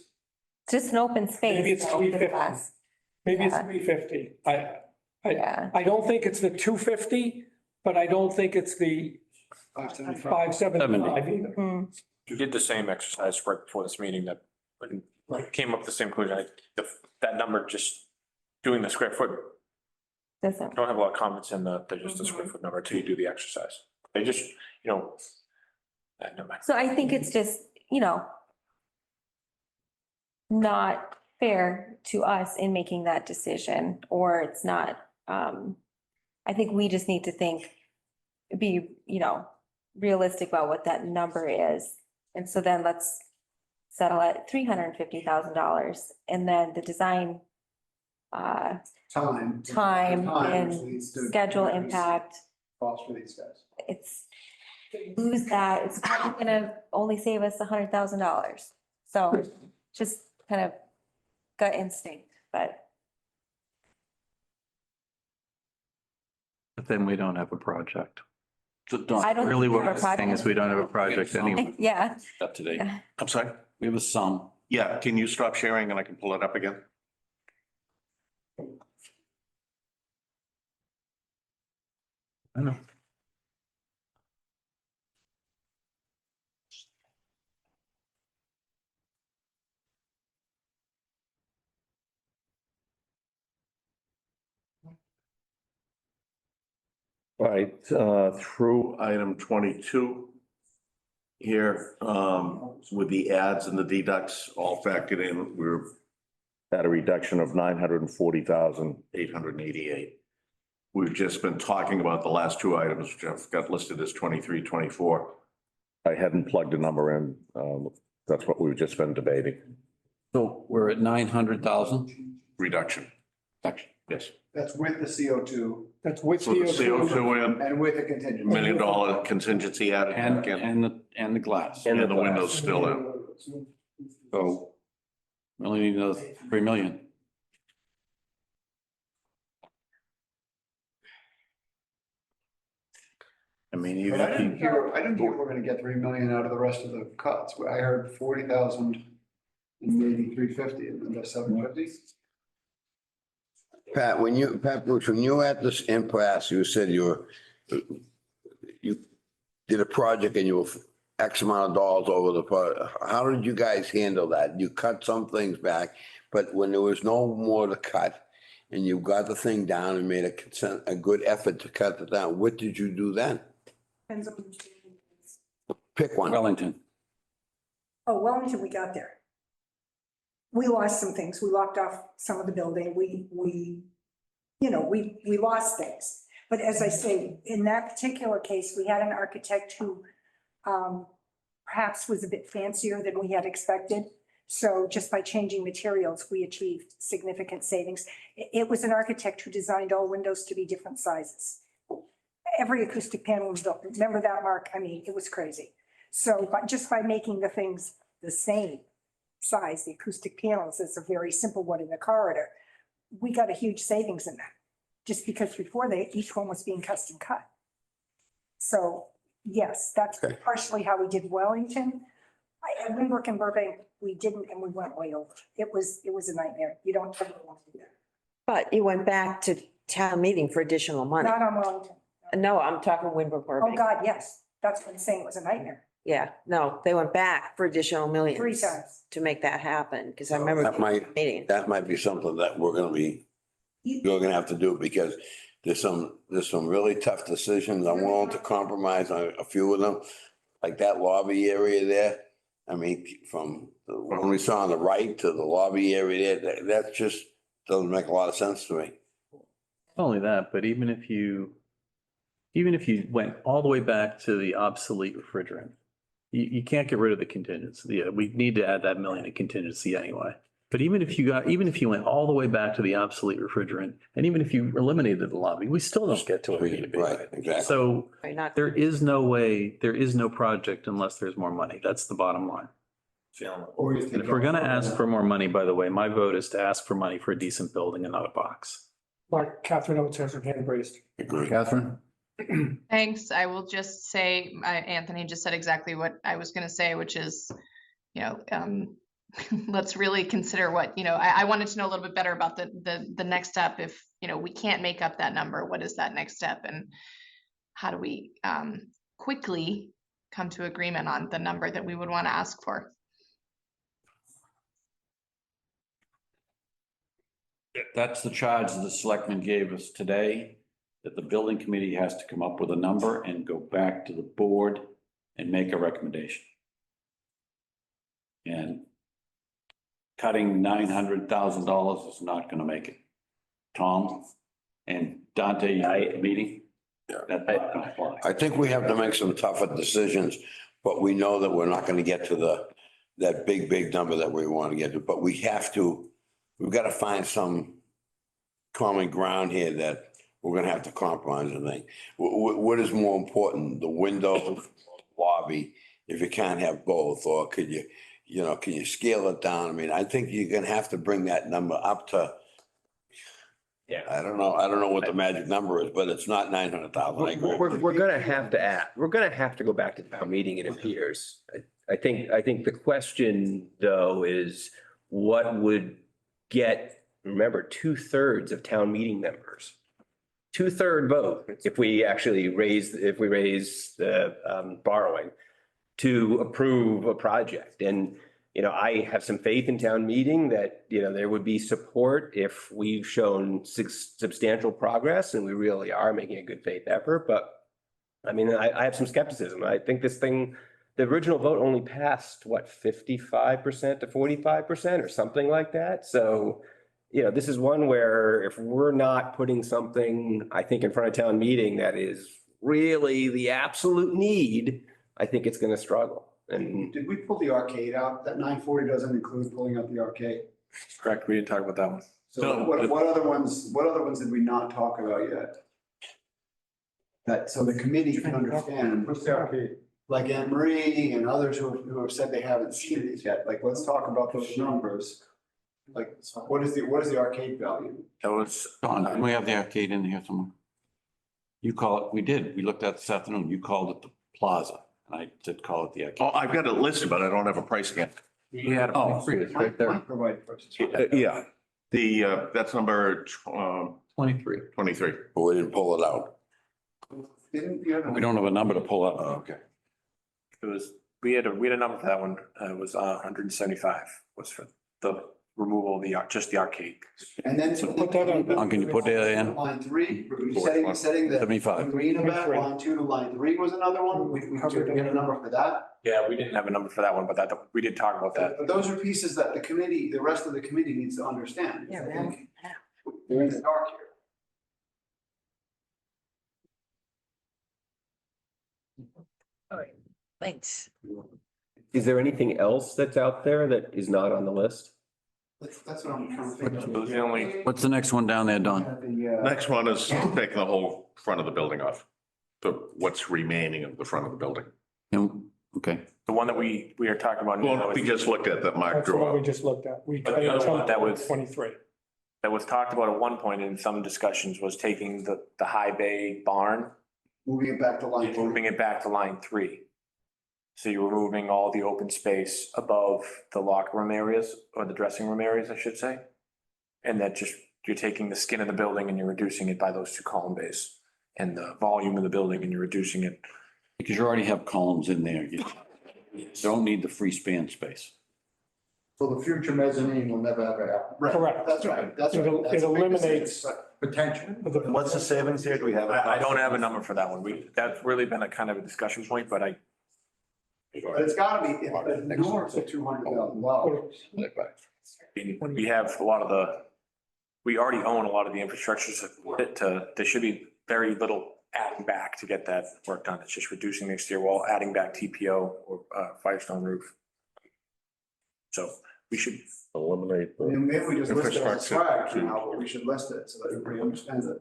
just an open space. maybe it's that we 350. discussed. Maybe it's Yeah. 350. Yeah. I don't think it's the 250, but I don't think it's the 575 either. Hmm. We did the same exercise right before this meeting that came up with the same conclusion. That number, just doing the square foot, Doesn't. don't have a lot of confidence in just the square foot number until you do the exercise. They just, never mind. So I think it's just, not fair to us in making that decision, or it's not, I think we just need to be, realistic about what that number is. And so then let's settle at $350,000, and then the design time and leads to schedule increased impact, Cost for these guys. it's, lose that, it's probably gonna only save us $100,000. So just kind of gut instinct, but But then we don't have a project. So Don, I don't. Really think what we we're have a saying is we don't have a project anyway. Yeah, up to date. yeah. I'm sorry? We have a sum. Yeah, can you stop sharing and I can pull it up again? I know. All right, through item 22 here, with the ads and the deducts all factored in, we're at a reduction of 940,888. We've just been talking about the last two items, which I've got listed as 23, 24. I hadn't plugged a number in. That's what we've just been debating. So we're at 900,000? Reduction. Yes. That's with the CO2 That's with So the CO2 in, and with the $1 contingency. million contingency added back in, And the glass. and the windows still in. So we only need another 3 million. I mean, But even I if didn't you, hear, we're gonna get 3 million out of the rest of the cuts. I heard 40,000 and maybe 350 and then the 750. Pat, Bruce, when you were at this impasse, you said you did a project and you were X amount of dollars over the, how did you guys handle that? You cut some things back, but when there was no more to cut and you got the thing down and made a good effort to cut it down, what did you do then? Depends on. Pick one. Wellington. Oh, Wellington, we got there. We lost some things. We locked off some of the building. We lost things. But as I say, in that particular case, we had an architect who perhaps was a bit fancier than we had expected. So just by changing materials, we achieved significant savings. It was an architect who designed all windows to be different sizes. Every acoustic panel was built. Remember that, Mark? I mean, it was crazy. So just by making the things the same size, the acoustic panels is a very simple one in the corridor, we got a huge savings in that, just because before each one was being custom cut. So yes, that's partially how we did Wellington. At Windbrook and Burbank, we didn't, and we went way over. It was a nightmare. You don't ever want to do that. But you went back to town meeting for additional money. Not on Wellington. No, I'm talking Windbrook Oh, Burbank. God, yes. That's what I'm saying. It was a nightmare. Yeah, no, they went back for additional millions. 3 times. To make that happen, because I remember. That might be something that you're gonna have to do, because there's some really tough decisions. I'm willing to compromise on a few of them, like that lobby area there. I mean, from the one we saw on the right to the lobby area there, that just doesn't make a lot of sense to me. not only that, but even if you went all the way back to the obsolete refrigerant, you can't get rid of the contingency. Yeah, we need to add that million in contingency anyway. But even if you went all the way back to the obsolete refrigerant, and even if you eliminated the lobby, we still don't get to where we need to be. Right, exactly. So there is no project unless there's more money. That's the bottom line. And if we're going to ask for more money, by the way, my vote is to ask for money for a decent building and not a box. Mark, Catherine Oates has her hand raised. Catherine? Thanks. I will just say, Anthony just said exactly what I was gonna say, which is, let's really consider what, I wanted to know a little bit better about the next step. If, we can't make up that number, what is that next step? And how do we quickly come to agreement on the number that we would want to ask for? That's the charge the selectmen gave us today, that the building committee has to come up with a number and go back to the board and make a recommendation. And cutting $900,000 is not gonna make it. Tom and Dante, you at the meeting? That's not gonna fly. I think we have to make some tougher decisions, but we know that we're not gonna get to that big number that we want to get to, but we've got to find some common ground here that we're gonna have to compromise, I think. What is more important, the window, lobby, if you can't have both, or can you scale it down? I mean, I think you're gonna have to bring that number up to, I don't know what the magic number is, but it's not 900,000. I agree. We're gonna have to go back to town meeting, it appears. I think the question though is what would get, remember, 2/3 of town meeting members. 2/3 vote if we actually raise the borrowing to approve a project. And, I have some faith in town meeting that, there would be support if we've shown substantial progress and we really are making a good faith effort. But I mean, I have some skepticism. I think this thing, the original vote only passed, 55% to 45% or something like that. So, this is one where if we're not putting something, I think, in front of town meeting that is really the absolute need, I think it's going to struggle. And Did we pull the arcade out? That 940 doesn't include pulling out the arcade. Correct. We didn't talk about that one. So what other ones did we not talk about yet? So the committee can understand, like Anne Marie and others who have said they haven't seen these yet. Like, let's talk about those numbers. Like, what is the arcade value? That was, Don, we have the arcade in here somewhere. You call it, we did. We looked at it this afternoon. You called it the plaza. And I did call it the arcade. Oh, I've got it listed, but I don't have a price yet. we had Oh, a, it's right there. Provide first. Yeah, that's number 23. 23. But we didn't pull it out. Didn't you have? We don't have a number to pull up. Okay. it was, we had a number for that one. It was 175 was for the removal of just the arcade. And then. Put that on. Can you put that in? Line 3, setting the 75. green event, line 2 to line 3 was another one. We get a number for that. Yeah, we didn't have a number for that one, but we did talk about that. But those are pieces that the rest of the committee needs to understand. Yeah, I think We're in the dark here. Thanks. is there anything else that's out there that is not on the list? That's what I'm trying to figure out. Those are the only, What's the next one down there, Don? Next one is taking the whole front of the building off. What's remaining of the front of the building. Okay. the one that we are talking about. now Well, is- we just looked at that Mark That's the drew one we up. just looked at. We But the other one that was- 23. That was talked about at one point in some discussions was taking the high bay barn, Moving it back to line 3. moving it back to line 3. So you're removing all the open space above the locker room areas, or the dressing room areas, I should say. And that just, you're taking the skin of the building and you're reducing it by those 2 column bays. And the volume of the building and you're reducing it. Because you already have columns in there. You don't need the free span space. So the future mezzanine will never ever happen. Right, Correct. that's right, that's right. It That's a big eliminates- decision. Potential. What's the savings here? Do we have? I don't have a number for that one. That's really been a kind of a discussion point, but But it's gotta be north of $200,000. we have a lot of we already own a lot of the infrastructure support there should be very little adding back to get that work done. It's just reducing the exterior wall, adding back TPO or Firestone roof. So we should Eliminate I mean, maybe we just list it as a infrastructure. swag now, but we should list it so that everybody understands it.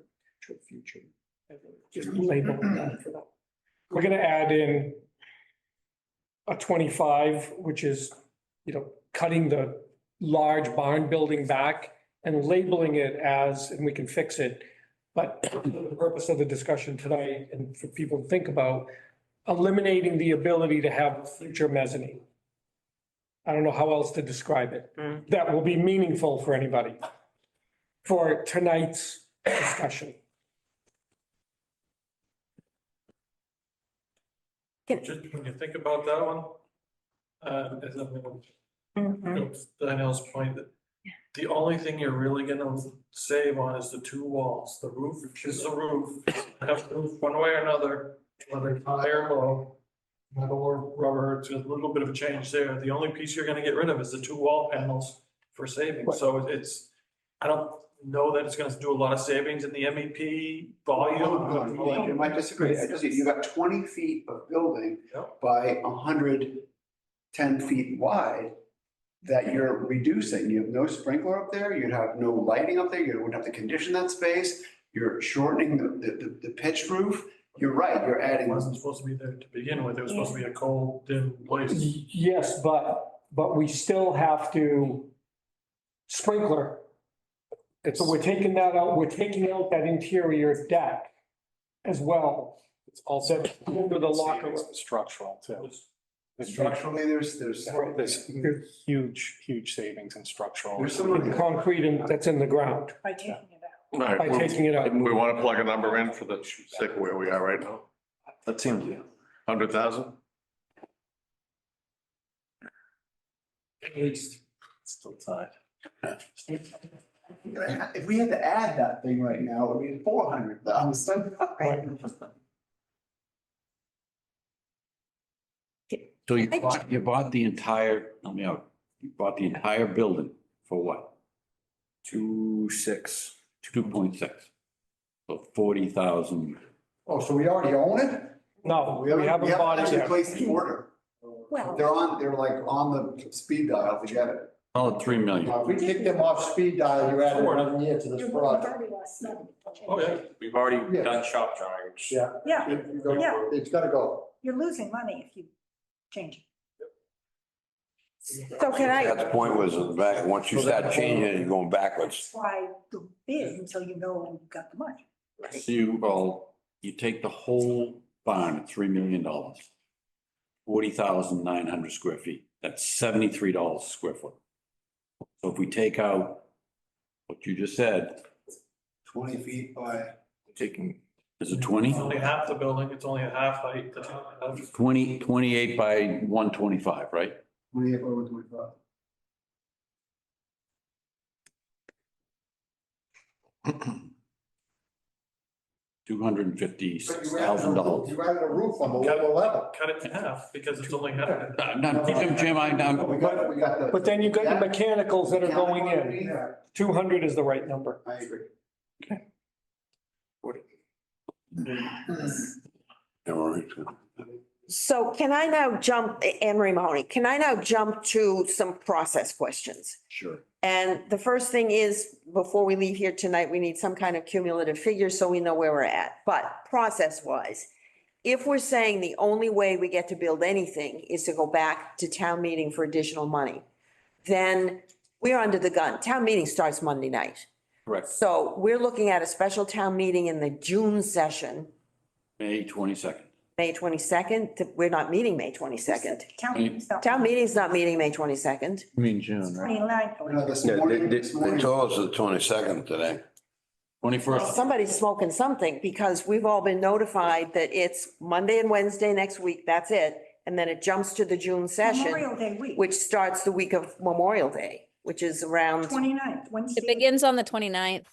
Just label that for that. We're gonna add in a 25, which is, cutting the large barn building back and labeling it as, and we can fix it, But for the purpose of the discussion tonight and for people to think about, eliminating the ability to have future mezzanine. I don't know how else to describe it. That will be meaningful for anybody for tonight's discussion. Just when you think about that one, as I'm gonna go to Danielle's point, that the only thing you're really gonna save on is the two walls. The roof is the roof. Have the roof one way or another, whether it's high or low, metal or rubber, it's a little bit of a change there. The only piece you're gonna get rid of is the two wall panels for savings. So it's, I don't know that it's gonna do a lot of savings in the MEP volume. You might disagree. I just, you got 20 feet of building by 110 feet wide that you're reducing. You have no sprinkler up there, you'd have no lighting up there, you wouldn't have to condition that space. You're shortening the pitched roof. You're right, you're It adding. wasn't supposed to be there to begin with. It was supposed to be a cold, dim place. Yes, but we still have to sprinkler. And so we're taking that out, we're taking out that interior deck as well. It's also Under the locker room. structural too. Structurally, there's There's huge savings in structural. There's some The concrete that's in the ground By taking it out. All right, by taking it out. we want to plug a number in for the sake of where we are right now. That seems, 100,000? At least. Still tied. If we had to add that thing right now, it would be 400,000. So you bought the entire, help me out, you bought the entire building for what? 2.6. 2.6. So 40,000. Oh, so we already own it? No, we haven't bought it actually yet. placed the order. Well, They're like on the speed dial to get it. Oh, 3 million. If we kick them off speed dial, you add another year to this you've project. already lost money. Oh, yeah. We've already Yeah. done shop drawings. Yeah. Yeah, Yeah. It's gotta go. you're losing money if you change it. So can I, That's the point was back, once you start changing it, you're going backwards. That's why the bid until you know you've got the money. So you take the whole barn at $3 million, 40,900 square feet. That's $73 a square foot. So if we take out what you just said, 20 feet by. Taking. is it 20? It's only half the building. It's only a half height. 28 by 125, right? 28 by 125. $250,000. You added a roof on the lower level. Cut it in half because it's only half. Jim, But then you got the mechanicals that are going in. Yeah. 200 is the right number. I agree. so can I now jump, Anne Marie Mahoney, can I now jump to some process questions? Sure. And the first thing is, before we leave here tonight, we need some kind of cumulative figure so we know where we're at. But process-wise, if we're saying the only way we get to build anything is to go back to town meeting for additional money, then we're under the gun. Town meeting starts Monday night. Correct. So we're looking at a special town meeting in the June session, May 22nd. May 22nd. We're not meeting May 22nd. Town meeting's not. Town meeting's not meeting May 22nd. You mean June, right? 29th. This Yeah, morning, they this morning. told us the 22nd today. 21st. Somebody's smoking something because we've all been notified that it's Monday and Wednesday next week. That's it. And then it jumps to the June session, Memorial Day week, which starts the week of Memorial Day, which is around, 29th, It Wednesday. begins on the 29th.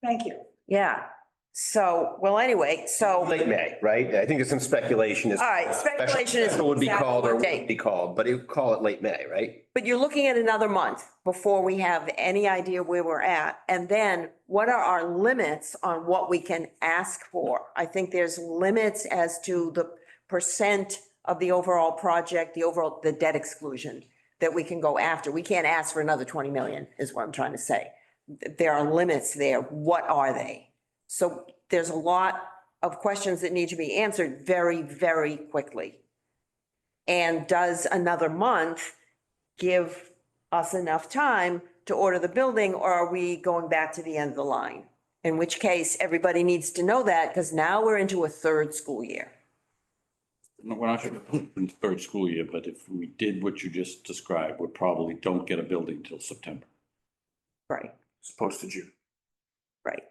Thank you. yeah. So, well, anyway, so, Late May, right? I think there's some speculation. all right, speculation is. Special would be exactly called or what date. wouldn't be called, but it would call it late May, right? But you're looking at another month before we have any idea where we're at. And then what are our limits on what we can ask for? I think there's limits as to the percent of the overall project, the debt exclusion that we can go after. We can't ask for another 20 million is what I'm trying to say. There are limits there. What are they? So there's a lot of questions that need to be answered very, very quickly. And does another month give us enough time to order the building, or are we going back to the end of the line? In which case, everybody needs to know that because now we're into a third school year. No, we're not sure in the third school year, but if we did what you just described, we probably don't get a building till September. Right, Supposed to June. right.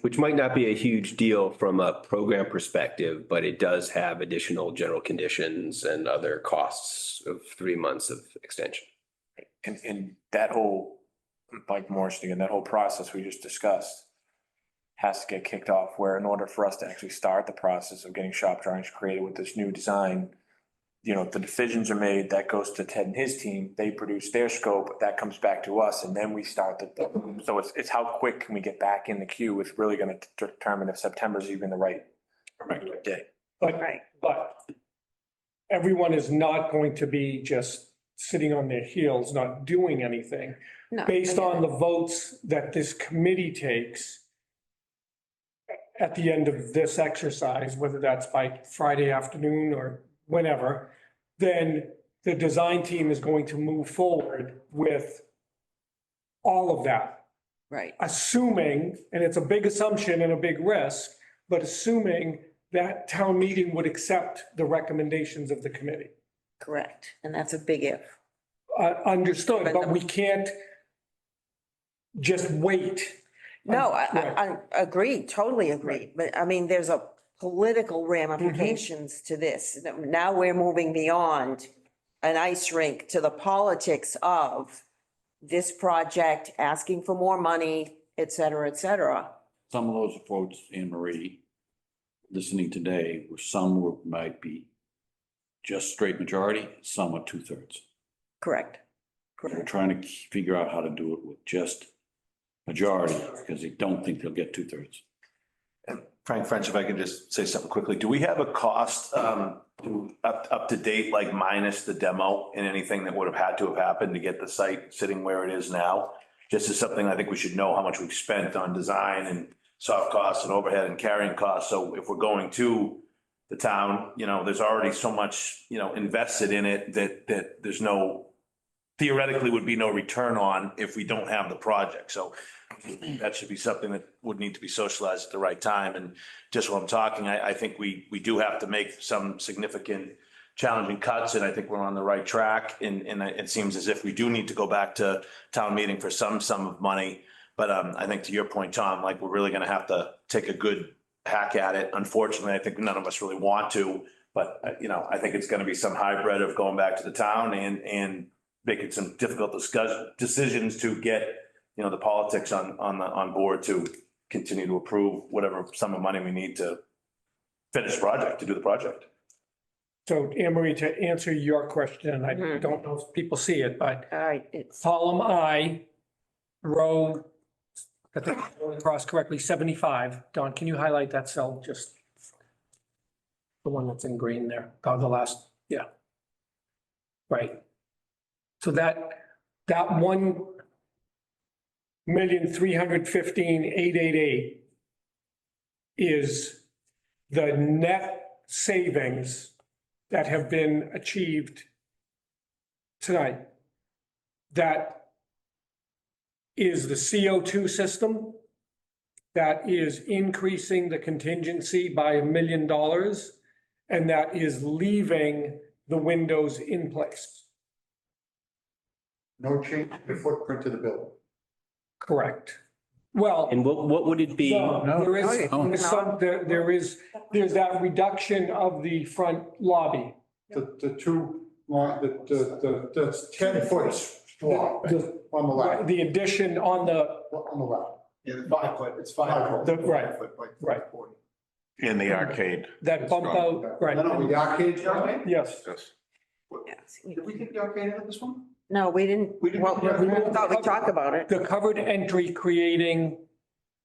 Which might not be a huge deal from a program perspective, but it does have additional general conditions and other costs of 3 months of extension. And that whole, like Morris, again, that whole process we just discussed has to get kicked off, where in order for us to actually start the process of getting shop drawings created with this new design, you know, the decisions are made, that goes to Ted and his team, they produce their scope, that comes back to us, and then we start so it's how quick can we get back in the queue is really gonna determine if September is even the right day. But everyone is not going to be just sitting on their heels, not doing anything. No, Based on the votes that this committee takes at the end of this exercise, whether that's by Friday afternoon or whenever, then the design team is going to move forward with all of that. Right, Assuming, and it's a big assumption and a big risk, but assuming that town meeting would accept the recommendations of the committee. correct. And that's a big if. Understood, but we can't just wait. No, I agree, totally agree. But I mean, there's a political ramifications to this. Now we're moving beyond an ice rink to the politics of this project, asking for more money, et cetera, et cetera. Some of those votes, Anne Marie, listening today, were might be just straight majority, some are 2/3. Correct. We're trying to figure out how to do it with just majority, because they don't think they'll get 2/3. And Frank French, if I could just say something quickly, do we have a cost up to date, like minus the demo and anything that would have had to have happened to get the site sitting where it is now? Just as something I think we should know how much we've spent on design and soft costs and overhead and carrying costs. So if we're going to the town, you know, there's already so much, you know, invested in it that there's no, theoretically would be no return on if we don't have the project. So that should be something that would need to be socialized at the right time. And just while I'm talking, I think we do have to make some significant challenging cuts, and I think we're on the right track. And it seems as if we do need to go back to town meeting for some sum of money. But I think to your point, Tom, like we're really going to have to take a good hack at it. Unfortunately, I think none of us really want to, but you know, I think it's going to be some hybrid of going back to the town and making some difficult decisions to get, you know, the politics on board to continue to approve whatever sum of money we need to finish the project, to do the project. So Anne Marie, to answer your question, I don't know if people see it, but All right, it's column I, row, I think it's going across correctly, 75. Don, can you highlight that cell, just the one that's in green there, the last, yeah. Right. So that 1,315,888 is the net savings that have been achieved tonight. That is the CO2 system that is increasing the contingency by $1 million, and that is leaving the windows in place. No change to the footprint of the building. Correct. Well. And what would it be? There's that reduction of the front lobby. The 10 foot swap on the left. The addition on the left. Yeah, the 5 foot, it's 5 foot. Right. Right. In the arcade. That bump out, right. No, the arcade, Yes. Did we take the arcade out of this one? no, we didn't, well, we thought we'd talk about it. The covered entry creating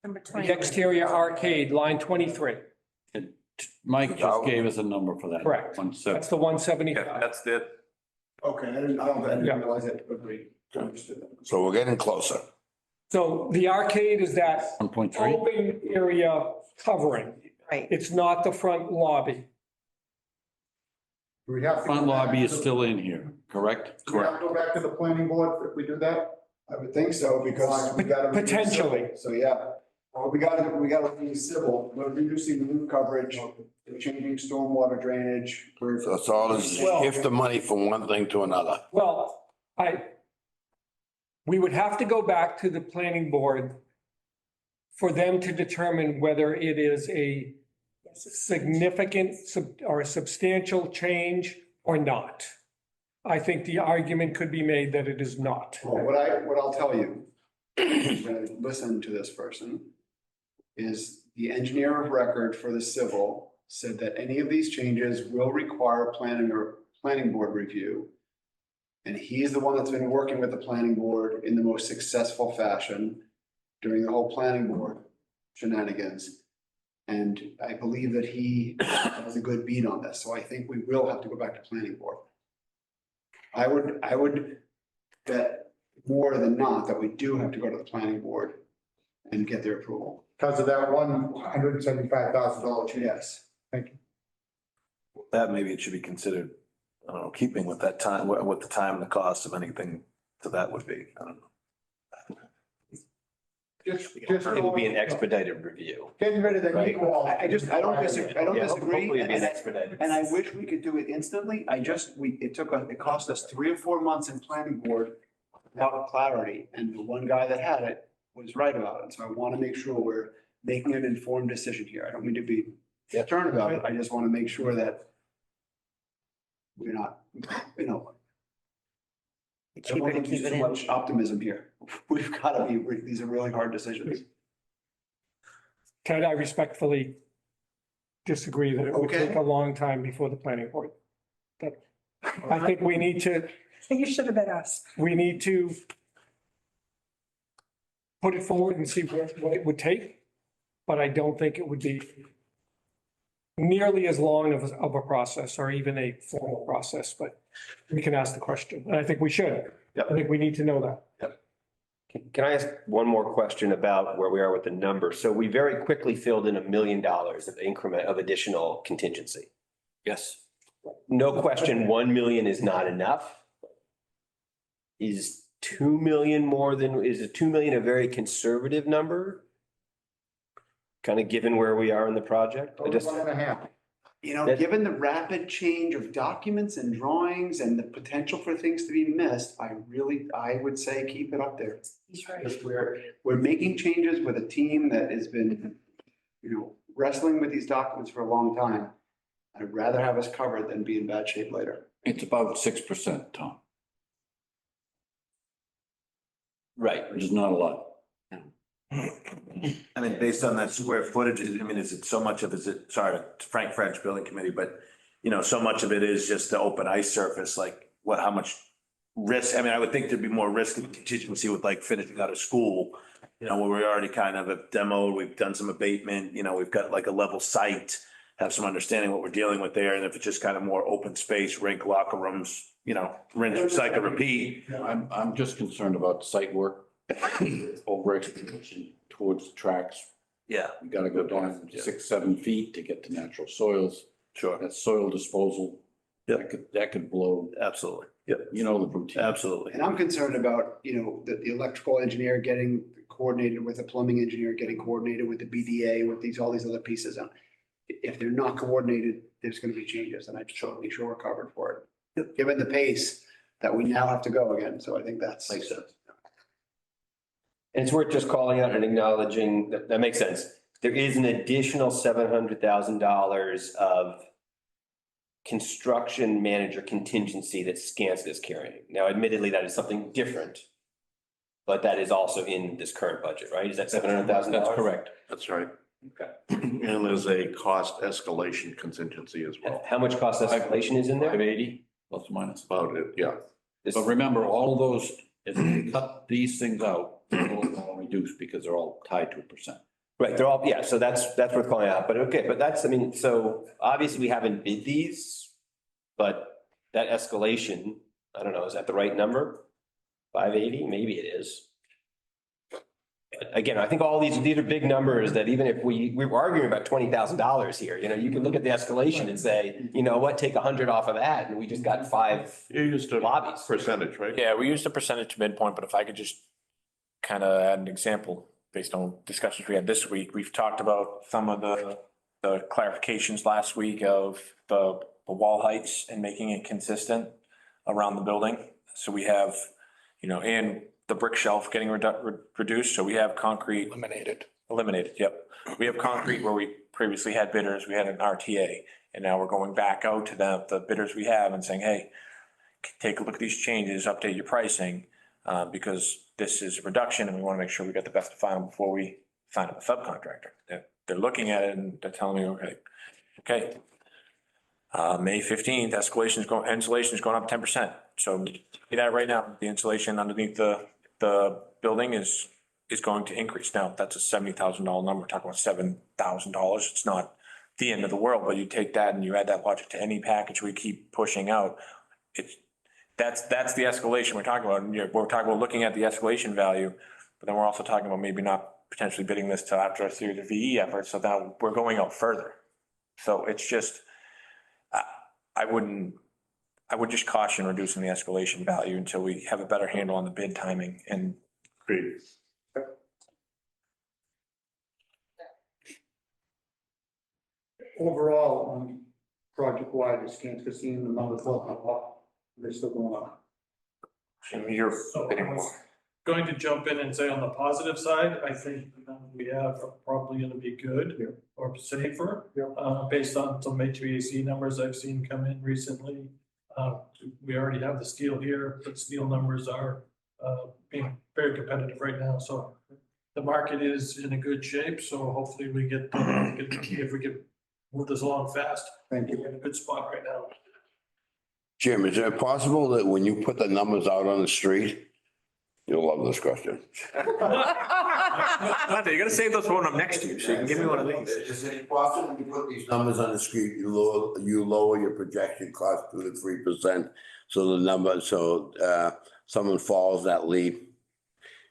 the exterior arcade, line 23. Mike just gave us a number for that. Correct. That's the 175. That's it. Okay, I didn't realize that. Agreed. Understood that. So we're getting closer. So the arcade is that 1.3. open area covering. Right. It's not the front lobby. Do we have to Front go back lobby is to- still in here, correct? Do we have to go back to the planning board if we do that? I would think so, because we gotta. reduce Potentially. civil. So, yeah, well, we gotta reduce civil, we're reducing the roof coverage, we're changing stormwater drainage. We're So it's all is shift the money from one thing to another. Well, we would have to go back to the planning board for them to determine whether it is a significant or a substantial change or not. I think the argument could be made that it is not. Well, what I'll tell you, when I listen to this person, is the engineer of record for the civil said that any of these changes will require planning board review. And he's the one that's been working with the planning board in the most successful fashion during the whole planning board shenanigans. And I believe that he has a good beat on this, so I think we will have to go back to planning board. I would bet more than not that we do have to go to the planning board and get their approval. Because of that $175,000 change. Yes. Thank you. That maybe it should be considered, I don't know, keeping with that time, what the time and the cost of anything to that would be. I don't know. Just It will be an expedited review. getting rid of the knee wall. I don't disagree, Yeah, hopefully it'll be an expedited. And I wish we could do it instantly. It cost us 3 or 4 months in planning board without clarity. And the one guy that had it was right about it. So I want to make sure we're making an informed decision here. I don't mean to be stern about it. I just want to make sure that we're not, I don't want to use too much optimism here. We've got to be, these are really hard decisions. Ted, I respectfully disagree that it would Okay. take a long time before the planning board. But I think we need to You should have been us. put it forward and see what it would take. But I don't think it would be nearly as long of a process or even a formal process, but we can ask the question. And I think we should. I think we need to know that. Can I ask one more question about where we are with the numbers? So we very quickly filled in $1 million of increment of additional contingency. Yes. No question, 1 million is not enough. Is 2 million more than, is it 2 million a very conservative number? Kind of given where we are in the project? I just, 1.5. Given the rapid change of documents and drawings and the potential for things to be missed, I would say keep it up there. Because we're making changes with a team that has been, wrestling with these documents for a long time. I'd rather have us covered than be in bad shape later. It's about 6%, Tom, right. which is not a lot. I mean, based on that square footage, is it so much of, sorry, Frank French Building Committee, but, so much of it is just the open ice surface, like how much risk, I would think there'd be more risk and contingency with like finishing out a school, where we already kind of have demoed, we've done some abatement, we've got like a level site, have some understanding what we're dealing with there. And if it's just kind of more open space, rink, locker rooms, rinse, recycle, repeat. I'm just concerned about site work, over expedition towards the tracks. Yeah. We gotta go down 6-7 feet to get to natural soils. Sure. That's soil disposal. That could blow. Absolutely. Yep. The routine. Absolutely. And I'm concerned about, the electrical engineer getting coordinated with the plumbing engineer, getting coordinated with the BDA, with all these other pieces. If they're not coordinated, there's going to be changes, and I just want to make sure we're covered for it, given the pace that we now have to go again. So I think that's. Makes sense. And it's worth just calling out and acknowledging that makes sense. There is an additional $700,000 of construction manager contingency that Skanska is carrying. Now, admittedly, that is something different, but that is also in this current budget, right? Is that $700,000? That's correct. That's right. Okay. And there's a cost escalation contingency as well. How much cost escalation is in there? 580 plus or minus. About it, yeah. But remember, all of those, if we cut these things out, they're all reduced because they're all tied to a percent. Right, they're all, yeah, so that's worth calling out, but okay, but that's, so obviously we haven't bid these, but that escalation, I don't know, is that the right number? 580, maybe it is. But again, I think all these are big numbers that even if we were arguing about $20,000 here, you can look at the escalation and say, take 100 off of that, and we just got 5 You used a lobbies. percentage, right? Yeah, we used a percentage midpoint, but if I could just kind of add an example based on discussions we had this week. We've talked about some of the clarifications last week of the wall heights and making it consistent around the building. So we have, and the brick shelf getting reduced. So we have concrete. Eliminated, yep. We have concrete where we previously had bidders, we had an RTA, and now we're going back out to the bidders we have and saying, hey, take a look at these changes, update your pricing, because this is a reduction and we want to make sure we get the best of final before we sign up a subcontractor. They're looking at it and they're telling me, okay, May 15th, insulation is going up 10%. So that right now, the insulation underneath the building is going to increase. Now, that's a $70,000 number. We're talking about $7,000. It's not the end of the world, but you take that and you add that logic to any package we keep pushing out. That's the escalation we're talking about. And we're talking about looking at the escalation value, but then we're also talking about maybe not potentially bidding this till after a series of VE efforts. So now we're going out further. So it's just, I would just caution reducing the escalation value until we have a better handle on the bid timing and. Agreed. Overall, project wide, it's can't just see the numbers going up, they're still going up. You're Going to jump in and say on the positive side, I think the numbers we have are probably gonna be good or safer. Based on some HVAC numbers I've seen come in recently. We already have the steel here, but steel numbers are being very competitive right now, so the market is in a good shape, so hopefully we get, if we can move this along fast. Thank you. We're in a good spot right now. Jim, is it possible that when you put the numbers out on the street, you'll love this question. You're gonna save those one up next to you, so you can give me one of these. Is it possible when you put these numbers on the street, you lower your projection cost 2 to 3%? So the number, someone follows that lead.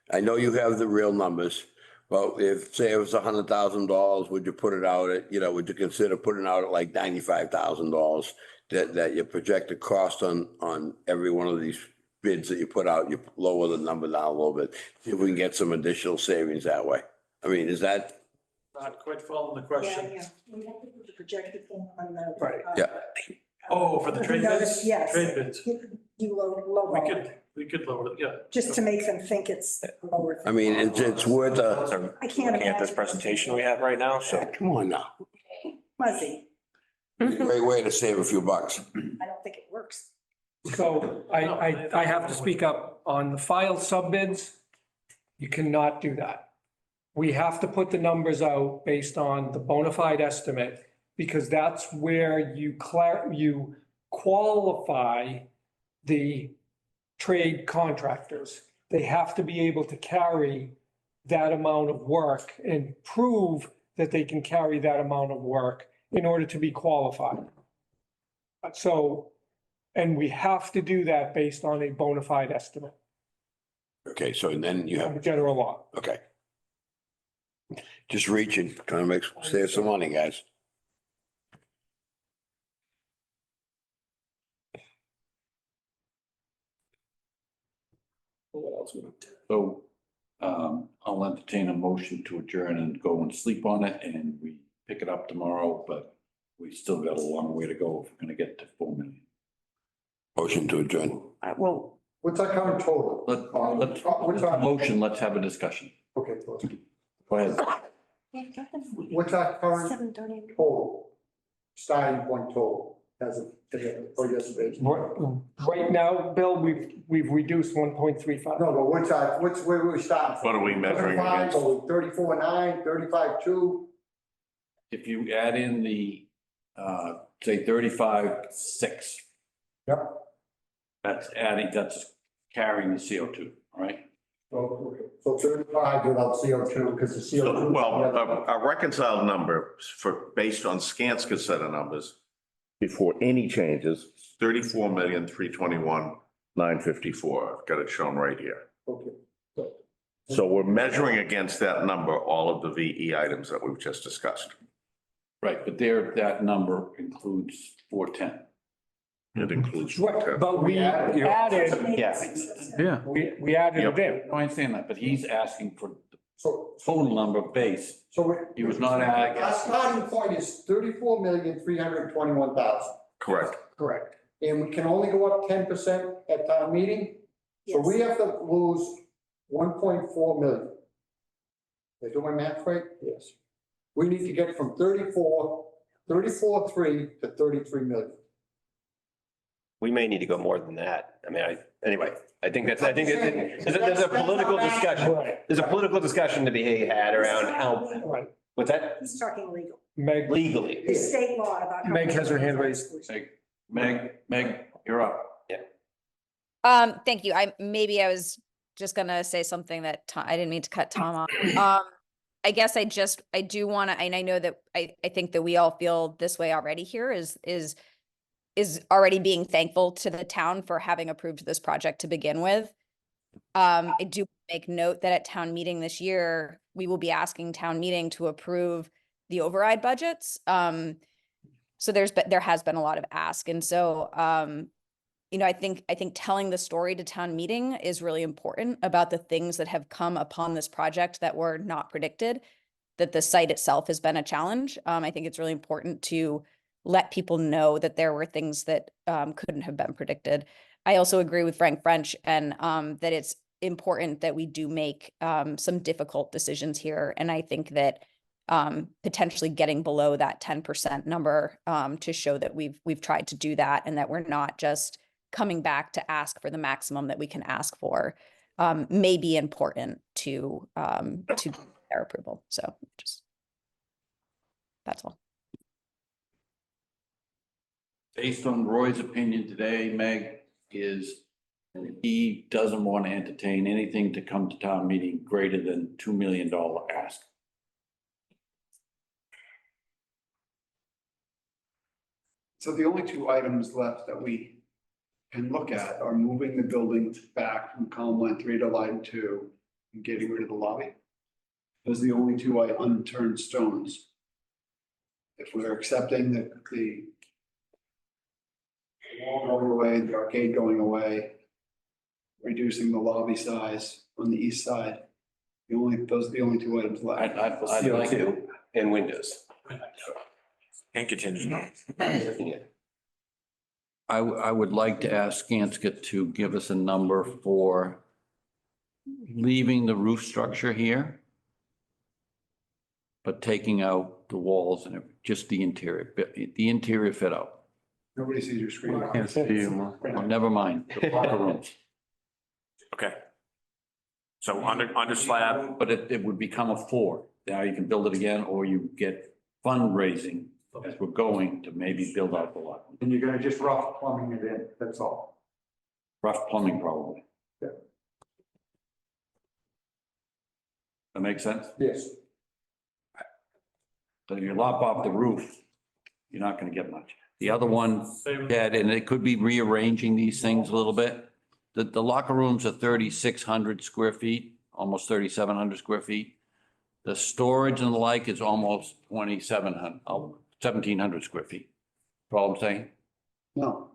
I know you have the real numbers, but if, say it was $100,000, would you put it out at, would you consider putting it out at like $95,000? That your projected cost on every one of these bids that you put out, you lower the number down a little bit. See if we can get some additional savings that way. I mean, is that? Not quite following the question. Yeah. We have to put the projected thing on the. Right. Yeah. Oh, for the trade bids? Yes. Trade bids. You lower. We could lower it, yeah. Just to make them think it's lower. I mean, it's worth a. I can't Looking at this imagine. presentation we have right now, so. Come on now. Muzzy. Great way to save a few bucks. I don't think it works. So I have to speak up on the filed sub bids. You cannot do that. We have to put the numbers out based on the bona fide estimate, because that's where you qualify the trade contractors. They have to be able to carry that amount of work and prove that they can carry that amount of work in order to be qualified. So, and we have to do that based on a bona fide estimate, Okay, so then you have, general law. okay. Just reaching, trying to save some money, guys. What else? So, I'll entertain a motion to adjourn and go and sleep on it, and we pick it up tomorrow, but we still got a long way to go if we're gonna get to 4 million. Motion to adjourn. Well, What's our current total? Let's motion, let's have a discussion. Okay, Go ahead. what's our current 7:30. total, starting point total, as of today, or yesterday? Right now, Bill, we've reduced 1.35. No, but where we starting from? What are we measuring 35, against? or 34.9, 35.2? If you add in the, say 35.6, Yep. that's carrying the CO2, all right? So 35 without CO2, because the CO2. Well, a reconciled number based on Skanska set of numbers before any changes, 34,321,954. I've got it shown right here. Okay. So we're measuring against that number, all of the VE items that we've just discussed. Right, but that number includes 410. It includes. But we added, Yeah. we added it in. I understand that, but he's asking for So, total number of base. He was not our asking. starting point is 34,321,000. Correct. Correct. And we can only go up 10% at town meeting. So we have to lose 1.4 million. Did I do my math right? Yes. We need to get from 34.3 to 33 million. We may need to go more than that. I mean, anyway, I think there's a political discussion. There's a political discussion to be had around how, Right. what's that? He's talking legal. Meg, Legally. The state law about. how Meg much has her hand is raised. exclusive. Meg, you're up. Thank you. I was just gonna say something that I didn't mean to cut Tom off. I guess I do want to, and I know that I think that we all feel this way already here is already being thankful to the town for having approved this project to begin with. I do make note that at town meeting this year, we will be asking town meeting to approve the override budgets. So there has been a lot of ask. And so, I think telling the story to town meeting is really important about the things that have come upon this project that were not predicted, that the site itself has been a challenge. I think it's really important to let people know that there were things that couldn't have been predicted. I also agree with Frank French and that it's important that we do make some difficult decisions here. And I think that potentially getting below that 10% number to show that we've tried to do that and that we're not just coming back to ask for the maximum that we can ask for may be important to their approval. So just that's all. Based on Roy's opinion today, Meg, is he doesn't want to entertain anything to come to town meeting greater than $2 million ask. So the only two items left that we can look at are moving the building back from column line 3 to line 2 and getting rid of the lobby. Those are the only two unturned stones. If we're accepting the wall going away, the arcade going away, reducing the lobby size on the east side, those are the only two items left. I'd like to. And windows. And contingent. I would like to ask Skanska to give us a number for leaving the roof structure here, but taking out the walls and just the interior fit out. Nobody sees your screen. Can't see you. Well, never mind. The locker rooms. Okay. So under slab. But it would become a 4. Now you can build it again, or you get fundraising as we're going to maybe build out the lot. And you're gonna just rough plumbing it in, that's all. Rough plumbing probably. Yeah. That makes sense? Yes. So if you lop off the roof, you're not gonna get much. The other one, Ted, and it could be rearranging these things a little bit. The locker rooms are 3,600 square feet, almost 3,700 square feet. The storage and the like is almost 1,700 square feet. That's all I'm saying. No.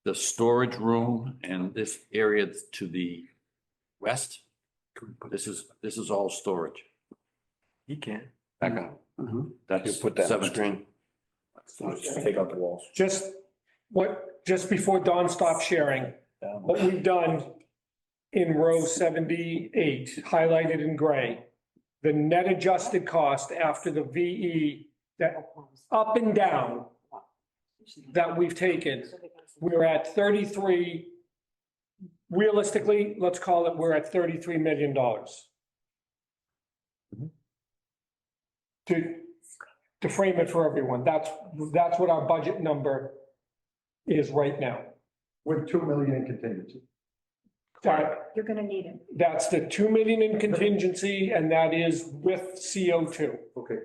The storage room and this area to the west, this is all storage. You can. Back up. That's Put that on the 17. screen. Take out the walls. Just before Dawn stops sharing, what we've done in row 78, highlighted in gray, the net adjusted cost after the VE, that up and down that we've taken, we're at 33, realistically, let's call it, we're at $33 million. To frame it for everyone, that's what our budget number is right now. With 2 million in contingency. You're gonna need it. That's the 2 million in contingency, and that is with CO2. Okay.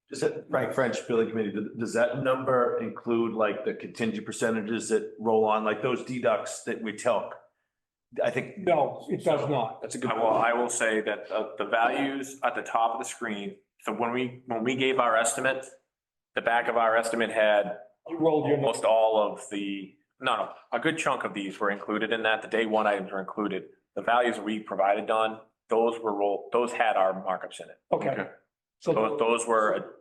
Does that, Frank French, Building Committee, does that number include like the contingent percentages that roll on, like those deducts that we took? I think. No, it does not. That's a good. I will say that the values at the top of the screen, so when we gave our estimate, the back of our estimate had You rolled your. almost all of no, a good chunk of these were included in that. The day one items were included. The values we provided, Don, those had our markups in it. Okay. So Those were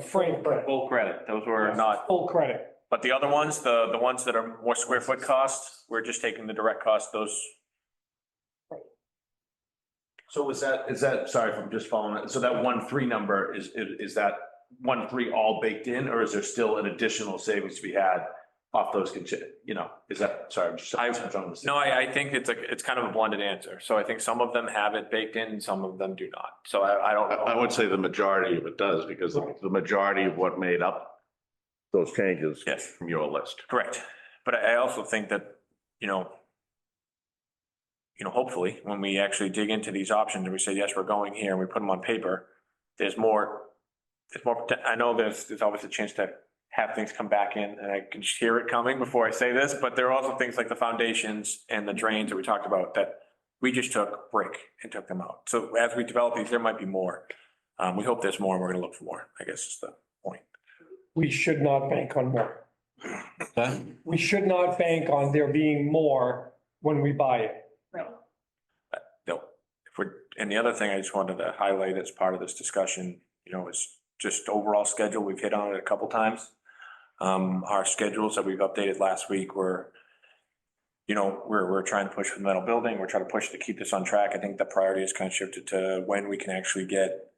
Frank, full credit. Those were not, full credit. but the other ones, the ones that are more square foot cost, we're just taking the direct cost, those. So is that, sorry if I'm just following it, so that 1.3 number is that 1.3 all baked in, or is there still an additional savings to be had off those, is that, sorry, I'm just. No, I think it's kind of a blended answer. So I think some of them have it baked in and some of them do not. So I don't know. I would say the majority of it does, because the majority of what made up those changes. Yes. From your list. Correct. But I also think that, hopefully, when we actually dig into these options and we say, yes, we're going here, and we put them on paper, there's more, I know there's always a chance to have things come back in, and I can just hear it coming before I say this, but there are also things like the foundations and the drains that we talked about that we just took brick and took them out. So as we develop these, there might be more. We hope there's more, and we're gonna look for more, I guess is the point. We should not bank on more. We should not bank on there being more when we buy it. No, and the other thing I just wanted to highlight as part of this discussion, is just overall schedule. We've hit on it a couple times. Our schedules that we've updated last week were, we're trying to push for the metal building. We're trying to push to keep this on track. I think the priority has kind of shifted to when we can actually get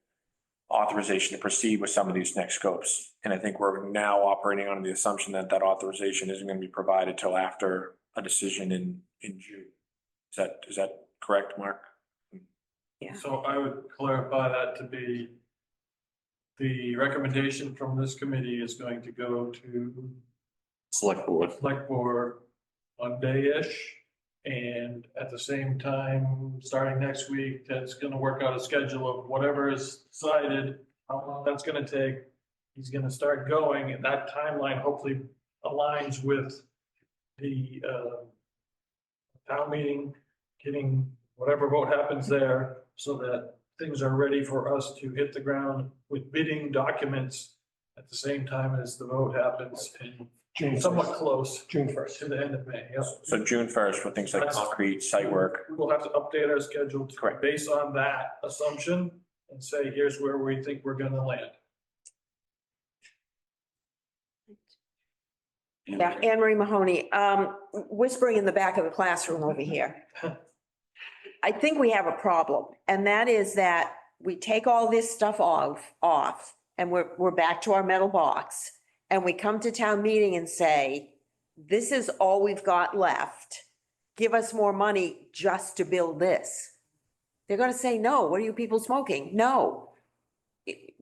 authorization to proceed with some of these next scopes. And I think we're now operating under the assumption that authorization isn't going to be provided till after a decision in June. Is that correct, Mark? Yeah. So I would clarify that to be the recommendation from this committee is going to go to Select board. Monday-ish. And at the same time, starting next week, Ted's gonna work out a schedule of whatever is decided, how long that's gonna take. He's gonna start going, and that timeline hopefully aligns with the town meeting, getting whatever vote happens there, so that things are ready for us to hit the ground with bidding documents at the same time as the vote happens in June somewhat 1st. close June 1st. to the end of May. Yep. So June 1st for things like concrete, site work. We'll have to update our schedule to Correct. base on that assumption and say, here's where we think we're gonna land. Yeah, Anne Marie Mahoney, whispering in the back of the classroom over here. I think we have a problem, and that is that we take all this stuff off, and we're back to our metal box. And we come to town meeting and say, this is all we've got left. Give us more money just to build this. They're gonna say, no, what are you people smoking? No.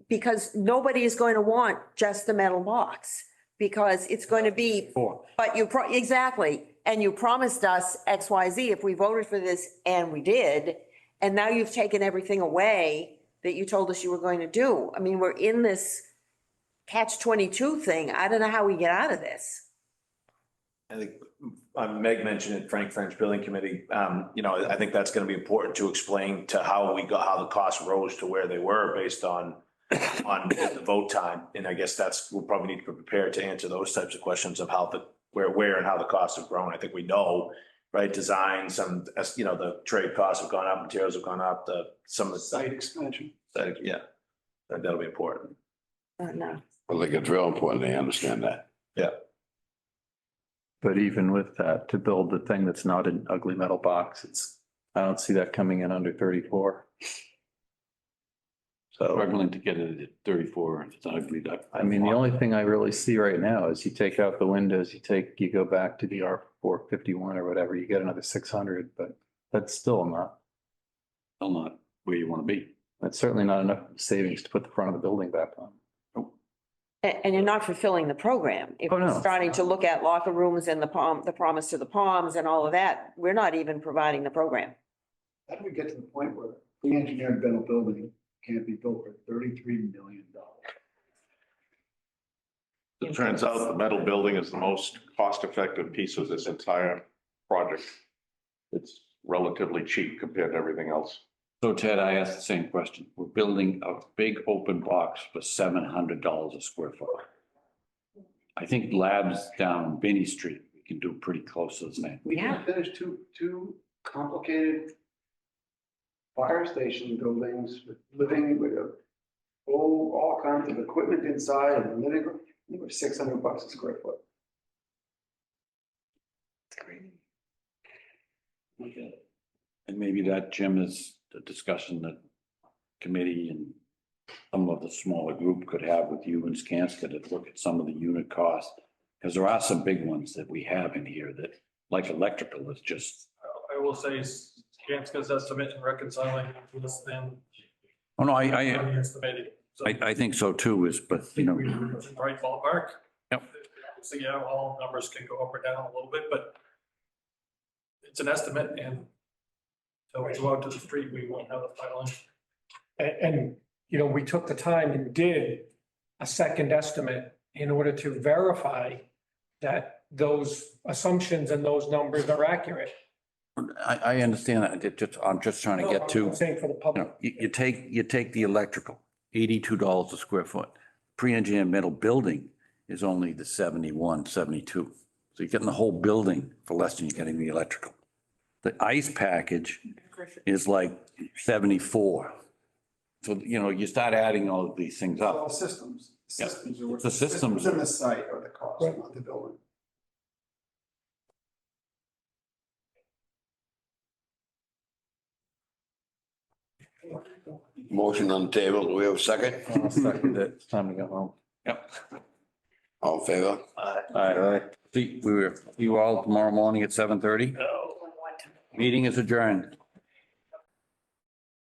Because nobody is going to want just the metal box, because it's going to be, but exactly. And you promised us X, Y, Z if we voted for this, and we did. And now you've taken everything away that you told us you were going to do. I mean, we're in this catch-22 thing. I don't know how we get out of this. I think Meg mentioned it, Frank French Building Committee. I think that's going to be important to explain to how the costs rose to where they were based on the vote time. And I guess we'll probably need to be prepared to answer those types of questions of how where and how the costs have grown. I think we know, right? Design, the trade costs have gone up, materials have gone up, some of the Site expansion. yeah, that'll be important. No. I think it's real important they understand that. Yeah. But even with that, to build the thing that's not an ugly metal box, I don't see that coming in under 34. So Struggling to get it at 34 if it's ugly. I mean, the only thing I really see right now is you take out the windows, you go back to the R451 or whatever, you get another 600, but that's still not where you want to be. That's certainly not enough savings to put the front of the building back on. And you're not fulfilling the program. If Oh, no. we're starting to look at locker rooms and the promise to the palms and all of that, we're not even providing the program. How do we get to the point where the engineered metal building can't be built for $33 million? It turns out the metal building is the most cost-effective piece of this entire project. It's relatively cheap compared to everything else. So Ted, I asked the same question. We're building a big open box for $700 a square foot. I think labs down Binney Street, we can do pretty close to the same. We can finish two complicated fire station buildings, living with all kinds of equipment inside and the living room. They were $600 a square foot. And maybe that, Jim, is the discussion that committee and some of the smaller group could have with you and Skanska to look at some of the unit costs. Because there are some big ones that we have in here that, like electrical, is just, I will say Skanska's estimate and reconciling this then. oh, no, Estimated. So I think so too, is, but, you know. we're in the right ballpark. Yep. So yeah, all numbers can go up or down a little bit, but it's an estimate and so we go out to the street, we won't have the final. And, you know, we took the time and did a second estimate in order to verify that those assumptions and those numbers are accurate. I understand that. I'm just trying to get to, I'm saying for the you public. know, you take the electrical, $82 a square foot. Pre-engineered metal building is only the 71, 72. So you're getting the whole building for less than you're getting the electrical. The ice package is like 74. So, you know, you start adding all of these things All up. systems. Yeah. Systems are. The systems. In the site or the cost, not the building. Motion on the table. Do we have a second? I'll second it. It's time to go home. Yep. All in favor? All right. See, you all tomorrow morning at 7:30? Meeting is adjourned.